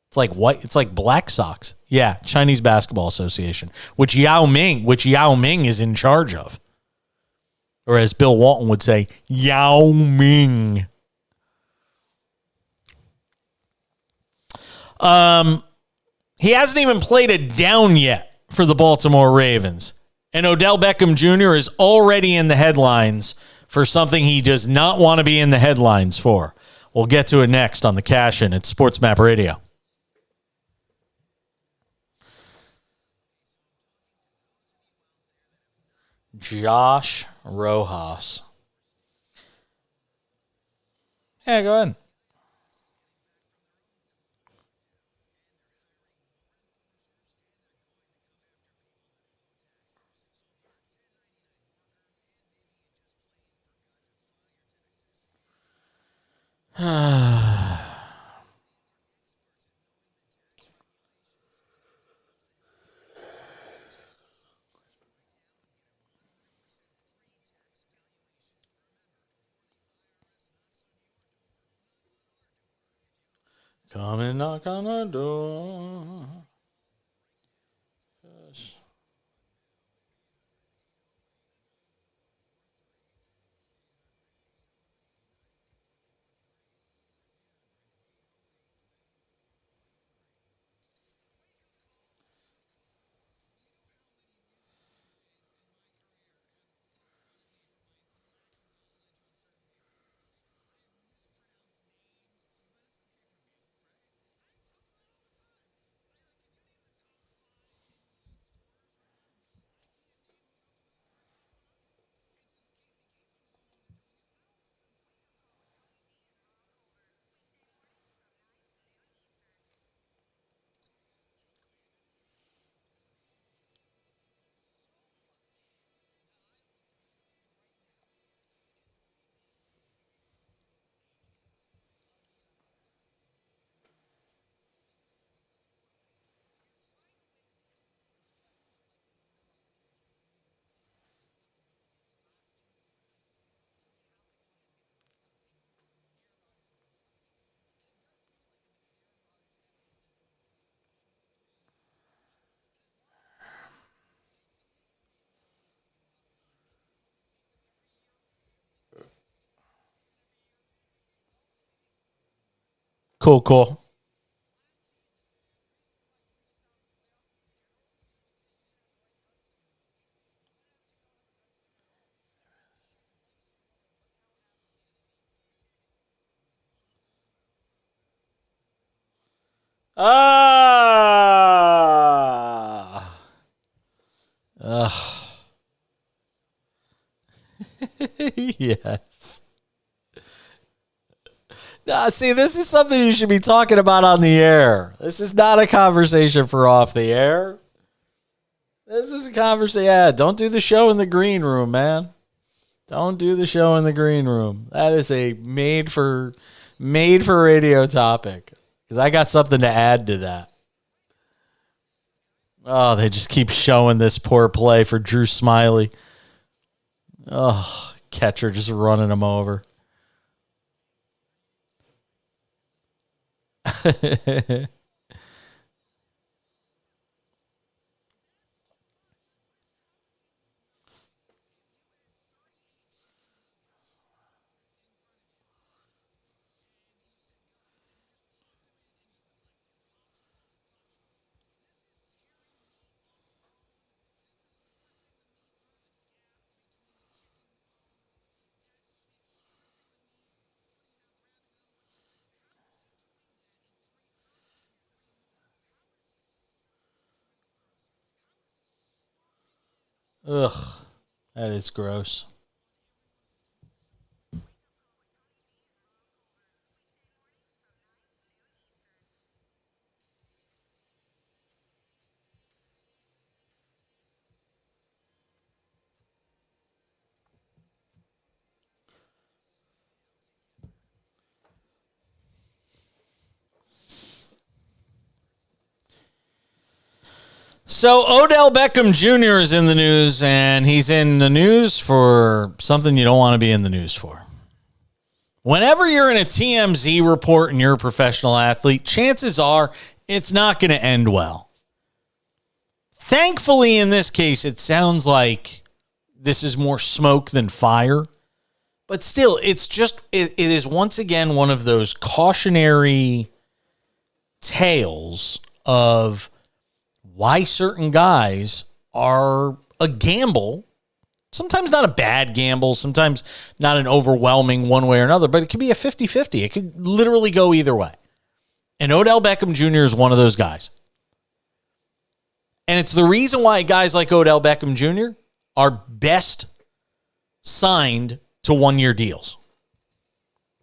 It's like what? It's like Black Sox. Yeah, Chinese Basketball Association, which Yao Ming is in charge of. Or as Bill Walton would say, Yao Ming. He hasn't even played it down yet for the Baltimore Ravens. And Odell Beckham Jr. is already in the headlines for something he does not want to be in the headlines for. We'll get to it next on the Cash In at SportsMap Radio. Josh Rojas. Yeah, go ahead. Come and knock on our door. Yes. Cool. Ah. Ugh. Yes. Nah, see, this is something you should be talking about on the air. This is not a conversation for off the air. This is a conversation. Yeah, don't do the show in the green room, man. Don't do the show in the green room. That is a made for radio topic. Because I got something to add to that. Oh, they just keep showing this poor play for Drew Smiley. Oh, catcher just running him over. Ugh, that is gross. So Odell Beckham Jr. is in the news, and he's in the news for something you don't want to be in the news for. Whenever you're in a TMZ report and you're a professional athlete, chances are it's not going to end well. Thankfully, in this case, it sounds like this is more smoke than fire. But still, it's just, it is once again one of those cautionary tales of why certain guys are a gamble. Sometimes not a bad gamble, sometimes not an overwhelming one way or another, but it could be a 50-50. It could literally go either way. And Odell Beckham Jr. is one of those guys. And it's the reason why guys like Odell Beckham Jr. are best signed to one-year deals.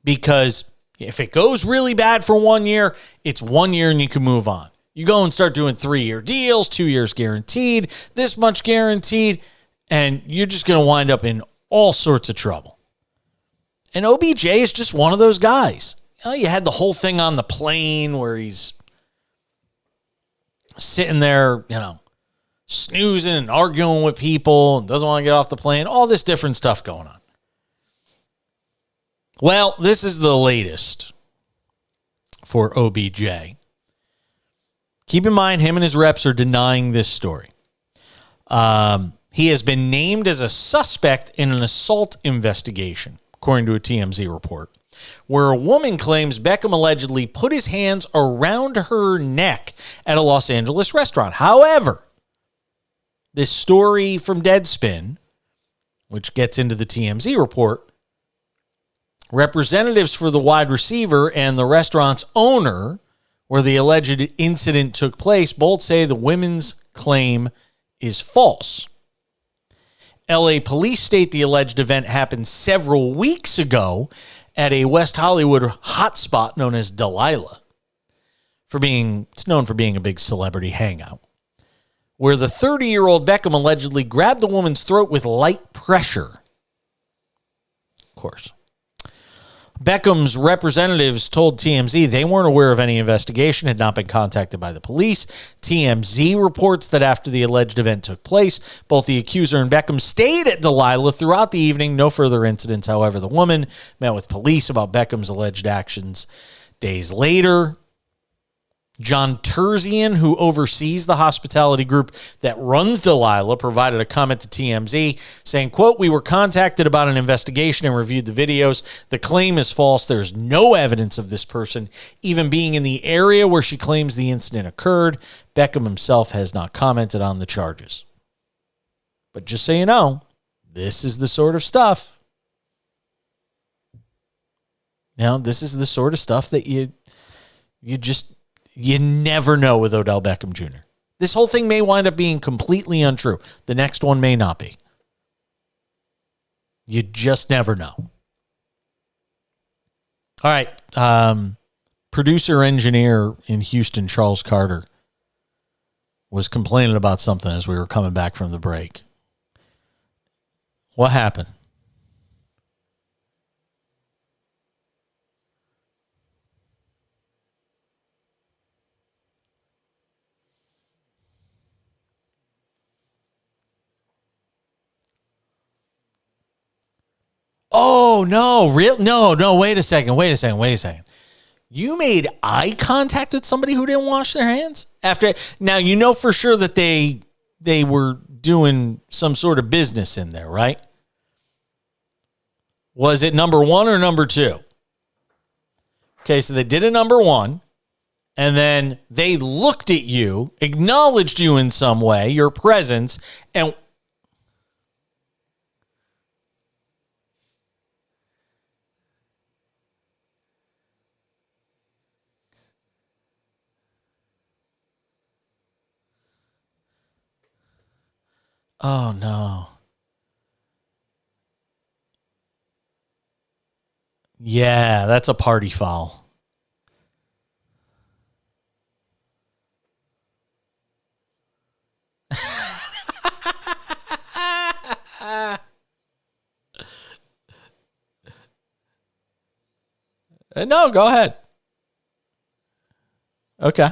Because if it goes really bad for 1 year, it's 1 year and you can move on. You go and start doing 3-year deals, 2 years guaranteed, this much guaranteed, and you're just going to wind up in all sorts of trouble. And OBJ is just one of those guys. You had the whole thing on the plane where he's sitting there, snoozing and arguing with people, and doesn't want to get off the plane, all this different stuff going on. Well, this is the latest for OBJ. Keep in mind, him and his reps are denying this story. He has been named as a suspect in an assault investigation, according to a TMZ report, where a woman claims Beckham allegedly put his hands around her neck at a Los Angeles restaurant. However, this story from Deadspin, which gets into the TMZ report, representatives for the wide receiver and the restaurant's owner, where the alleged incident took place, both say the women's claim is false. LA police state the alleged event happened several weeks ago at a West Hollywood hotspot known as Delilah. It's known for being a big celebrity hangout, where the 30-year-old Beckham allegedly grabbed the woman's throat with light pressure. Of course. Beckham's representatives told TMZ they weren't aware of any investigation, had not been contacted by the police. TMZ reports that after the alleged event took place, both the accuser and Beckham stayed at Delilah throughout the evening. No further incidents, however. The woman met with police about Beckham's alleged actions days later. John Terzian, who oversees the hospitality group that runs Delilah, provided a comment to TMZ saying, quote, "We were contacted about an investigation and reviewed the videos. The claim is false. There's no evidence of this person even being in the area where she claims the incident occurred. Beckham himself has not commented on the charges." But just so you know, this is the sort of stuff. This is the sort of stuff that you never know with Odell Beckham Jr. This whole thing may wind up being completely untrue. The next one may not be. You just never know. All right. Producer engineer in Houston, Charles Carter, was complaining about something as we were coming back from the break. What happened? Oh, no, no, wait a second. You made eye contact with somebody who didn't wash their hands? Now, you know for sure that they were doing some sort of business in there, right? Was it number one or number two? Okay, so they did a number one, and then they looked at you, acknowledged you in some way, your presence, and oh, no. Yeah, that's a party foul. No, go ahead. Okay.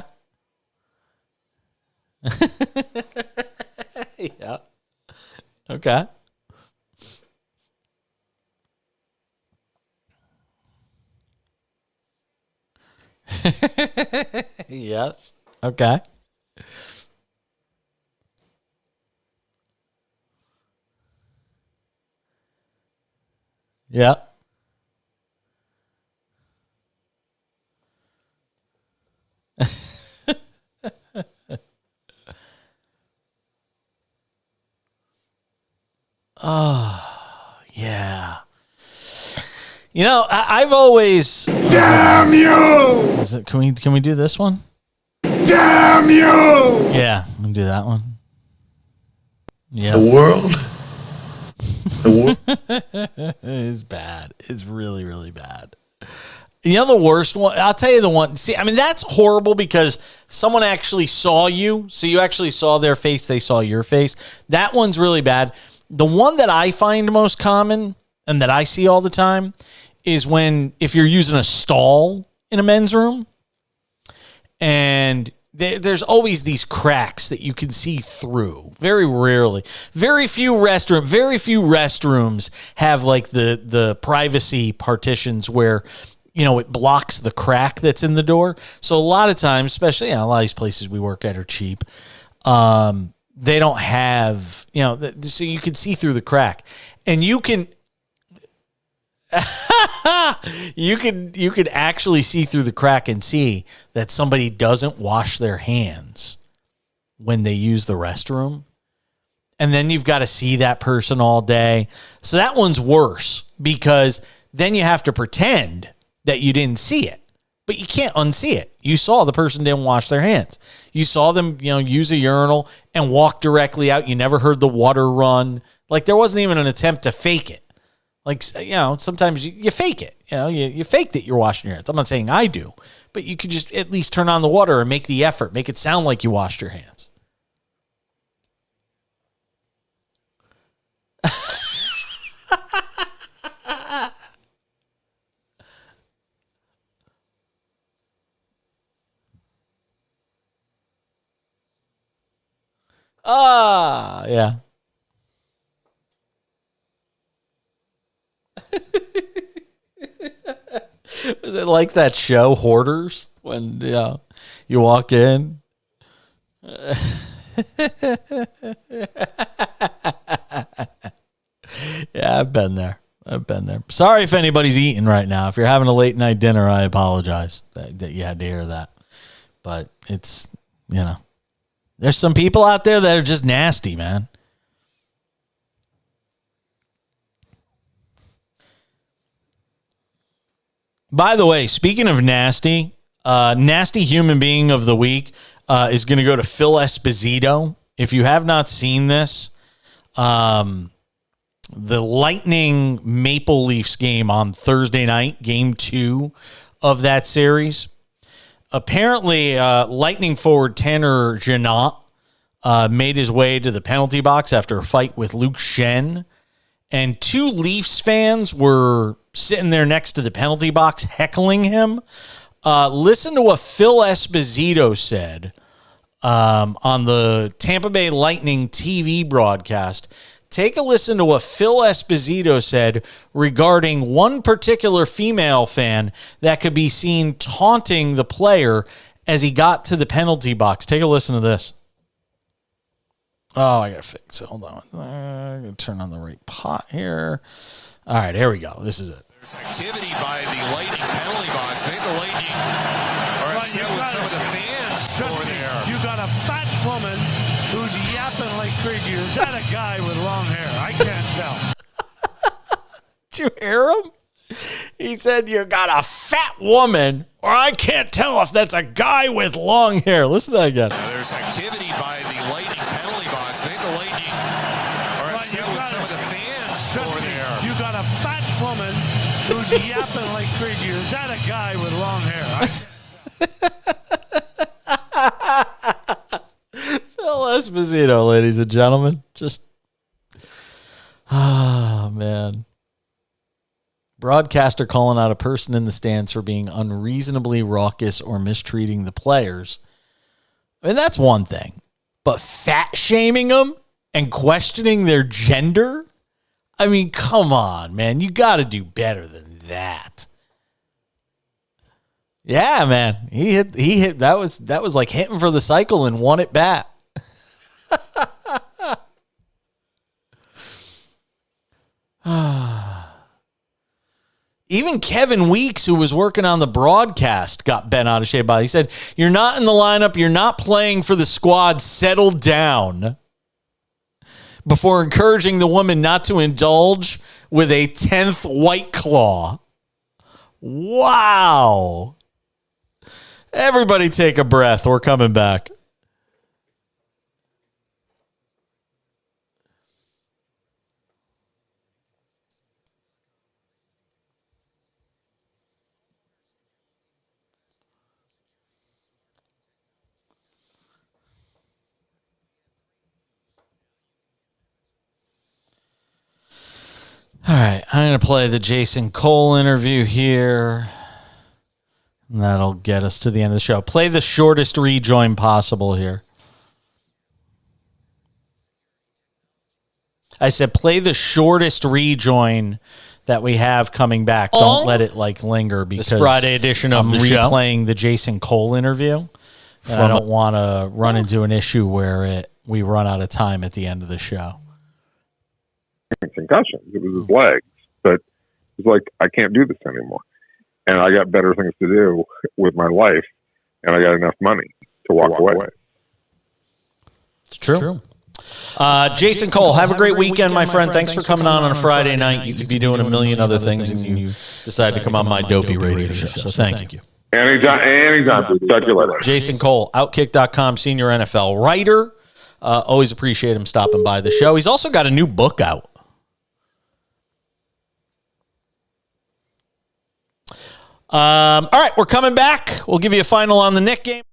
Yeah. Okay. Yes. Okay. Yeah. Oh, yeah. You know, I've always. Damn you! Is it, can we do this one? Damn you! Yeah, we can do that one. Yeah. The world? The world? It's bad. It's really, really bad. You know the worst one? I'll tell you the one. See, I mean, that's horrible because someone actually saw you. So you actually saw their face. They saw your face. That one's really bad. The one that I find most common and that I see all the time is if you're using a stall in a men's room and there's always these cracks that you can see through. Very rarely. Very few restrooms have like the privacy partitions where, you know, it blocks the crack that's in the door. So a lot of times, especially, you know, a lot of these places we work at are cheap. They don't have, you know, so you can see through the crack, and you can you could actually see through the crack and see that somebody doesn't wash their hands when they use the restroom. And then you've got to see that person all day. So that one's worse because then you have to pretend that you didn't see it, but you can't unsee it. You saw the person didn't wash their hands. You saw them, you know, use a urinal and walk directly out. You never heard the water run. Like there wasn't even an attempt to fake it. Like, you know, sometimes you fake it. You know, you fake that you're washing your hands. I'm not saying I do, but you could just at least turn on the water and make the effort. Make it sound like you washed your hands. Yeah. Is it like that show Hoarders when you walk in? Yeah, I've been there. Sorry if anybody's eating right now. If you're having a late night dinner, I apologize that you had to hear that. But it's, you know, there's some people out there that are just nasty, man. By the way, speaking of nasty, nasty human being of the week is going to go to Phil Esposito. If you have not seen this, the Lightning Maple Leafs game on Thursday night, game 2 of that series. Apparently, Lightning forward Tanner Jeannot made his way to the penalty box after a fight with Luke Shen. And 2 Leafs fans were sitting there next to the penalty box heckling him. Listen to what Phil Esposito said on the Tampa Bay Lightning TV broadcast. Take a listen to what Phil Esposito said regarding one particular female fan that could be seen taunting the player as he got to the penalty box. Take a listen to this. Oh, I got to fix it. Hold on. I'm going to turn on the right pot here. All right, here we go. This is it. There's activity by the Lightning penalty box. I think the Lightning are upset with some of the fans over there. You got a fat woman who's yapping like crazy. Is that a guy with long hair? I can't tell. Did you hear him? He said, you got a fat woman, or I can't tell if that's a guy with long hair. Listen to that again. There's activity by the Lightning penalty box. I think the Lightning are upset with some of the fans over there. You got a fat woman who's yapping like crazy. Is that a guy with long hair? Phil Esposito, ladies and gentlemen. Just, man. Broadcaster calling out a person in the stands for being unreasonably raucous or mistreating the players. I mean, that's one thing. But fat shaming them? and questioning their gender? I mean, come on, man. You got to do better than that. Yeah, man. He hit that was like hitting for the cycle and one at bat. Even Kevin Weeks, who was working on the broadcast, got bent out of shape by it. He said, "You're not in the lineup. You're not playing for the squad. Settle down." Before encouraging the woman not to indulge with a 10th White Claw. Wow. Everybody take a breath. We're coming back. All right, I'm going to play the Jason Cole interview here. And that'll get us to the end of the show. Play the shortest rejoin possible here. I said play the shortest rejoin that we have coming back. Don't let it linger because this Friday edition of I'm the show. replaying the Jason Cole interview. And I don't want to run into an issue where we run out of time at the end of the show. Concussions. It was his legs, but it's like, I can't do this anymore. And I got better things to do with my life, and I got enough money to walk away. It's true. Jason Cole, have a great weekend, my friend. Thanks for coming on a Friday night. You could be doing a million other things, and you decided to come on my dopey radio show. So thank you. Anytime. Talk to you later. Jason Cole, Outkick.com, senior NFL writer. Always appreciate him stopping by the show. He's also got a new book out. All right, we're coming back. We'll give you a final on the Knick game.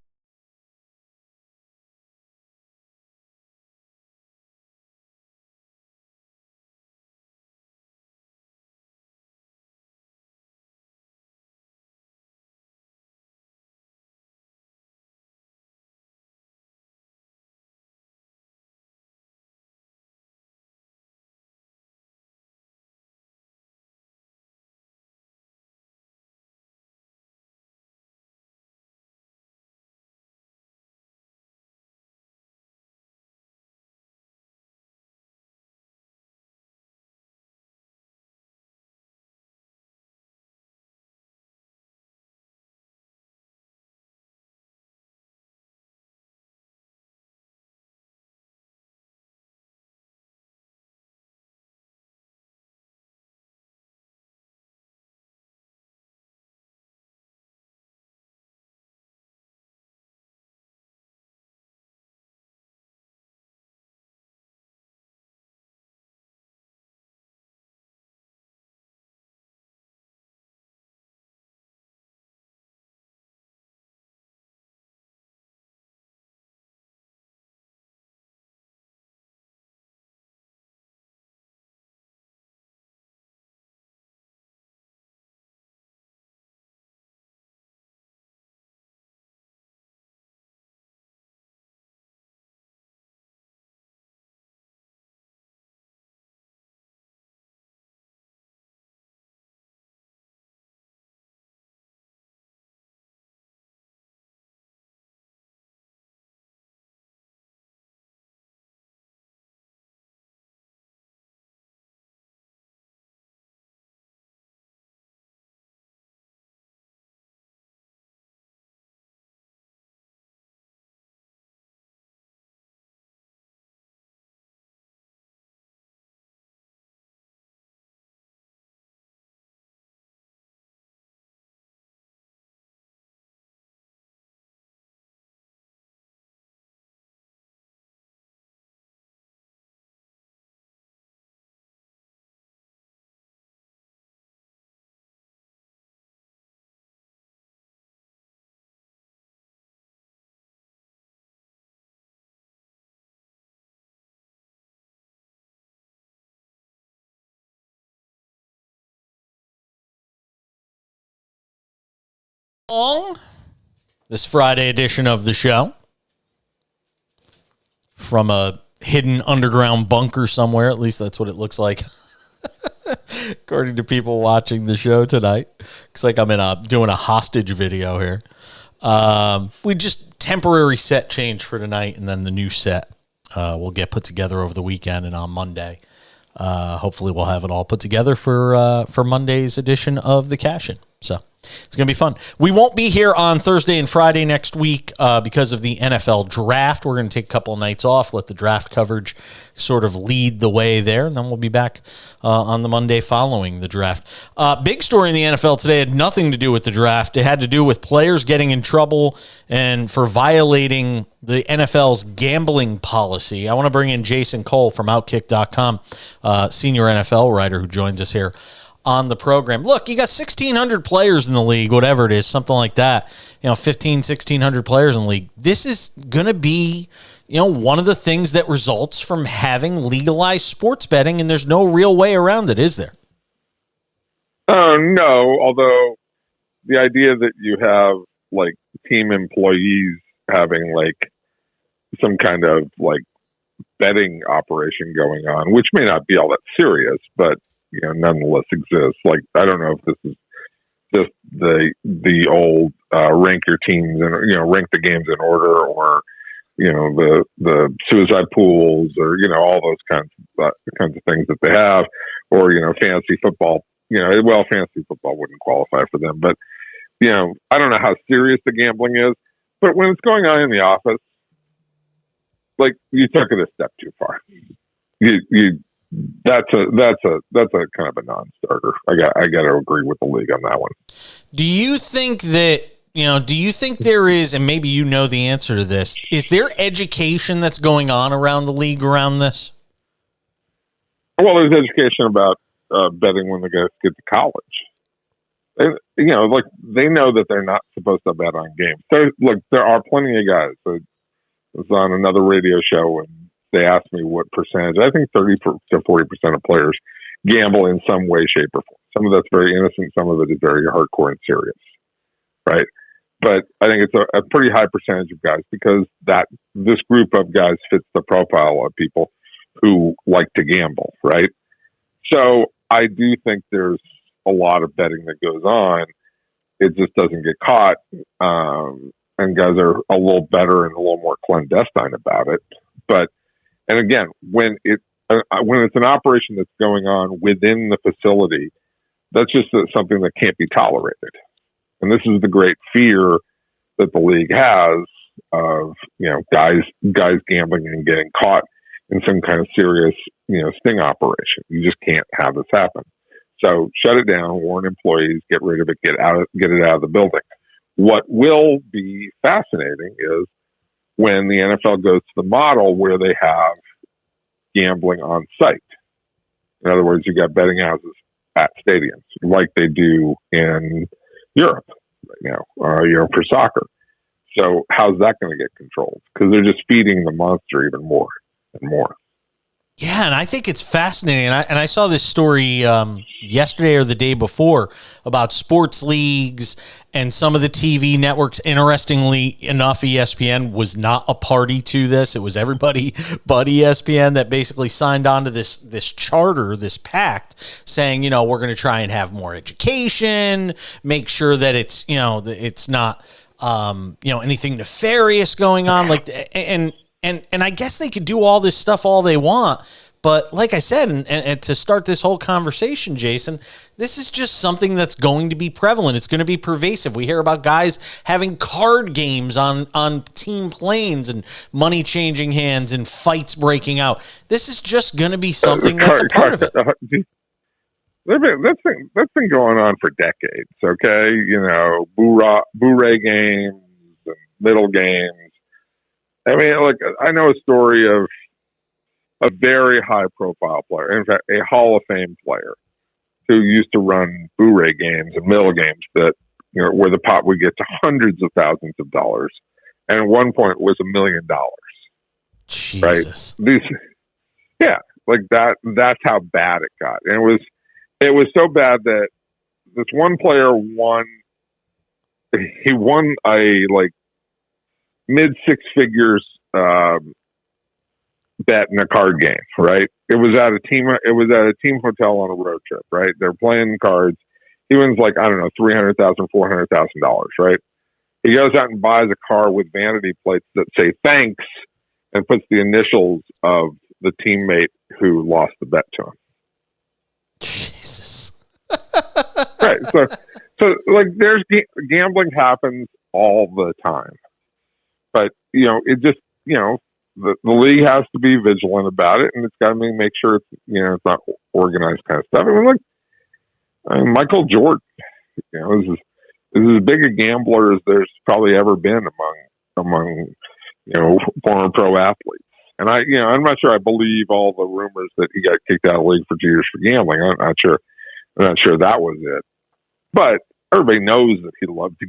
This Friday edition of the show from a hidden underground bunker somewhere. At least that's what it looks like, according to people watching the show tonight. Looks like I'm doing a hostage video here. We just temporary set change for tonight, and then the new set will get put together over the weekend and on Monday. Hopefully we'll have it all put together for Monday's edition of the Cash-In. So it's going to be fun. We won't be here on Thursday and Friday next week because of the NFL draft. We're going to take a couple of nights off, let the draft coverage sort of lead the way there, and then we'll be back on the Monday following the draft. Big story in the NFL today had nothing to do with the draft. It had to do with players getting in trouble and for violating the NFL's gambling policy. I want to bring in Jason Cole from Outkick.com, senior NFL writer who joins us here on the program. Look, you got 1,600 players in the league, whatever it is, something like that. 1,600 players in the league. This is going to be, one of the things that results from having legalized sports betting, and there's no real way around it, is there? No, although the idea that you have like team employees having like some kind of like betting operation going on, which may not be all that serious, but nonetheless exists. Like, I don't know if this is just the old rank your teams and rank the games in order, or the suicide pools, or all those kinds of things that they have, or fantasy football. Fantasy football wouldn't qualify for them, but I don't know how serious the gambling is. But when it's going on in the office, like, you took it a step too far. That's a kind of a non-starter. I got to agree with the league on that one. Do you think that, do you think there is, and maybe you know the answer to this, is there education that's going on around the league around this? Well, there's education about betting when the guys get to college. And, like, they know that they're not supposed to bet on games. There are plenty of guys. I was on another radio show, and they asked me what percentage. I think 30 to 40% of players gamble in some way, shape, or form. Some of that's very innocent. Some of it is very hardcore and serious, right? But I think it's a pretty high percentage of guys, because this group of guys fits the profile of people who like to gamble, right? So I do think there's a lot of betting that goes on. It just doesn't get caught, and guys are a little better and a little more clandestine about it. And again, when it's an operation that's going on within the facility, that's just something that can't be tolerated. And this is the great fear that the league has of, guys gambling and getting caught in some kind of serious, sting operation. You just can't have this happen. So shut it down, warn employees, get rid of it, get it out of the building. What will be fascinating is when the NFL goes to the model where they have gambling on site. In other words, you got betting houses at stadiums, like they do in Europe right now, for soccer. So how's that going to get controlled? Because they're just feeding the monster even more and more. Yeah, and I think it's fascinating. And I saw this story yesterday or the day before about sports leagues and some of the TV networks. Interestingly enough, ESPN was not a party to this. It was everybody but ESPN that basically signed on to this charter, this pact, saying, we're going to try and have more education, make sure that it's, it's not, anything nefarious going on. And I guess they could do all this stuff all they want. But like I said, and to start this whole conversation, Jason, this is just something that's going to be prevalent. It's going to be pervasive. We hear about guys having card games on team planes and money changing hands and fights breaking out. This is just going to be something that's a part of it. That's been going on for decades, okay? Boo-ray games and middle games. I mean, I know a story of a very high-profile player, in fact, a Hall of Fame player, who used to run Boo-ray games and middle games that, where the pot would get to hundreds of thousands of dollars, and at one point it was $1 million. Jesus. Right? That's how bad it got, and it was so bad that this one player won. He won a mid six figures bet in a card game, right? It was at a team hotel on a road trip, right? They're playing cards. He wins like, I don't know, $300,000, $400,000, right? He goes out and buys a car with vanity plates that say thanks and puts the initials of the teammate who lost the bet to him. Jesus. Right. So like there's gambling happens all the time. But, it just, the league has to be vigilant about it, and it's got to make sure it's, it's not organized kind of stuff. Michael Jordan, is as big a gambler as there's probably ever been among former pro athletes. And I'm not sure I believe all the rumors that he got kicked out of the league for 2 years for gambling. I'm not sure that was it. But everybody knows that he loved to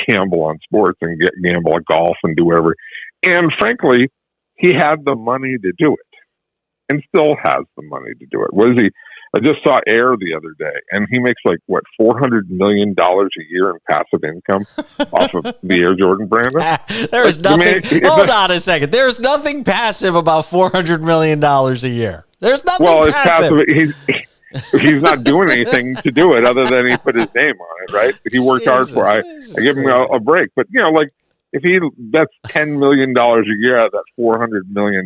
gamble on sports and gamble at golf and do whatever. And frankly, he had the money to do it, and still has the money to do it. What is he? I just saw Air the other day, and he makes $400 million a year in passive income off of the Air Jordan brand. There is nothing. Hold on a second. There's nothing passive about $400 million a year. There's nothing passive. He's not doing anything to do it other than he put his name on it, right? He worked hard for it. I give him a break. But, if he bets $10 million a year out of that $400 million,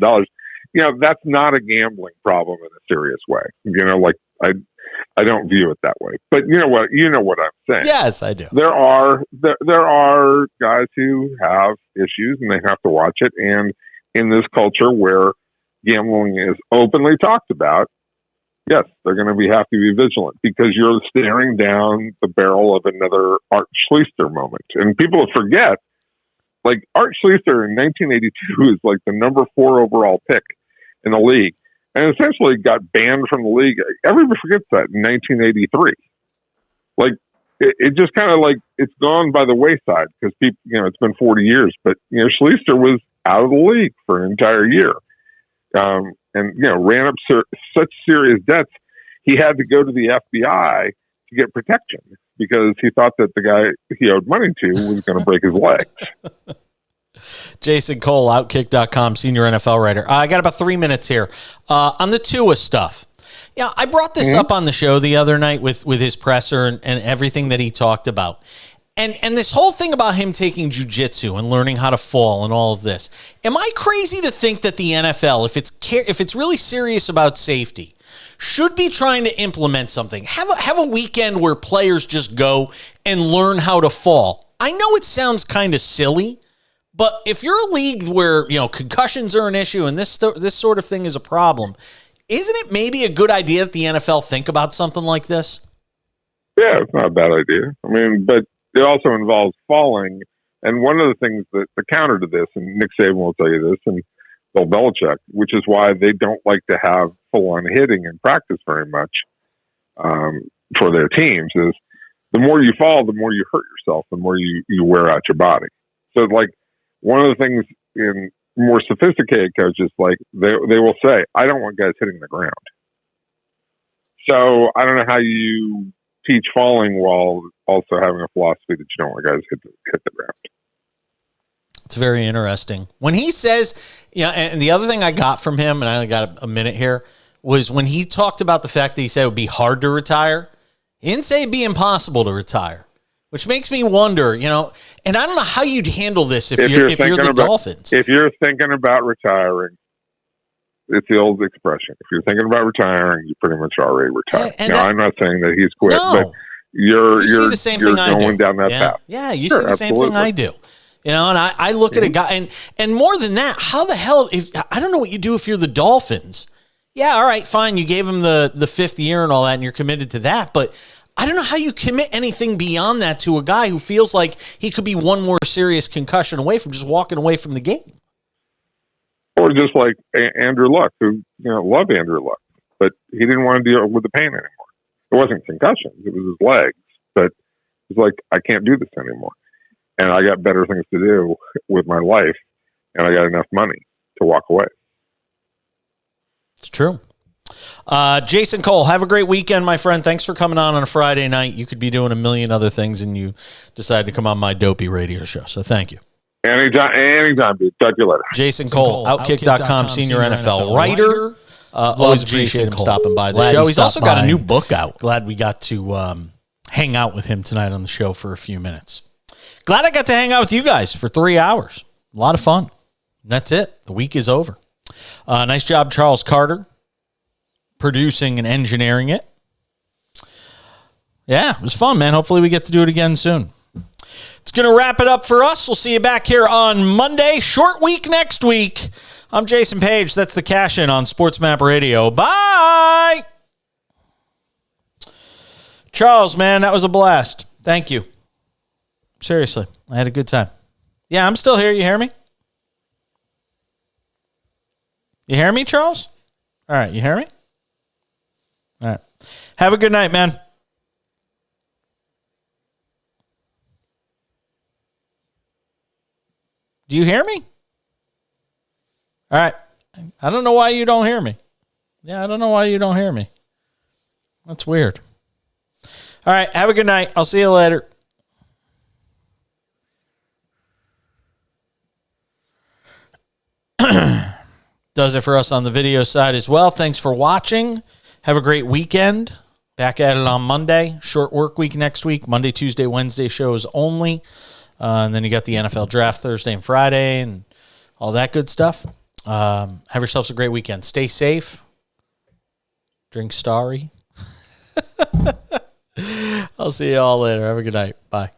that's not a gambling problem in a serious way. I don't view it that way. But you know what I'm saying. Yes, I do. There are guys who have issues and they have to watch it. And in this culture where gambling is openly talked about, yes, they're going to have to be vigilant because you're staring down the barrel of another Art Schlichter moment. And people forget, Art Schlichter in 1982 is the number 4 overall pick in the league, and essentially got banned from the league. Everybody forgets that in 1983. It just kind of it's gone by the wayside because people, it's been 40 years. But Schlichter was out of the league for an entire year, and ran up such serious debts. He had to go to the FBI to get protection because he thought that the guy he owed money to was going to break his legs. Jason Cole, Outkick.com, senior NFL writer. I got about 3 minutes here on the Tua stuff. Yeah, I brought this up on the show the other night with his presser and everything that he talked about. And this whole thing about him taking jiu-jitsu and learning how to fall and all of this. Am I crazy to think that the NFL, if it's really serious about safety, should be trying to implement something? Have a weekend where players just go and learn how to fall. I know it sounds kind of silly, but if you're a league where, concussions are an issue and this sort of thing is a problem, isn't it maybe a good idea that the NFL think about something like this? Yeah, it's not a bad idea. But it also involves falling. And one of the things that the counter to this, and Nick Saban will tell you this, and Bill Belichick, which is why they don't like to have full-on hitting in practice very much for their teams, is the more you fall, the more you hurt yourself, the more you wear out your body. So, one of the things in more sophisticated coaches, they will say, I don't want guys hitting the ground. So I don't know how you teach falling while also having a philosophy that you don't want guys hit the ground. It's very interesting. When he says, and the other thing I got from him, and I only got a minute here, was when he talked about the fact that he said it would be hard to retire. He didn't say it'd be impossible to retire. Which makes me wonder, and I don't know how you'd handle this if you're the Dolphins. If you're thinking about retiring, it's the old expression. If you're thinking about retiring, you pretty much already retired. I'm not saying that he's quit, but you're going down that path. Yeah, you see the same thing I do. And I look at a guy, and more than that, how the hell? I don't know what you do if you're the Dolphins. Yeah, all right, fine. You gave him the fifth year and all that, and you're committed to that, but I don't know how you commit anything beyond that to a guy who feels like he could be one more serious concussion away from just walking away from the game. Or just like Andrew Luck, who, loved Andrew Luck, but he didn't want to deal with the pain anymore. It wasn't concussions, it was his legs, but it's like, I can't do this anymore. And I got better things to do with my life, and I got enough money to walk away. It's true. Jason Cole, have a great weekend, my friend. Thanks for coming on a Friday night. You could be doing a million other things, and you decided to come on my dopey radio show. So thank you. Anytime, dude. Talk to you later. Jason Cole, Outkick.com, senior NFL writer. Always appreciate him stopping by the show. He's also got a new book out. Glad we got to hang out with him tonight on the show for a few minutes. Glad I got to hang out with you guys for 3 hours. A lot of fun. That's it. The week is over. Nice job, Charles Carter, producing and engineering it. Yeah, it was fun, man. Hopefully we get to do it again soon. It's going to wrap it up for us. We'll see you back here on Monday. Short week next week. I'm Jason Page. That's the Cash In on SportsMap Radio. Bye! Charles, man, that was a blast. Thank you. Seriously, I had a good time. Yeah, I'm still here. You hear me? You hear me, Charles? All right, you hear me? All right. Have a good night, man. Do you hear me? All right. I don't know why you don't hear me. Yeah, I don't know why you don't hear me. That's weird. All right. Have a good night. I'll see you later. Does it for us on the video side as well. Thanks for watching. Have a great weekend. Back at it on Monday. Short work week next week. Monday, Tuesday, Wednesday shows only. And then you got the NFL draft Thursday and Friday and all that good stuff. Have yourselves a great weekend. Stay safe. Drink Starry. I'll see you all later. Have a good night. Bye.